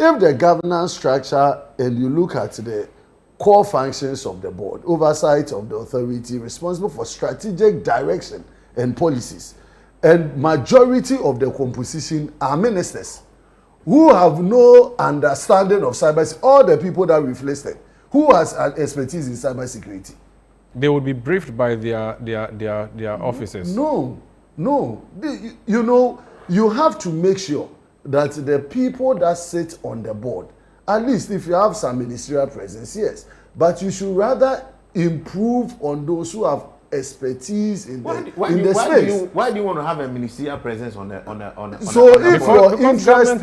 If the governance structure, and you look at the core functions of the board, oversight of the authority responsible for strategic direction and policies, and majority of the composition are ministers who have no understanding of cybersecurity. All the people that we've listed, who has an expertise in cybersecurity? They would be briefed by their officers. No. You know, you have to make sure that the people that sit on the board, at least if you have some ministerial presence, yes, but you should rather improve on those who have expertise in the space. Why do you want to have a ministerial presence on a so if your interest,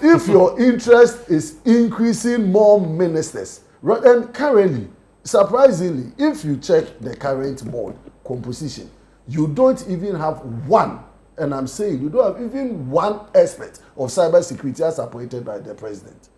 if your interest is increasing more ministers, and currently, surprisingly, if you check the current board composition, you don't even have one, and I'm saying you don't have even one expert of cybersecurity as appointed by the president.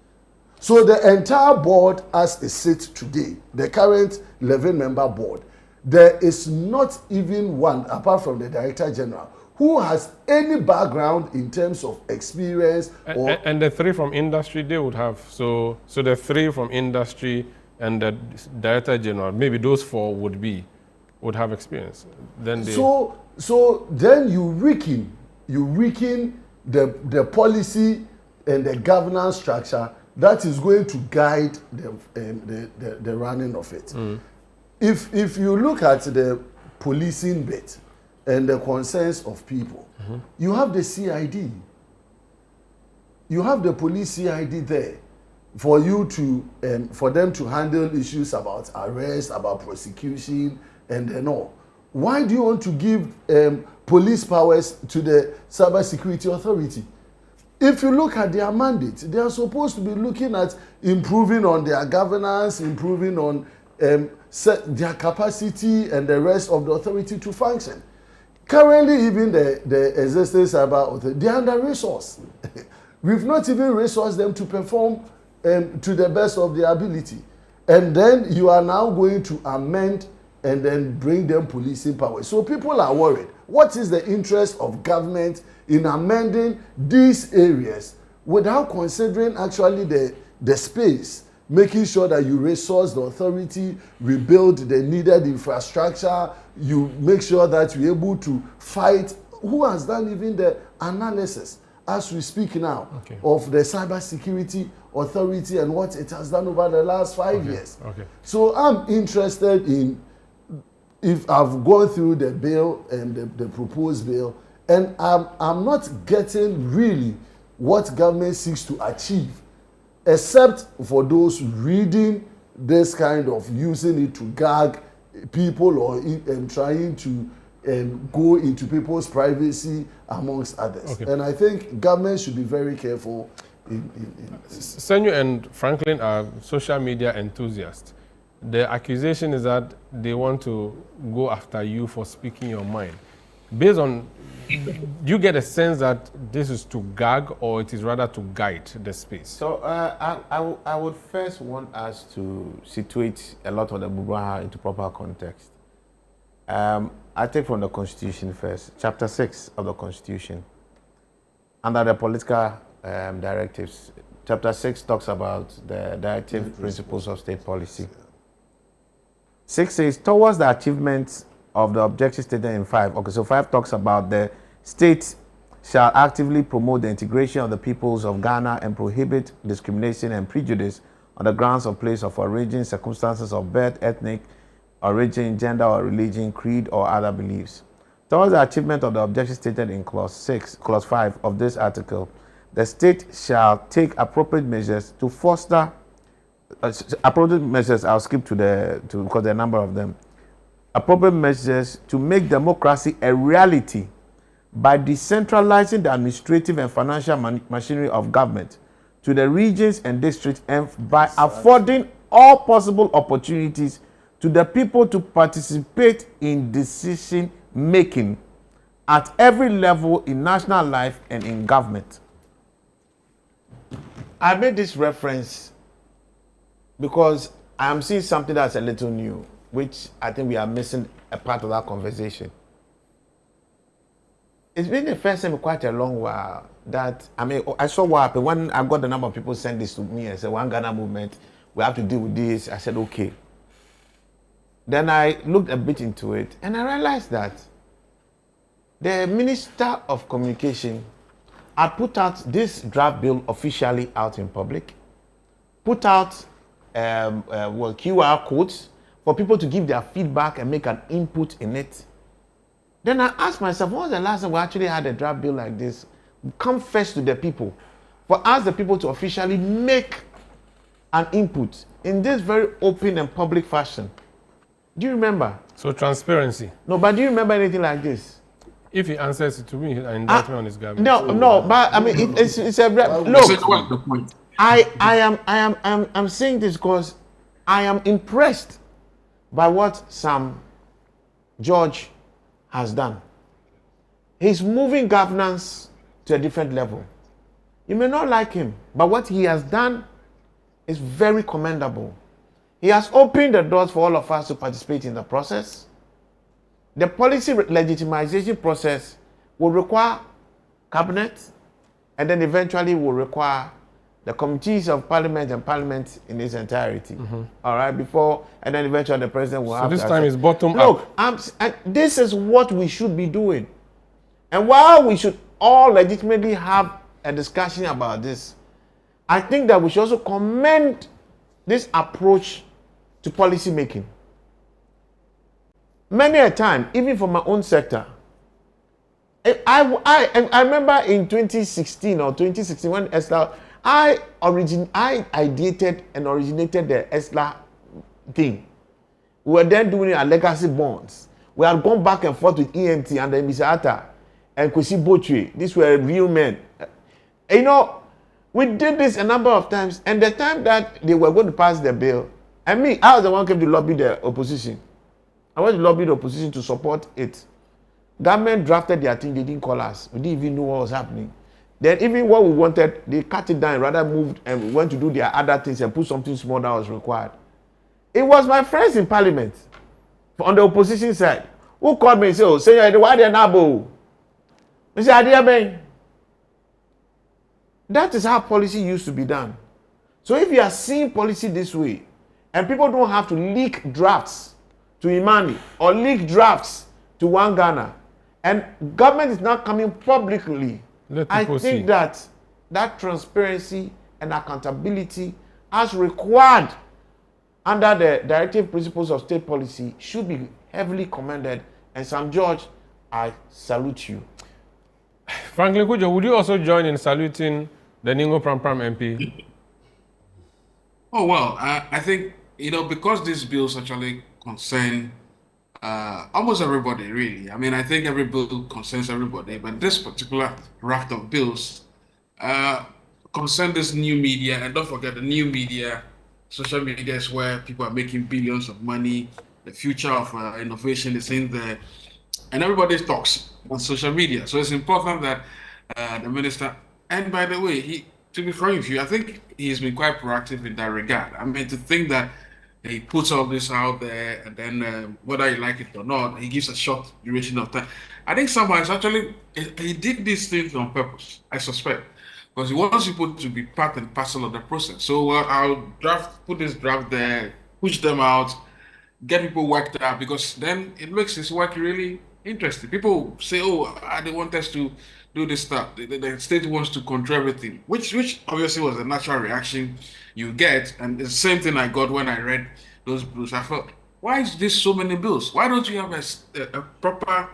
So the entire board as it sits today, the current 11-member board, there is not even one, apart from the Director General, who has any background in terms of experience. And the 3 from industry, they would have. So the 3 from industry and the Director General, maybe those 4 would have experience. Then they... So then you weaken the policy and the governance structure that is going to guide the running of it. If you look at the policing bit and the concerns of people, you have the CID. You have the police CID there for you to for them to handle issues about arrest, about prosecution, and then all. Why do you want to give police powers to the Cybersecurity Authority? If you look at their mandate, they are supposed to be looking at improving on their governance, improving on their capacity and the rest of the authority to function. Currently, even the existing cyber authority, they are under-resourced. We've not even resourced them to perform to the best of their ability. And then you are now going to amend and then bring them policing power. So people are worried. What is the interest of government in amending these areas without considering actually the space, making sure that you resource the authority, rebuild the needed infrastructure, you make sure that you're able to fight? Who has done even the analysis as we speak now of the Cybersecurity Authority and what it has done over the last 5 years? So I'm interested in, if I've gone through the bill and the proposed bill, and I'm not getting really what government seeks to achieve, except for those reading this kind of using it to gag people or trying to go into people's privacy, amongst others. And I think government should be very careful in Senyo and Franklin are social media enthusiasts. The accusation is that they want to go after you for speaking your mind. Based on, do you get a sense that this is to gag or it is rather to guide the space? So I would first want us to situate a lot of the Bubraha into proper context. I take from the Constitution first, Chapter 6 of the Constitution. Under the political directives, Chapter 6 talks about the directive principles of state policy. 6 says, towards the achievement of the objectives stated in 5. Okay, so 5 talks about the state shall actively promote the integration of the peoples of Ghana and prohibit discrimination and prejudice on the grounds of place of origin, circumstances of birth, ethnic origin, gender or religion, creed or other beliefs. Towards the achievement of the objectives stated in Clause 5 of this article, the state shall take appropriate measures to foster appropriate measures. I'll skip to because there are a number of them. Appropriate measures to make democracy a reality by decentralizing the administrative and financial machinery of government to the regions and districts, and by affording all possible opportunities to the people to participate in decision making at every level in national life and in government. I made this reference because I am seeing something that's a little new, which I think we are missing a part of that conversation. It's been the first time in quite a long while that, I saw what happened when I got the number of people send this to me and said, one Ghana movement, we have to deal with this. I said, okay. Then I looked a bit into it and I realized that the Minister of Communication had put out this draft bill officially out in public, put out QR codes for people to give their feedback and make an input in it. Then I asked myself, when was the last time we actually had a draft bill like this come first to the people, for us the people to officially make an input in this very open and public fashion. Do you remember? So transparency. No, but do you remember anything like this? If he answers it to me, I indict me on his government. No, but I mean, it's a look. I'm saying this because I am impressed by what Sam George has done. He's moving governance to a different level. You may not like him, but what he has done is very commendable. He has opened the doors for all of us to participate in the process. The policy legitimization process will require cabinet, and then eventually will require the committees of parliament and parliament in its entirety. All right, before, and then eventually the president will have this to time is bottom up. Look, this is what we should be doing. And while we should all legitimately have a discussion about this, I think that we should also commend this approach to policy making. Many a time, even from my own sector, I remember in 2016 or 2016 when ESLA, I ideated and originated the ESLA thing. We were then doing our legacy bonds. We had gone back and forth with EMT and the Misata and Kwesi Botwe. These were real men. You know, we did this a number of times, and the time that they were going to pass the bill, I was the one who came to lobby the opposition. I went to lobby the opposition to support it. Government drafted their thing, they didn't call us. We didn't even know what was happening. Then even what we wanted, they cut it down, rather moved and went to do their other things and put something small that was required. It was my friends in parliament, on the opposition side, who called me and said, "Oh, Senyo, why they're not bold?" I said, "Idea, man." That is how policy used to be done. So if you are seeing policy this way, and people don't have to leak drafts to Imani or leak drafts to One Ghana, and government is not coming publicly, I think that transparency and accountability as required under the directive principles of state policy should be heavily commended. And Sam George, I salute you. Franklin Kujo, would you also join in saluting the Ningo Pram Pram MP? Oh, well, I think, because these bills actually concern almost everybody, really. I mean, I think every bill concerns everybody, but this particular raft of bills concern this new media. And don't forget, the new media, social media is where people are making billions of money. The future of innovation is in there. And everybody talks on social media. So it's important that the minister, and by the way, to be frank with you, I think he's been quite proactive in that regard. I mean, to think that he puts all this out there, and then whether you like it or not, he gives a short duration of time. I think somehow he did these things on purpose, I suspect, because he wants people to be part and parcel of the process. So I'll put this draft there, push them out, get people worked up, because then it makes his work really interesting. People say, "Oh, they want us to do this stuff. The state wants to control everything," which obviously was a natural reaction you get. And the same thing I got when I read those bills. I thought, why is this so many bills? Why don't you have a proper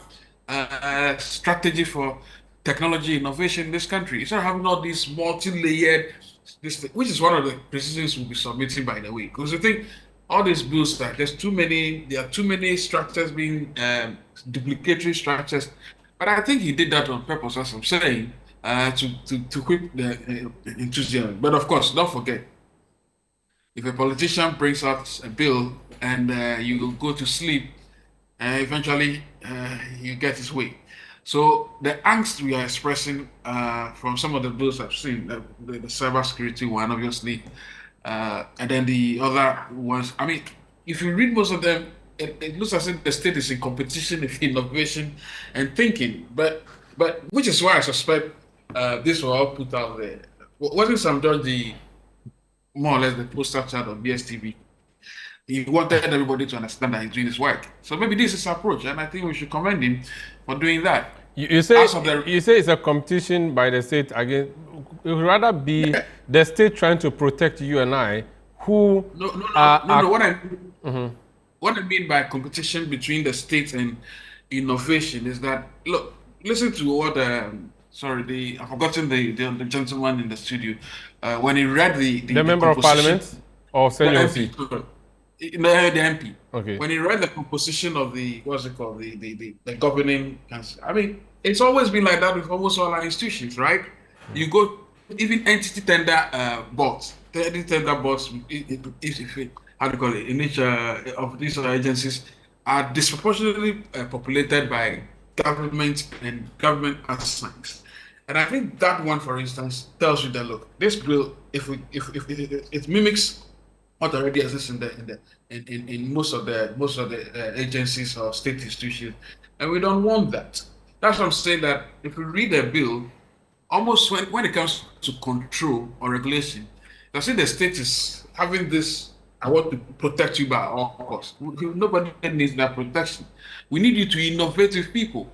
strategy for technology innovation in this country? Instead of having all these multi-layered, which is one of the decisions we'll be submitting, by the way. Because I think all these bills, there are too many structures being duplicatory structures. But I think he did that on purpose, as I'm saying, to whip the enthusiasm. But of course, don't forget, if a politician brings out a bill and you go to sleep, eventually you get his way. So the angst we are expressing from some of the bills I've seen, the cybersecurity one, obviously, and then the other ones. I mean, if you read most of them, it looks as if the state is in competition with innovation and thinking. But which is why I suspect this were all put out there. Wasn't Sam George more or less the poster child of BSTV? He wanted everybody to understand that he's doing his work. So maybe this is his approach, and I think we should commend him for doing that. You say it's a competition by the state against. It would rather be the state trying to protect you and I, who no. What I mean by competition between the state and innovation is that, look, listen to what I've forgotten the gentleman in the studio when he read the member of parliament. Or Senyo the Hosi? MP. No, the MP. Okay. When he read the composition of the the governing council, I mean, it's always been like that with almost all our institutions, right? You go even entity tender boards, how do you call it? In each of these agencies are disproportionately populated by government and government assignments. And I think that one, for instance, tells you that look, this bill, if it mimics what already exists in most of the agencies or state institutions, and we don't want that. That's what I'm saying. That if we read a bill, almost when it comes to control or regulation, I see the state is having this. I want to protect you by all costs. Nobody needs that protection. We need you to innovate with people,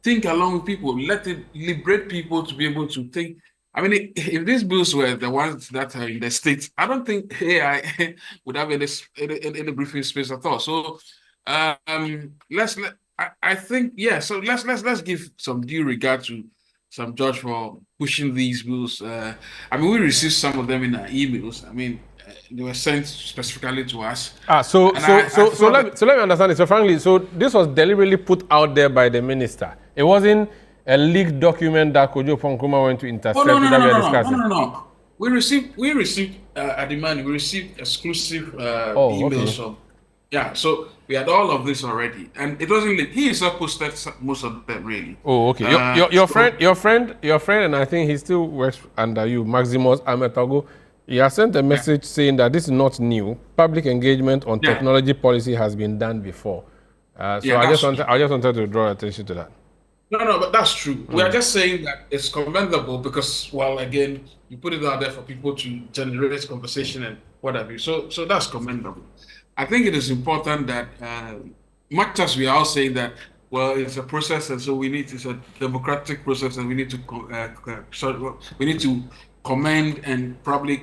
think along with people, let it liberate people to be able to think. I mean, if these bills were the ones that are in the states, I don't think AI would have any briefing space at all. So I think, yeah. So let's give some due regard to some judge for pushing these bills. I mean, we received some of them in our emails. I mean, they were sent specifically to us. So let me understand it. So frankly, so this was deliberately put out there by the minister. It wasn't a leaked document that Kojo Ponkuma went to intercept. No. We received at the money. We received exclusive emails. Okay. Yeah, so we had all of this already, and it wasn't leaked. He himself posted most of them, really. Oh, okay. Your friend, and I think he still works under you, Maximus Ametogo. He has sent a message saying that this is not new. Public engagement on technology policy has been done before. I just wanted to draw attention to that. No, but that's true. We are just saying that it's commendable because, well, again, you put it out there for people to generate conversation and what have you. So that's commendable. I think it is important that, much as we are all saying that, well, it's a process, and so it's a democratic process, and we need to commend and probably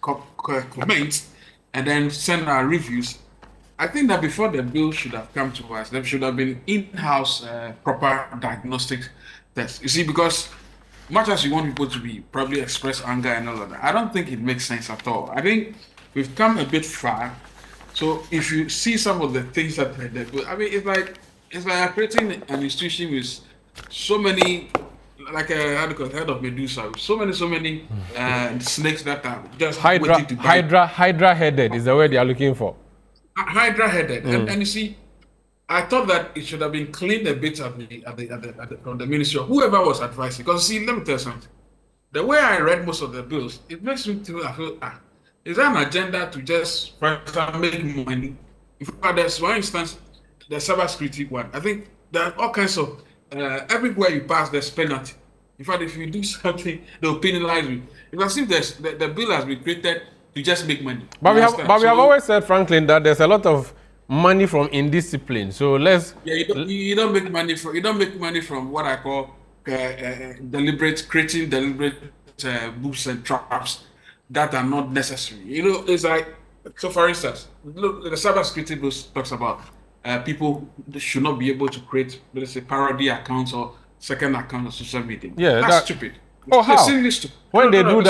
comment, and then send our reviews. I think that before the bill should have come to us, there should have been in-house proper diagnostic tests. You see, because much as you want people to be probably express anger and all of that, I don't think it makes sense at all. I think we've come a bit far. So if you see some of the things that I mean, it's like creating an institution with so many, like a head of Medusa, so many snakes that are just waiting to bite. Hydra-headed is the word they are looking for. Hydra-headed, and you see, I thought that it should have been cleaned a bit from the ministry, or whoever was advising. Because see, let me tell you something. The way I read most of the bills, it makes me feel, is there an agenda to just make money? In fact, there's, for instance, the cybersecurity one. I think there are all kinds of everywhere you pass, there's penalty. In fact, if you do something, they'll penalize you. It's as if the bill has been created to just make money. But we have always said, Franklin, that there's a lot of money from indiscipline. So let's. Yeah, you don't make money from what I call creating deliberate boosts and traps that are not necessary. You know, it's like, so for instance, look, the cybersecurity bill talks about people should not be able to create, let's say, parody accounts or second accounts on social media. Yeah, that's stupid. Oh, how? When they do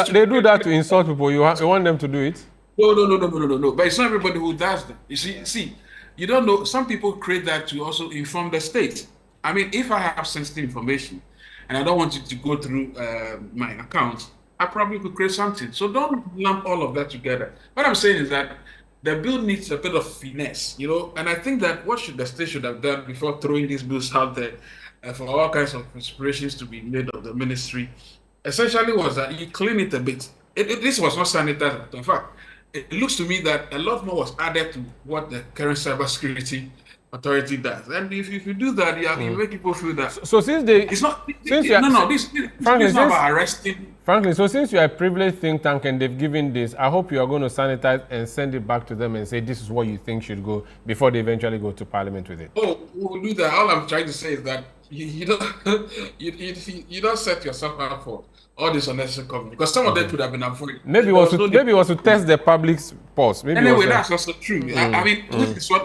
that to insult people, you want them to do it? No. But it's not everybody who does that. You see, you don't know. Some people create that to also inform the state. I mean, if I have sensitive information and I don't want it to go through my account, I probably could create something. So don't lump all of that together. What I'm saying is that the bill needs a bit of finesse, you know, and I think that what the state should have done before throwing these bills out there for all kinds of inspirations to be made of the ministry, essentially was that you clean it a bit. This was not sanitized. In fact, it looks to me that a lot more was added to what the current cybersecurity authority does. And if you do that, you make people feel that. So since they, it's not. Since this is not about arresting. Frankly, so since you are a privileged think tank and they've given this, I hope you are going to sanitize and send it back to them and say this is what you think should go before they eventually go to Parliament with it. Oh, we'll do that. All I'm trying to say is that you don't set yourself up for all this unnecessary coverage because some of them could have been avoided. Maybe it was to test the public's pulse. Anyway, that's also true. I mean,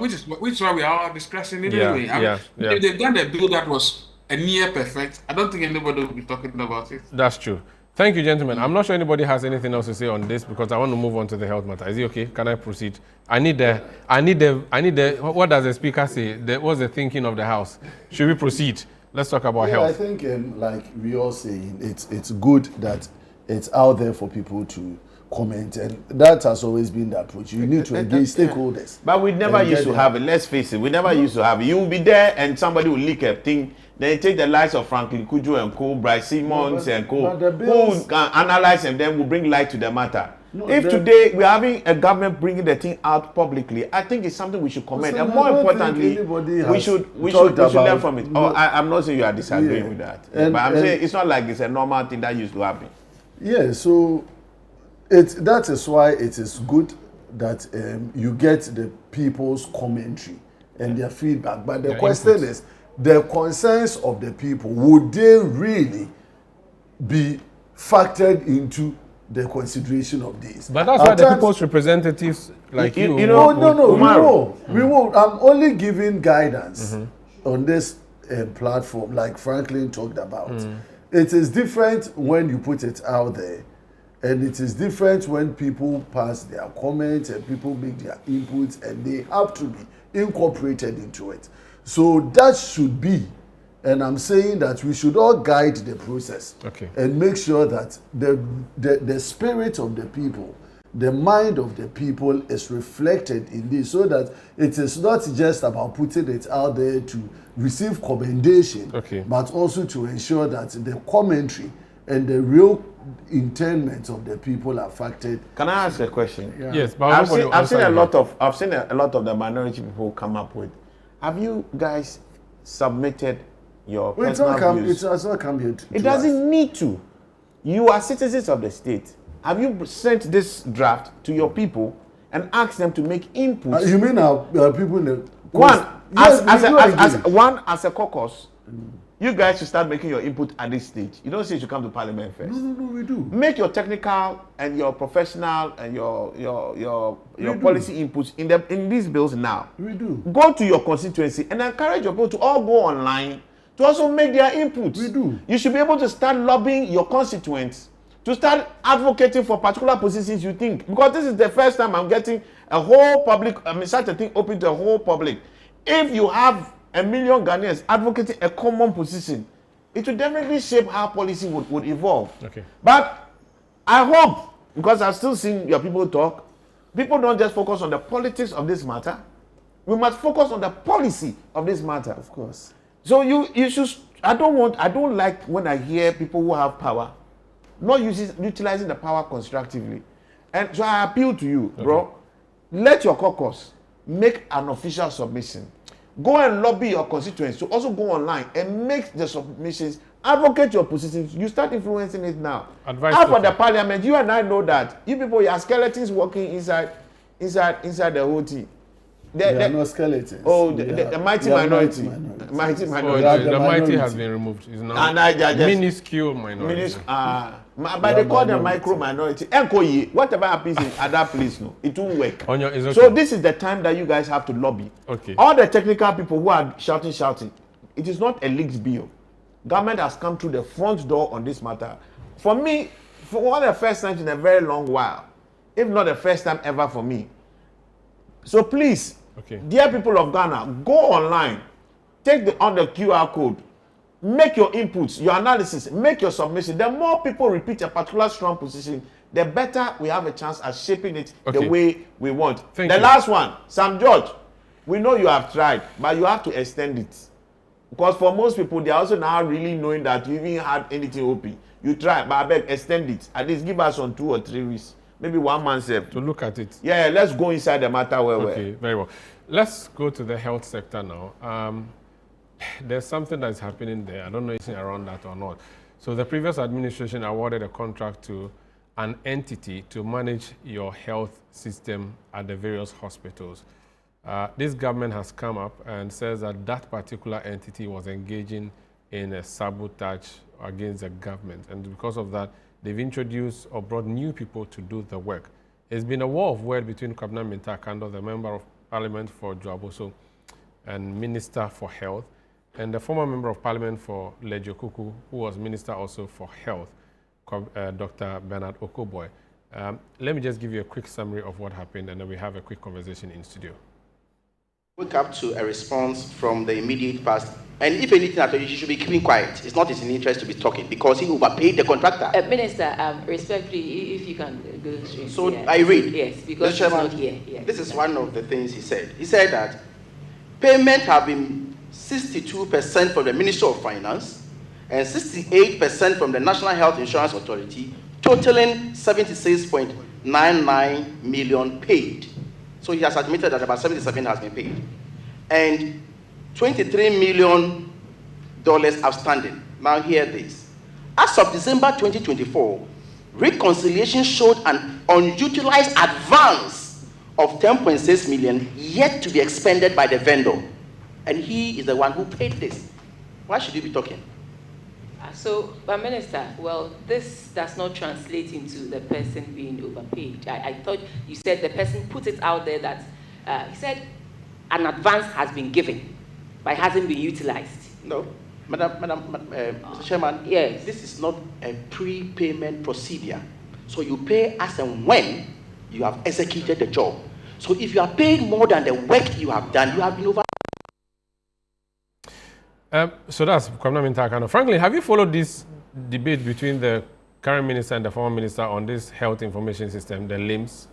which is why we are all discussing it anyway. If they've done a bill that was a near perfect, I don't think anybody will be talking about it. That's true. Thank you, gentlemen. I'm not sure anybody has anything else to say on this because I want to move on to the health matter. Is it okay? Can I proceed? I need the. What does the speaker say? What's the thinking of the House? Should we proceed? Let's talk about health. I think, like we all saying, it's good that it's out there for people to comment, and that has always been the approach. You need to engage stakeholders. But we never used to have it. Let's face it, we never used to have it. You will be there, and somebody will leak a thing. Then you take the likes of Franklin Kujo and Co, Bryce Simmons and Co, who can analyze and then will bring light to the matter. If today we're having a government bringing the thing out publicly, I think it's something we should commend. And more importantly, we should learn from it. I'm not saying you are disagreeing with that. But I'm saying it's not like it's a normal thing that used to happen. Yeah, so that is why it is good that you get the people's commentary and their feedback. But the question is, the concerns of the people, would they really be factored into the consideration of this? But that's why the people's representatives like you no, we won't. I'm only giving guidance on this platform, like Franklin talked about. It is different when you put it out there, and it is different when people pass their comments and people make their inputs, and they have to be incorporated into it. So that should be, and I'm saying that we should all guide the process and make sure that the spirit of the people, the mind of the people is reflected in this, so that it is not just about putting it out there to receive commendation, but also to ensure that the commentary and the real intendment of the people are factored. Can I ask a question? Yeah. Yes, but I've seen a lot of the minority people come up with. Have you guys submitted your personal views? It has not come here. It doesn't need to. You are citizens of the state. Have you sent this draft to your people and asked them to make inputs? You mean people in the as a caucus? You guys should start making your input at this stage. You don't say you should come to Parliament first. No, we do. Make your technical and your professional and your policy inputs in these bills now. We do. Go to your constituency and encourage your people to all go online to also make their inputs. We do. You should be able to start lobbying your constituents to start advocating for particular positions you think. Because this is the first time I'm getting a whole public, such a thing open to a whole public. If you have 1 million Ghanaians advocating a common position, it will definitely shape how policy would evolve. But I hope, because I've still seen your people talk, people don't just focus on the politics of this matter. We must focus on the policy of this matter. Of course. So you should. I don't like when I hear people who have power not utilizing the power constructively. And so I appeal to you, bro. Let your caucus make an official submission. Go and lobby your constituents to also go online and make the submissions, advocate your positions. You start influencing it now. After the Parliament, you and I know that you people, you are skeletons working inside the whole thing. They are not skeletons. Oh, the mighty minority. Mighty minority. The mighty has been removed. It's now minuscule minority. But they call them micro minority. Whatever happens in other place, no, it won't work. Okay. So this is the time that you guys have to lobby. All the technical people who are shouting, it is not a leaked bill. Government has come through the front door on this matter. For me, for one of the first times in a very long while, if not the first time ever for me. So please, dear people of Ghana, go online, take on the QR code, make your inputs, your analysis, make your submission. The more people repeat a particular strong position, the better we have a chance at shaping it the way we want. The last one, Sam George, we know you have tried, but you have to extend it. Because for most people, they are also now really knowing that you even had anything open. You try, but I beg, extend it. At least give us on 2 or 3 weeks. Maybe 1 month to look at it. Yeah, let's go inside the matter where we're. Very well. Let's go to the health sector now. There's something that's happening there. I don't know anything around that or not. So the previous administration awarded a contract to an entity to manage your health system at the various hospitals. This government has come up and says that that particular entity was engaging in a sabotage against the government. And because of that, they've introduced or brought new people to do the work. It's been a war of words between Kwabena Mintakando, the Member of Parliament for Dwaboso and Minister for Health, and the former Member of Parliament for Lejo Kuku, who was Minister also for Health, Dr. Bernard Okoboy. Let me just give you a quick summary of what happened, and then we have a quick conversation in studio. Wake up to a response from the immediate past. And if anything, at all, you should be keeping quiet. It's not in his interest to be talking because he overpaid the contractor. Minister, respectfully, if you can go straight. So I read. Yes, because she's not here. Yes. This is one of the things he said. He said that payment have been 62% from the Ministry of Finance and 68% from the National Health Insurance Authority, totaling 76.99 million paid. So he has admitted that about 77 has been paid. And $23 million outstanding. Now hear this. As of December 2024, reconciliation showed an unutilized advance of 10.6 million yet to be expended by the vendor. And he is the one who paid this. Why should you be talking? So, but Minister, well, this does not translate into the person being overpaid. I thought you said the person put it out there that he said an advance has been given, but it hasn't been utilized. No, Mr. Chairman, yes. This is not a prepayment procedure. So you pay as and when you have executed the job. So if you are paid more than the work you have done, you have been over. So that's Kwamna Mintakano. Frankly, have you followed this debate between the current minister and the former minister on this health information system, the LIMS?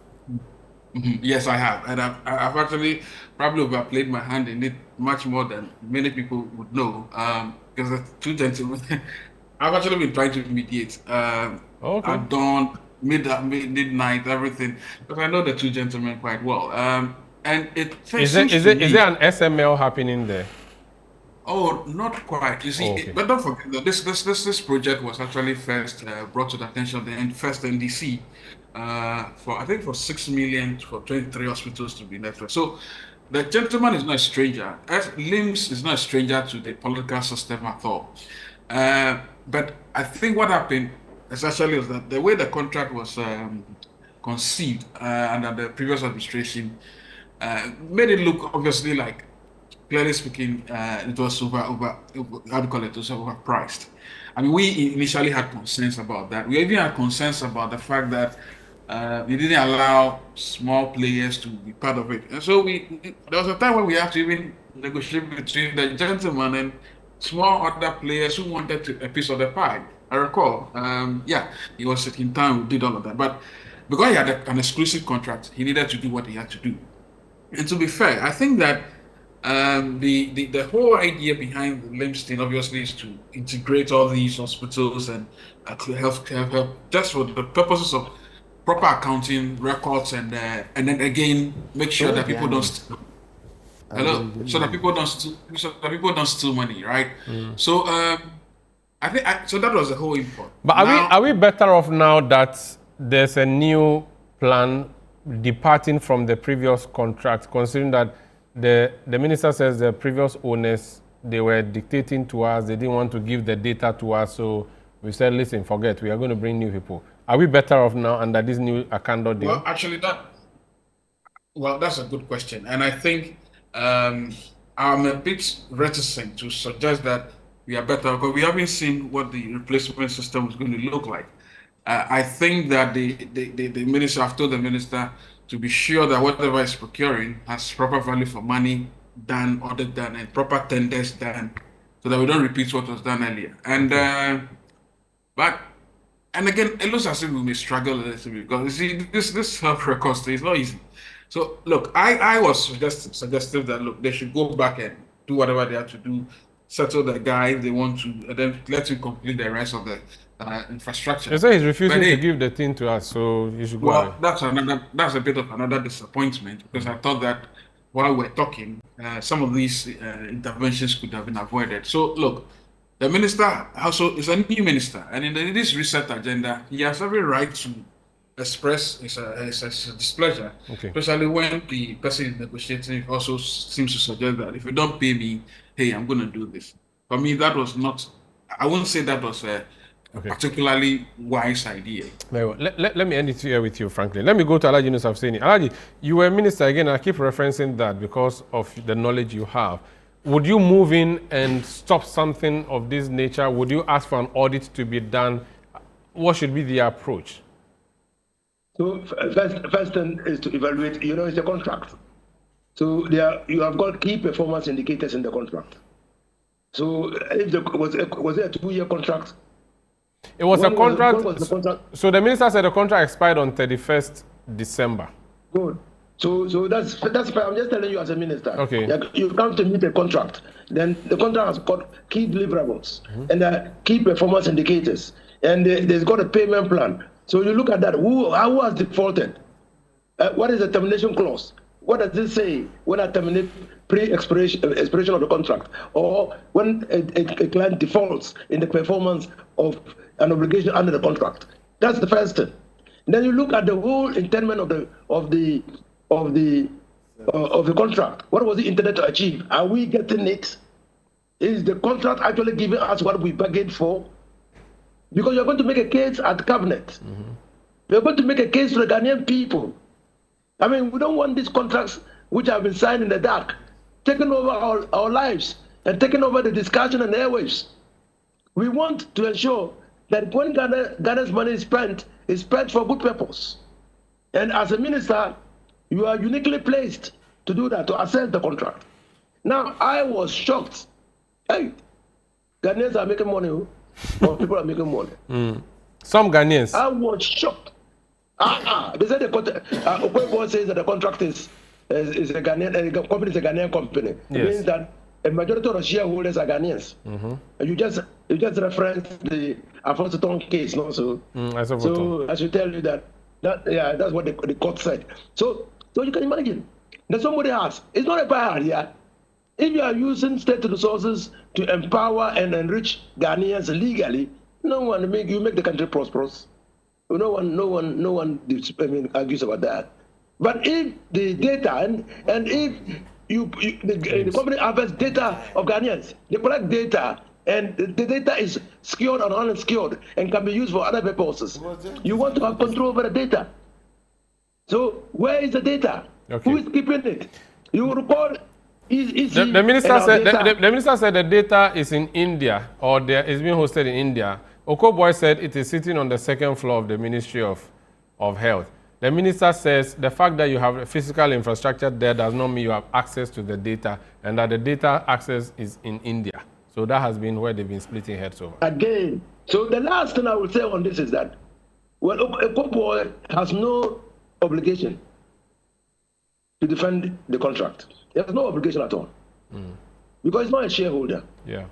Yes, I have. And I've actually probably overplayed my hand in it much more than many people would know. Because the two gentlemen, I've actually been trying to mediate. At dawn, midnight, everything. Because I know the two gentlemen quite well. And is there an SML happening there? Oh, not quite. You see, but don't forget that this project was actually first brought to the attention of the first NDC for 6 million for 23 hospitals to be networked. So the gentleman is not a stranger. LIMS is not a stranger to the political system at all. But I think what happened essentially is that the way the contract was conceived under the previous administration made it look obviously like, clearly speaking, it was overpriced. I mean, we initially had concerns about that. We even had concerns about the fact that we didn't allow small players to be part of it. And so there was a time when we had to even negotiate between the gentleman and small other players who wanted a piece of the pie. I recall, he was in town, we did all of that. But because he had an exclusive contract, he needed to do what he had to do. And to be fair, I think that the whole idea behind the LIMS thing obviously is to integrate all these hospitals and health just for the purposes of proper accounting records and then again make sure that people don't steal. So that people don't steal money, right? So I think so that was the whole import. But are we better off now that there's a new plan departing from the previous contract, considering that the minister says the previous owners, they were dictating to us, they didn't want to give the data to us, so we said, listen, forget, we are going to bring new people. Are we better off now under this new Akando deal? Well, actually, that's a good question. And I think I'm a bit reticent to suggest that we are better because we haven't seen what the replacement system is going to look like. I think that the minister, I've told the minister to be sure that whatever is procuring has proper value for money done, audit done, and proper tenders done, so that we don't repeat what was done earlier. And and again, it looks as if we may struggle a little bit because you see, this health record thing is not easy. So look, I was suggestive that look, they should go back and do whatever they have to do, settle the guy if they want to, and then let him complete the rest of the infrastructure. They say he's refusing to give the thing to us, so you should go away. That's a bit of another disappointment because I thought that while we're talking, some of these interventions could have been avoided. So look, the minister also is a new minister, and in this reset agenda, he has every right to express his displeasure, especially when the person negotiating also seems to suggest that if you don't pay me, hey, I'm going to do this. For me, that was not, I wouldn't say that was a particularly wise idea. Very well. Let me end it here with you, frankly. Let me go to Alhaji Yunus Afseni. Alhaji, you were a minister again. I keep referencing that because of the knowledge you have. Would you move in and stop something of this nature? Would you ask for an audit to be done what should be the approach? So first thing is to evaluate, it's a contract. So you have got key performance indicators in the contract. So if was it a 2-year contract? It was a contract. So the minister said the contract expired on 31st December. Good. So that's fine. I'm just telling you as a minister. Okay. You come to meet a contract. Then the contract has got key deliverables and key performance indicators, and there's got a payment plan. So you look at that. Who has defaulted? What is the termination clause? What does this say when I terminate pre-expiration of the contract, or when a client defaults in the performance of an obligation under the contract? That's the first thing. And then you look at the whole intent of the contract. What was it intended to achieve? Are we getting it? Is the contract actually giving us what we bargained for? Because you're going to make a case at the cabinet. You're going to make a case to the Ghanaian people. I mean, we don't want these contracts which have been signed in the dark, taking over our lives and taking over the discussion and airwaves. We want to ensure that when Ghana's money is spent for good purpose. And as a minister, you are uniquely placed to do that, to assess the contract. Now, I was shocked. Hey, Ghanaians are making money, or people are making money. Some Ghanaians. I was shocked. They said Okoye says that the contract is a Ghanaian, the company is a Ghanaian company. It means that a majority of the shareholders are Ghanaians. You just referenced the Afonso case, no? So I should tell you that's what the court said. So you can imagine that somebody has. It's not a bad idea. If you are using state resources to empower and enrich Ghanaians legally, you make the country prosperous. No one argues about that. But if the data and if the company harvests data of Ghanaians, they collect data, and the data is secured or unsecured and can be used for other purposes, you want to have control over the data. So where is the data? Okay. Who is keeping it? You will recall. The minister said the data is in India, or is being hosted in India. Okoye said it is sitting on the second floor of the Ministry of Health. The minister says the fact that you have a physical infrastructure there does not mean you have access to the data, and that the data access is in India. So that has been where they've been splitting heads over. Again, so the last thing I will say on this is that, Okoye has no obligation to defend the contract. He has no obligation at all. Because he's not a shareholder. Yeah.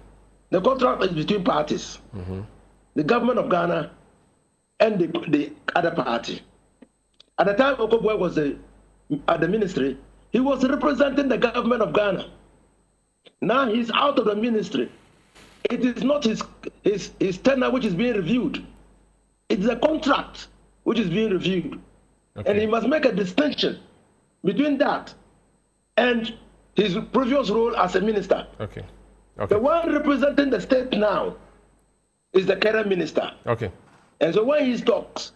The contract is between parties. The government of Ghana and the other party. At the time Okoye was at the ministry, he was representing the government of Ghana. Now he's out of the ministry. It is not his tenure which is being reviewed. It's the contract which is being reviewed. Okay. And he must make a distinction between that and his previous role as a minister. Okay. The one representing the state now is the current minister. Okay. And so when he talks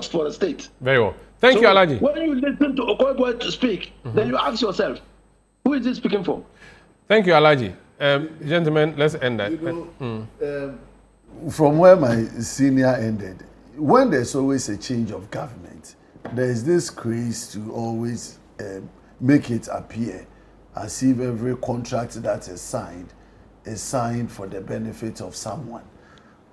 for the state. Very well. Thank you, Alhaji. When you listen to Okoye to speak, then you ask yourself, who is he speaking for? Thank you, Alhaji. Gentlemen, let's end that. From where my senior ended, when there's always a change of government, there's this craze to always make it appear as if every contract that is signed for the benefit of someone.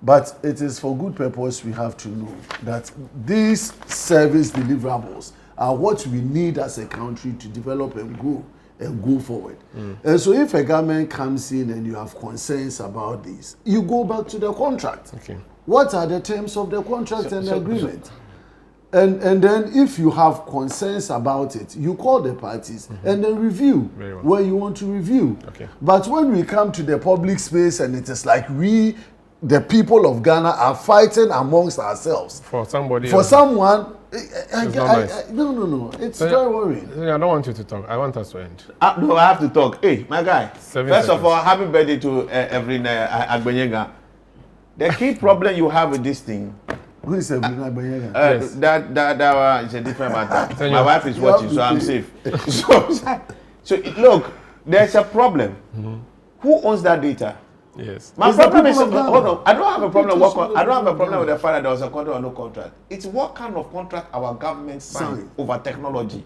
But it is for good purpose. We have to know that these service deliverables are what we need as a country to develop and go forward. And so if a government comes in and you have concerns about this, you go back to the contract. Okay. What are the terms of the contract and the agreement? And then if you have concerns about it, you call the parties and then review where you want to review. Okay. But when we come to the public space and it is like we, the people of Ghana, are fighting amongst ourselves. For somebody For else. someone, No. It's very worrying. I don't want you to talk. I want us to end. No, I have to talk. Hey, my guy. 7 First seconds. of all, happy birthday to Evelyn Agbenyega. The key problem you have with this thing. Who is Evelyn Agbenyega? Yes. That is a different matter. Senyo. My wife is watching, so I'm safe. So look, there's a problem. Who owns that data? Yes. My It's the problem is, people of hold Ghana. on, I don't have a problem. People What, should I don't have a know problem with Ghana. the fact that there was a contract or no contract. It's what kind of contract our government signs Sign. over technology.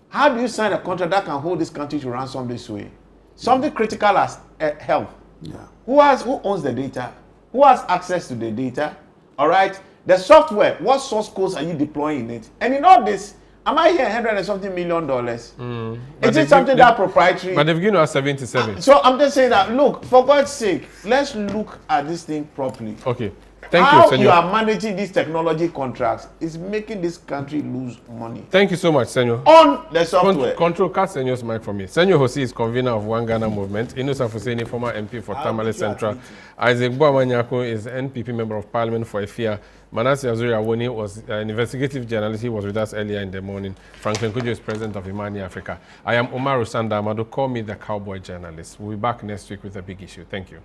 How do you sign a contract that can hold this country to ransom this way? Something critical as health. Yeah. Who owns the data? Who has access to the data? All right. The software, what source codes are you deploying in it? And in all this, am I here $100 and something million? Is it something that proprietary? But they've given us 77. So I'm just saying that, look, for God's sake, let's look at this thing properly. Okay. Thank How you, Senyo. you are managing these technology contracts is making this country lose money. Thank you so much, Senyo. On the software. Control, cut Senyo's mic from me. Senyo Hosi is convener of One Ghana Movement. Inu Safuseni, former MP for Tamale Central. Isaac Boamanyako is NPP member of Parliament for Effia. Manasseh Azure was an investigative journalist. He was with us earlier in the morning. Franklin Kujo is president of Imani Africa. I am Omar Usanda Amado. Call me the cowboy journalist. We'll be back next week with a big issue. Thank you.